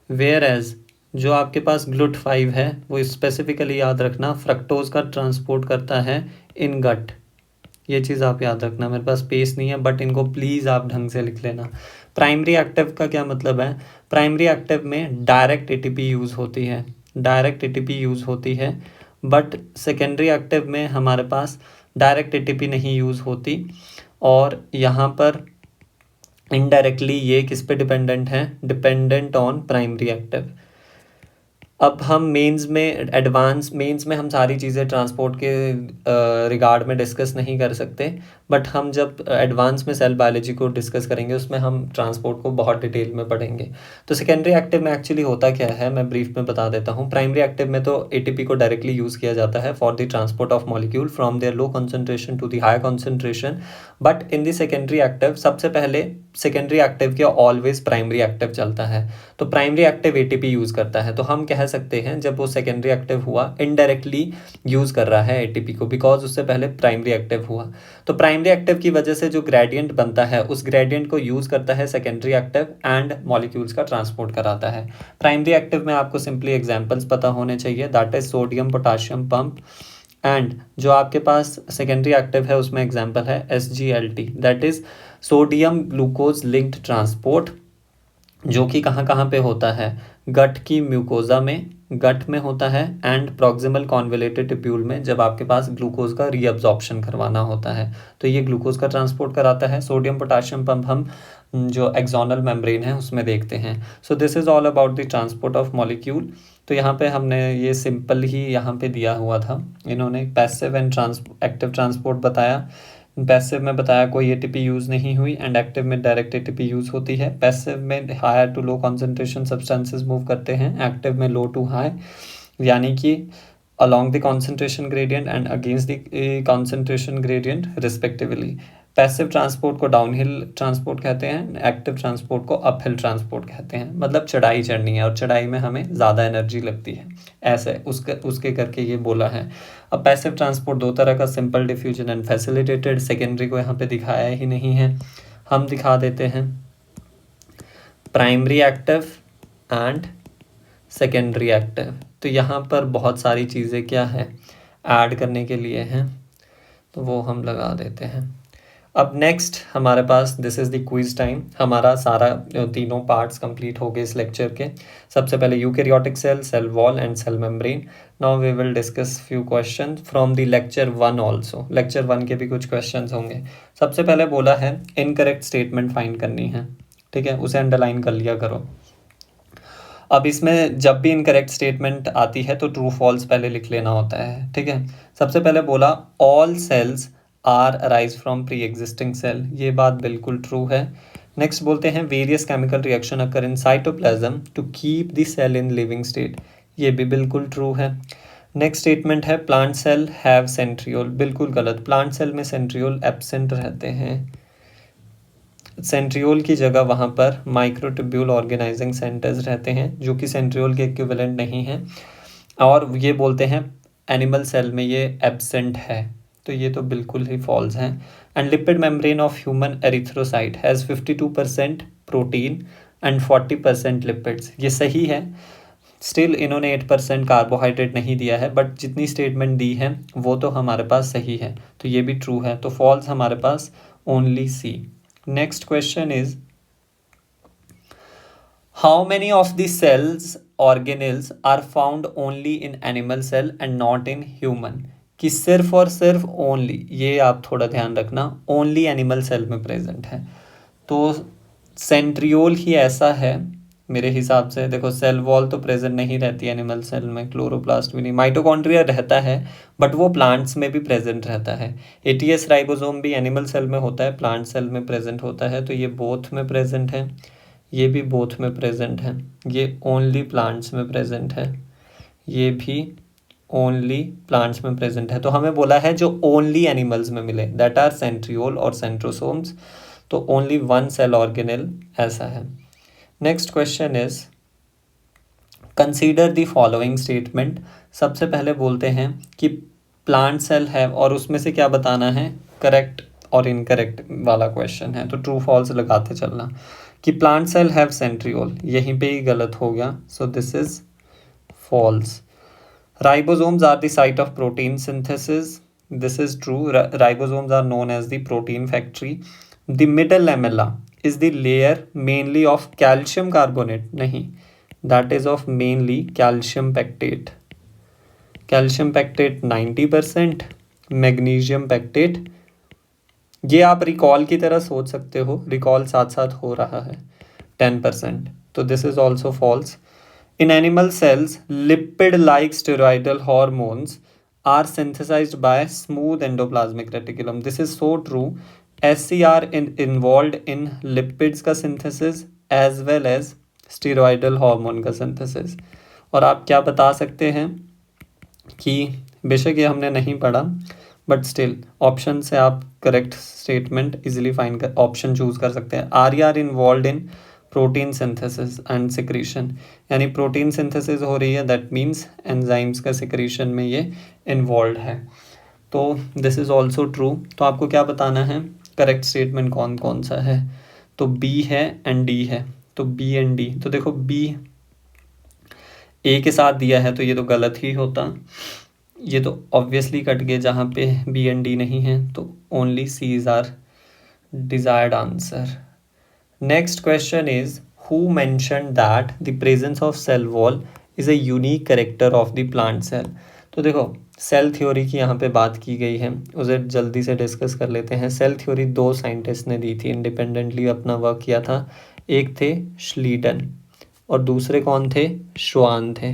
Whereas जो आपके पास GLUT5 है वो स्पेसिफिकली याद रखना फ्रक्टोज का ट्रांसपोर्ट करता है इन गट। ये चीज़ आप याद रखना, मेरे पास स्पेस नहीं है बट इनको प्लीज़ आप ढंग से लिख लेना। प्राइमरी एक्टिव का क्या मतलब है, प्राइमरी एक्टिव में डायरेक्ट ATP यूज़ होती है, डायरेक्ट ATP यूज़ होती है। बट सेकेंडरी एक्टिव में हमारे पास डायरेक्ट ATP नहीं यूज़ होती और यहाँ पर इनडायरेक्टली ये किस पे डिपेंडेंट है, डिपेंडेंट ऑन प्राइमरी एक्टिव। अब हम मेंस में एडवांस मेंस में हम सारी चीज़ें ट्रांसपोर्ट के रिगार्ड में डिस्कस नहीं कर सकते, बट हम जब एडवांस में सेल बायोलॉजी को डिस्कस करेंगे उसमें हम ट्रांसपोर्ट को बहुत डिटेल में पढ़ेंगे। तो सेकेंडरी एक्टिव में एक्चुअली होता क्या है, मैं ब्रीफ में बता देता हूँ। प्राइमरी एक्टिव में तो एटीपी को डायरेक्टली यूज़ किया जाता है for the transport of molecule from their low concentration to the high concentration, but in the secondary active सबसे पहले सेकेंडरी एक्टिव के ऑलवेज प्राइमरी एक्टिव चलता है। तो प्राइमरी एक्टिव एटीपी यूज़ करता है, तो हम कह सकते हैं जब वो सेकेंडरी एक्टिव हुआ इनडायरेक्टली यूज़ कर रहा है एटीपी को, बिकॉज उससे पहले प्राइमरी एक्टिव हुआ। तो प्राइमरी एक्टिव की वजह से जो ग्रेडियंट बनता है उस ग्रेडियंट को यूज़ करता है सेकेंडरी एक्टिव एंड मॉलिक्यूल्स का ट्रांसपोर्ट कराता है। प्राइमरी एक्टिव में आपको सिंपली एग्जांपल्स पता होने चाहिए, that is sodium potassium pump, and जो आपके पास सेकेंडरी एक्टिव है उसमें एग्जांपल है SGLT, that is sodium glucose linked transport, जो कि कहाँ कहाँ पे होता है, गट की म्यूकोजा में, गट में होता है, एंड प्रॉक्सिमल कॉन्वोलेटेड टिप्यूल में जब आपके पास ग्लूकोज का रीअब्जॉर्प्शन करवाना होता है तो ये ग्लूकोज का ट्रांसपोर्ट कराता है। सोडियम पोटाशियम पंप हम जो एक्सोनल मेम्ब्रेन है उसमें देखते हैं। So this is all about the transport of molecule. तो यहाँ पे हमने ये सिंपल ही यहाँ पे दिया हुआ था, इन्होंने पैसिव एंड एक्टिव ट्रांसपोर्ट बताया। पैसिव में बताया कोई एटीपी यूज़ नहीं हुई, एंड एक्टिव में डायरेक्ट एटीपी यूज़ होती है। पैसिव में higher to low concentration substances move करते हैं, एक्टिव में लो टू हाई, यानी कि along the concentration gradient and against the concentration gradient respectively। Passive transport को डाउनहिल ट्रांसपोर्ट कहते हैं, एक्टिव ट्रांसपोर्ट को अपहिल ट्रांसपोर्ट कहते हैं, मतलब चढ़ाई चढ़नी है और चढ़ाई में हमें ज़्यादा एनर्जी लगती है, ऐसे उसके करके ये बोला है। अब पैसिव ट्रांसपोर्ट दो तरह का, simple diffusion and facilitated. Secondary को यहाँ पे दिखाया ही नहीं है, हम दिखा देते हैं primary active and secondary active. तो यहाँ पर बहुत सारी चीज़ें क्या है ऐड करने के लिए हैं, तो वो हम लगा देते हैं। अब नेक्स्ट हमारे पास this is the quiz time. हमारा सारा तीनों पार्ट्स कंप्लीट हो गए इस लेक्चर के। सबसे पहले eukaryotic cell, cell wall and cell membrane. Now we will discuss few question from the lecture 1 also. Lecture 1 के भी कुछ क्वेश्चन होंगे। सबसे पहले बोला है इनकरेक्ट स्टेटमेंट फाइंड करनी है, ठीक है, उसे अंडरलाइन कर लिया करो। अब इसमें जब भी इनकरेक्ट स्टेटमेंट आती है तो ट्रू फॉल्स पहले लिख लेना होता है, ठीक है। सबसे पहले बोला all cells are arise from pre existing cell, ये बात बिल्कुल ट्रू है। नेक्स्ट बोलते हैं various chemical reaction occur in cytoplasm to keep the cell in living state, ये भी बिल्कुल ट्रू है। नेक्स्ट स्टेटमेंट है प्लांट सेल हैव सेंट्रियोल, बिल्कुल गलत, प्लांट सेल में सेंट्रियोल एब्सेंट रहते हैं। सेंट्रियोल की जगह वहाँ पर माइक्रोट्यूब्यूल ऑर्गेनाइजिंग सेंटर्स रहते हैं जो कि सेंट्रियोल के इक्विवेलेंट नहीं है, और ये बोलते हैं एनिमल सेल में ये एब्सेंट है, तो ये तो बिल्कुल ही फॉल्स है। And lipid membrane of human erythrocyte has 52% protein and 40% lipids, ये सही है। स्टिल इन्होंने 8% कार्बोहाइड्रेट नहीं दिया है, बट जितनी स्टेटमेंट दी है वो तो हमारे पास सही है, तो ये भी ट्रू है, तो फॉल्स हमारे पास only C. Next question is how many of the cells organelles are found only in animal cell and not in human, कि सिर्फ और सिर्फ ओनली, ये आप थोड़ा ध्यान रखना, ओनली एनिमल सेल में प्रेजेंट है। तो सेंट्रियोल ही ऐसा है मेरे हिसाब से। देखो सेल वॉल तो प्रेजेंट नहीं रहती एनिमल सेल में, क्लोरोप्लास्ट भी नहीं, माइटोकॉन्ड्रिया रहता है बट वो प्लांट्स में भी प्रेजेंट रहता है। एटीएस राइबोसोम भी एनिमल सेल में होता है, प्लांट सेल में प्रेजेंट होता है, तो ये बोथ में प्रेजेंट है, ये भी बोथ में प्रेजेंट है, ये ओनली प्लांट्स में प्रेजेंट है, ये भी ओनली प्लांट्स में प्रेजेंट है। तो हमें बोला है जो ओनली एनिमल्स में मिले दैट आर सेंट्रियोल और सेंट्रोसोम्स, तो ओनली वन सेल ऑर्गेनेल ऐसा है। Next question is consider the following statement. सबसे पहले बोलते हैं कि प्लांट सेल है और उसमें से क्या बताना है, करेक्ट और इनकरेक्ट वाला क्वेश्चन है, तो ट्रू फॉल्स लगाते चलना। कि प्लांट सेल हैव सेंट्रियोल, यहीं पे ही गलत हो गया, so this is false. Ribosomes are the site of protein synthesis, this is true, ribosomes are known as the protein factory. The middle lamella is the layer mainly of calcium carbonate, नहीं, that is of mainly calcium pectate, calcium pectate 90%, magnesium pectate, ये आप recall की तरह सोच सकते हो, recall साथ साथ हो रहा है 10%, तो this is also false. In animal cells, lipid-like steroidal hormones are synthesized by smooth endoplasmic reticulum. This is so true. SCR involved in lipids का synthesis as well as steroidal hormone का synthesis. और आप क्या बता सकते हैं कि बेशक ये हमने नहीं पढ़ा, बट स्टिल ऑप्शन से आप करेक्ट स्टेटमेंट इजीली फाइंड कर ऑप्शन चूज कर सकते हैं. Are involve in protein synthesis and secretion, यानी प्रोटीन सिंथेसिस हो रही है, दैट मीन्स एंजाइम्स का सिक्रीशन में ये इन्वॉल्व है. तो दिस इज ऑल्सो ट्रू. तो आपको क्या बताना है, करेक्ट स्टेटमेंट कौन कौन सा है. तो बी है एंड डी है. तो बी एंड डी, तो देखो बी ए के साथ दिया है तो ये तो गलत ही होता. ये तो ऑब्वियसली कट गए जहाँ पे बी एंड डी नहीं है. तो only C is our desired answer. Next question is who mentioned that the presence of cell wall is a unique character of the plant cell. तो देखो सेल थ्योरी की यहाँ पे बात की गई है, उसे जल्दी से डिस्कस कर लेते हैं. सेल थ्योरी दो साइंटिस्ट ने दी थी, इंडिपेंडेंटली अपना वर्क किया था. एक थे श्लीडन और दूसरे कौन थे, श्वान थे.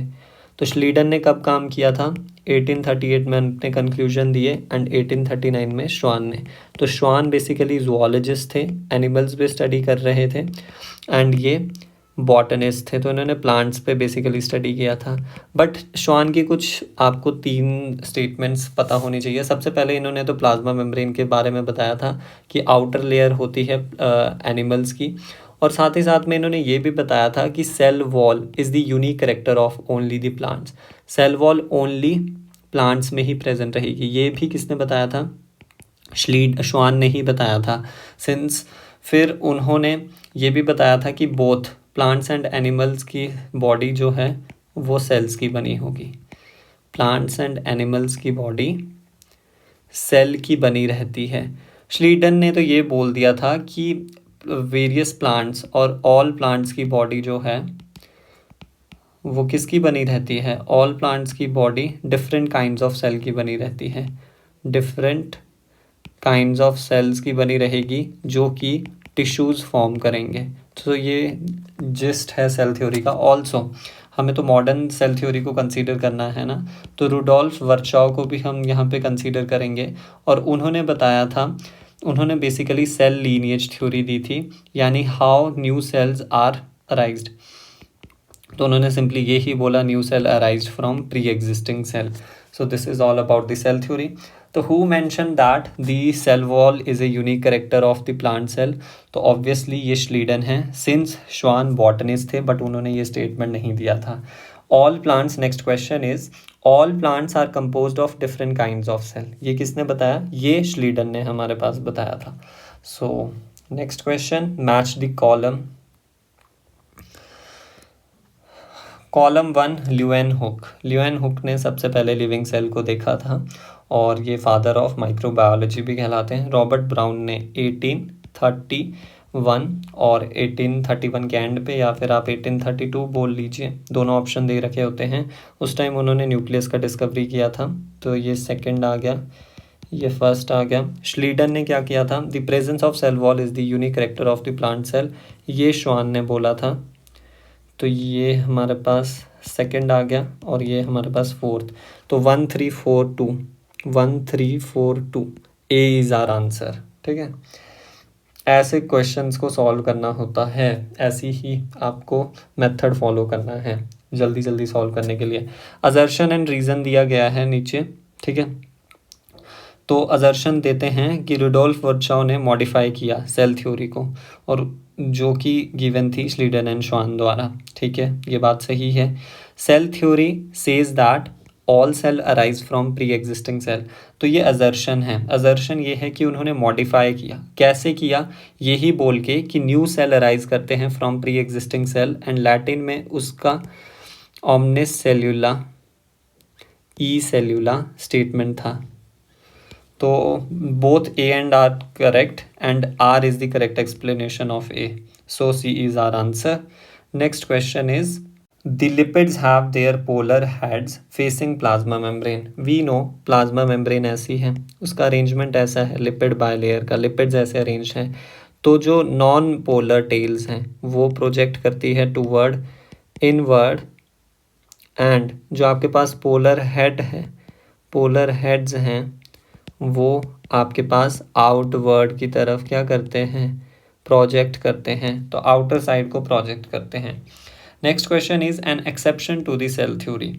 तो श्लीडन ने कब काम किया था, 1838 में अपने कंक्लूजन दिए एंड 1839 में श्वान ने. तो श्वान बेसिकली जूलॉजिस्ट थे, एनिमल्स पे स्टडी कर रहे थे, एंड ये बॉटनिस्ट थे. तो इन्होंने प्लांट्स पे बेसिकली स्टडी किया था. बट श्वान की कुछ आपको 3 स्टेटमेंट्स पता होनी चाहिए. सबसे पहले इन्होंने तो प्लाज्मा मेम्ब्रेन के बारे में बताया था कि आउटर लेयर होती है एनिमल्स की, और साथ ही साथ में इन्होंने ये भी बताया था कि cell wall is the unique character of only the plants. Cell wall only plants में ही प्रेजेंट रहेगी. ये भी किसने बताया था, श्वान ने ही बताया था. सिंस फिर उन्होंने ये भी बताया था कि बोथ प्लांट्स एंड एनिमल्स की बॉडी जो है वो सेल्स की बनी होगी. प्लांट्स एंड एनिमल्स की बॉडी सेल की बनी रहती है. श्लीडन ने तो ये बोल दिया था कि वेरियस प्लांट्स और ऑल प्लांट्स की बॉडी जो है वो किसकी बनी रहती है, ऑल प्लांट्स की body different kinds of cell की बनी रहती है. डिफरेंट काइंड्स ऑफ सेल्स की बनी रहेगी जो कि टिश्यूज़ फॉर्म करेंगे. तो ये जिस्ट है सेल थ्योरी का. ऑल्सो हमें तो मॉडर्न सेल थ्योरी को कंसीडर करना है ना, तो रुडोल्फ वर्चाव को भी हम यहाँ पे कंसीडर करेंगे. और उन्होंने बताया था, उन्होंने बेसिकली सेल लीनिएज थ्योरी दी थी, यानी how new cells are arised. तो उन्होंने सिंपली ये ही बोला, new cell arised from pre existing cell. So this is all about the cell theory. तो who mention that the cell wall is a unique character of the plant cell. तो obviously ये Schleiden है, since Schwann botanist थे but उन्होंने ये statement नहीं दिया था. All plants, next question is all plants are composed of different kinds of cell. ये किसने बताया, ये श्लीडन ने हमारे पास बताया था. So next question, match the column. Column 1 ल्यूएनहुक. ल्यूएनहुक ने सबसे पहले लिविंग सेल को देखा था और ये फादर ऑफ माइक्रोबायोलॉजी भी कहलाते हैं. रॉबर्ट ब्राउन ने 1831 और 1831 के एंड पे, या फिर आप 1832 बोल लीजिए, दोनों ऑप्शन दे रखे होते हैं. उस टाइम उन्होंने न्यूक्लियस का डिस्कवरी किया था. तो ये सेकंड आ गया, ये फर्स्ट आ गया. श्लीडन ने क्या किया था, the presence of cell wall is the unique character of the plant cell. ये श्वान ने बोला था. तो ये हमारे पास सेकंड आ गया और ये हमारे पास फोर्थ. तो 1342 ए इज आर आंसर. ठीक है, ऐसे क्वेश्चंस को सॉल्व करना होता है, ऐसी ही आपको मेथड फॉलो करना है जल्दी जल्दी सॉल्व करने के लिए. अजर्शन एंड रीज़न दिया गया है नीचे. ठीक है, तो अजर्शन देते हैं कि रुडोल्फ वर्चाव ने मॉडिफाई किया सेल थ्योरी को, और जो कि गिवन थी श्लीडन एंड श्वान द्वारा. ठीक है, ये बात सही है. Cell theory says that all cell arise from pre existing cell. तो ये अजर्शन है. अजर्शन ये है कि उन्होंने मॉडिफाई किया. कैसे किया, यही बोल के कि न्यू सेल अराइज करते हैं from pre existing cell, and Latin में उसका ओमनिस सेल्यूला ई सेल्यूला स्टेटमेंट था. तो both A and R correct, and R is the correct explanation of A. So C is our answer. Next question is, the lipids have their polar heads facing plasma membrane. We know plasma membrane ऐसी है, उसका arrangement ऐसा है, lipid bilayer का, lipids ऐसे arranged हैं. तो जो non polar tails हैं वो project करती है toward inward एंड जो आपके पास पोलर हेड है, पोलर हेड्स हैं, वो आपके पास आउटवर्ड की तरफ क्या करते हैं, प्रोजेक्ट करते हैं, तो आउटर साइड को प्रोजेक्ट करते हैं। Next question is an exception to the cell theory.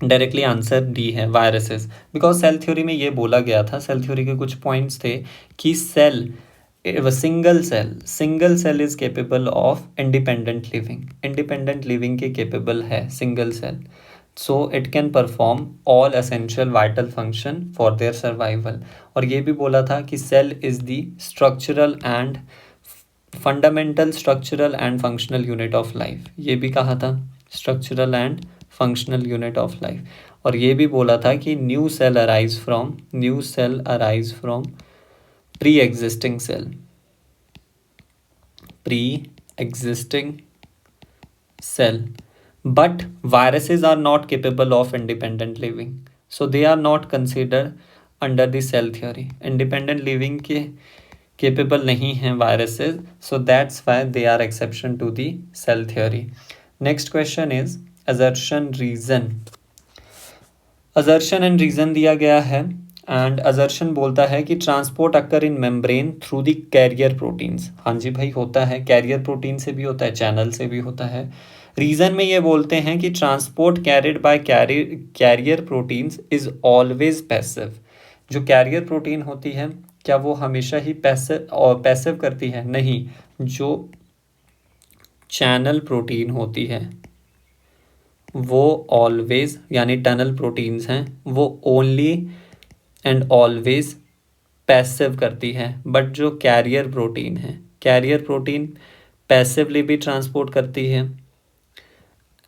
Directly answer D है, वायरसेस। बिकॉज सेल थ्योरी में ये बोला गया था, सेल थ्योरी के कुछ पॉइंट्स थे कि single cell is capable of independent living के केपेबल है single cell, so it can perform all essential vital function for their survival. और ये भी बोला था कि cell is the fundamental structural and functional unit of life, ये भी कहा था, structural and functional unit of life. और ये भी बोला था कि new cell arise from pre existing cell, but viruses are not capable of independent living, so they are not considered under the cell theory। independent living के capable नहीं हैं viruses, so that's why they are exception to the cell theory। next question is assertion and reason दिया गया है, and assertion बोलता है कि transport occur in membrane through the carrier proteins. हाँ जी भाई, होता है, कैरियर प्रोटीन से भी होता है, चैनल से भी होता है। रीजन में ये बोलते हैं कि transport carried by carrier proteins is always passive. जो कैरियर प्रोटीन होती है, क्या वो हमेशा ही पैसिव करती है? नहीं, जो चैनल प्रोटीन होती है वो ऑलवेज, यानी टनल प्रोटीन्स हैं, वो ओनली एंड ऑलवेज पैसिव करती है। बट जो कैरियर प्रोटीन पैसिवली भी ट्रांसपोर्ट करती है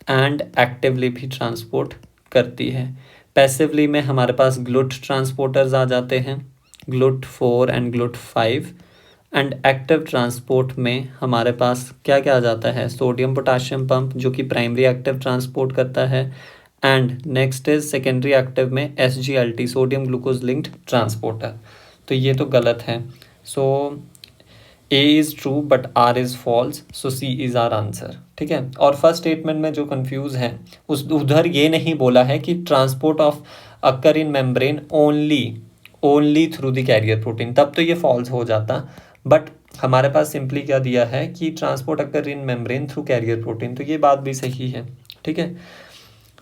एंड एक्टिवली भी ट्रांसपोर्ट करती है। पैसिवली में हमारे पास ग्लूट ट्रांसपोर्टर्स आ जाते हैं, GLUT4 and GLUT5, and active transport में हमारे पास क्या क्या आ जाता है, सोडियम पोटाशियम पंप जो कि प्राइमरी एक्टिव ट्रांसपोर्ट करता है, and next is secondary active में SGLT, sodium glucose linked transporter. तो ये तो गलत है, so A is true but R is false, so C is our answer. ठीक है, और फर्स्ट स्टेटमेंट में जो कंफ्यूज है उधर ये नहीं बोला है कि transport of occur in membrane only through the carrier protein, तब तो ये फॉल्स हो जाता। बट हमारे पास सिंपली क्या दिया है कि transport occur in membrane through carrier protein, तो ये बात भी सही है। ठीक है,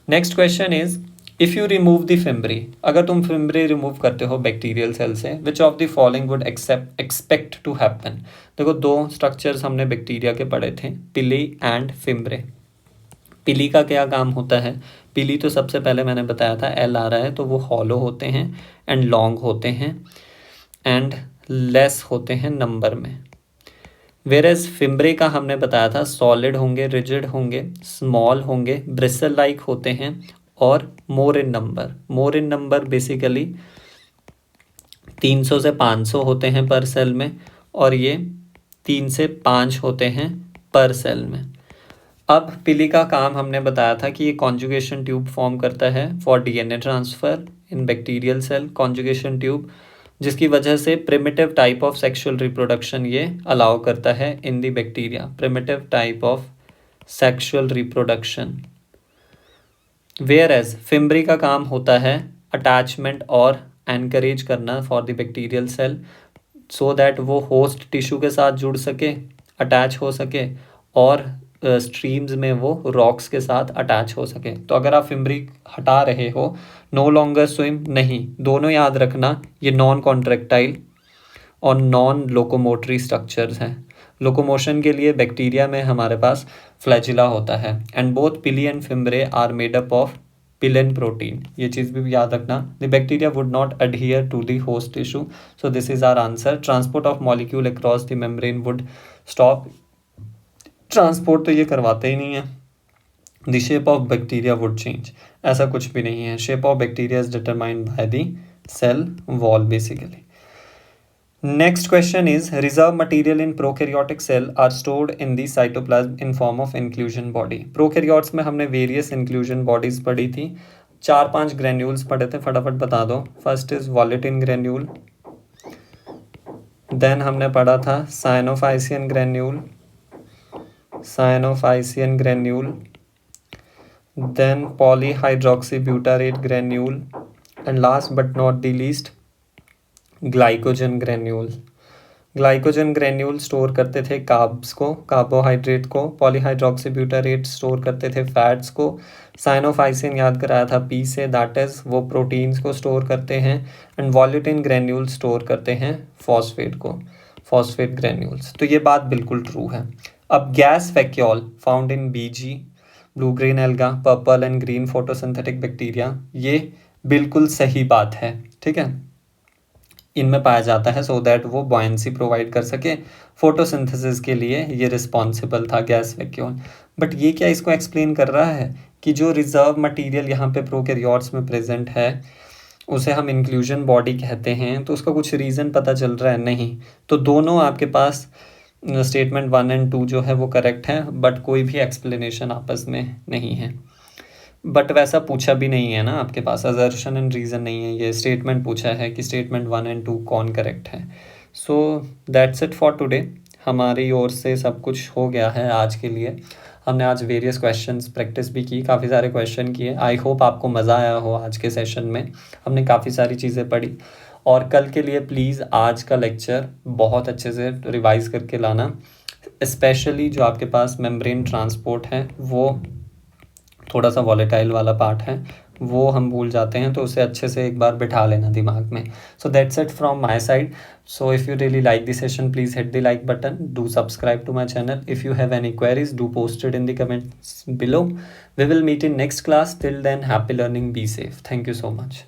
next question is if you remove the fimbriae, अगर तुम फिम्ब्री रिमूव करते हो बैक्टीरियल सेल से, which of the following would expect to happen. देखो, दो स्ट्रक्चर्स हमने बैक्टीरिया के पढ़े थे, पिली एंड फिम्ब्रे। पिली का क्या काम होता है? पिली तो सबसे पहले मैंने बताया था, L आ रहा है तो वो हॉलो होते हैं एंड लॉन्ग होते हैं एंड लेस होते हैं नंबर में। वेरेज फिम्ब्रे का हमने बताया था सॉलिड होंगे, रिजिड होंगे, स्मॉल होंगे, ब्रिसल लाइक होते हैं और मोर इन नंबर बेसिकली 300 से 500 होते हैं पर सेल में, और ये 3 से 5 होते हैं पर सेल में। अब पिली का काम हमने बताया था कि ये कॉन्जुगेशन ट्यूब फॉर्म करता है for DNA transfer in bacterial cell, conjugation tube, जिसकी वजह से primitive type of sexual reproduction ये अलाउ करता है in the bacteria, primitive type of sexual reproduction. Whereas fimbriae का काम होता है अटैचमेंट और एनकरेज करना for the bacterial cell, so that वो होस्ट टिश्यू के साथ जुड़ सके, अटैच हो सके, और स्ट्रीम्स में वो रॉक्स के साथ अटैच हो सके। तो अगर आप फिम्ब्री हटा रहे हो, नो लॉन्गर स्विम नहीं, दोनों याद रखना, ये नॉन कॉन्ट्रैक्टाइल और नॉन लोकोमोटरी स्ट्रक्चर्स हैं। लोकोमोशन के लिए बैक्टीरिया में हमारे पास फ्लैजिला होता है, and both pili and fimbriae are made up of pilin protein, ये चीज़ भी याद रखना। The bacteria would not adhere to the host tissue, so this is our answer. Transport of molecule across the membrane would stop, transport तो ये करवाते ही नहीं है। The shape of bacteria would change, ऐसा कुछ भी नहीं है। Shape of bacteria is determined by the cell wall basically. Next question is reserve material in prokaryotic cell are stored in the cytoplasm in form of inclusion body। Prokaryotes में हमने various inclusion bodies पढ़ी थी, 4-5 granules पढ़े थे, फटाफट बता दो। First is वॉलेटिन granule, then हमने पढ़ा था cyanophycean granule, then polyhydroxybutyrate granule, and last but not the least glycogen granule. Glycogen granule store करते थे कार्ब्स को, कार्बोहाइड्रेट को, पॉलीहाइड्रोक्सीब्यूटारेट स्टोर करते थे फैट्स को, साइनोफाइसिन याद कराया था पी से, दैट इज वो प्रोटीन्स को स्टोर करते हैं, एंड वॉल्यूटिन ग्रेन्यूल स्टोर करते हैं फॉस्फेट को, फॉस्फेट ग्रेन्यूल्स। तो ये बात बिल्कुल ट्रू है। अब gas vacuole found in BG, blue green alga, purple and green photosynthetic bacteria, ये बिल्कुल सही बात है, ठीक है, इनमें पाया जाता है सो दैट वो बॉयंसी प्रोवाइड कर सके, फोटोसिंथेसिस के लिए ये रिस्पॉन्सिबल था गैस वैक्यूल। बट ये क्या इसको एक्सप्लेन कर रहा है कि जो रिजर्व मटेरियल यहाँ पे प्रोकैरियोट्स में प्रेजेंट है उसे हम इंक्लूजन बॉडी कहते हैं, तो उसका कुछ रीज़न पता चल रहा है? नहीं। तो दोनों आपके पास स्टेटमेंट 1 और 2 जो है वो करेक्ट है, बट कोई भी एक्सप्लेनेशन आपस में नहीं है। बट वैसा पूछा भी नहीं है ना आपके पास, असर्शन एंड रीज़न नहीं है, ये स्टेटमेंट पूछा है कि स्टेटमेंट 1 और 2 कौन करेक्ट है। So that's it for today. हमारी ओर से सब कुछ हो गया है आज के लिए। हमने आज वेरियस क्वेश्चंस प्रैक्टिस भी की, काफ़ी सारे क्वेश्चन किए। आई होप आपको मज़ा आया हो आज के सेशन में, हमने काफ़ी सारी चीज़ें पढ़ी। और कल के लिए प्लीज़ आज का लेक्चर बहुत अच्छे से रिवाइज़ करके लाना, स्पेशली जो आपके पास मेम्ब्रेन ट्रांसपोर्ट है वो थोड़ा सा वॉलेटाइल वाला पार्ट है, वो हम भूल जाते हैं, तो उसे अच्छे से एक बार बिठा लेना दिमाग में। So that's it from my side. So if you really like the session, please hit the like button, do subscribe to my channel. If you have any queries, do post it in the comments below. We will meet in next class. Till then, happy learning, be safe. Thank you so much.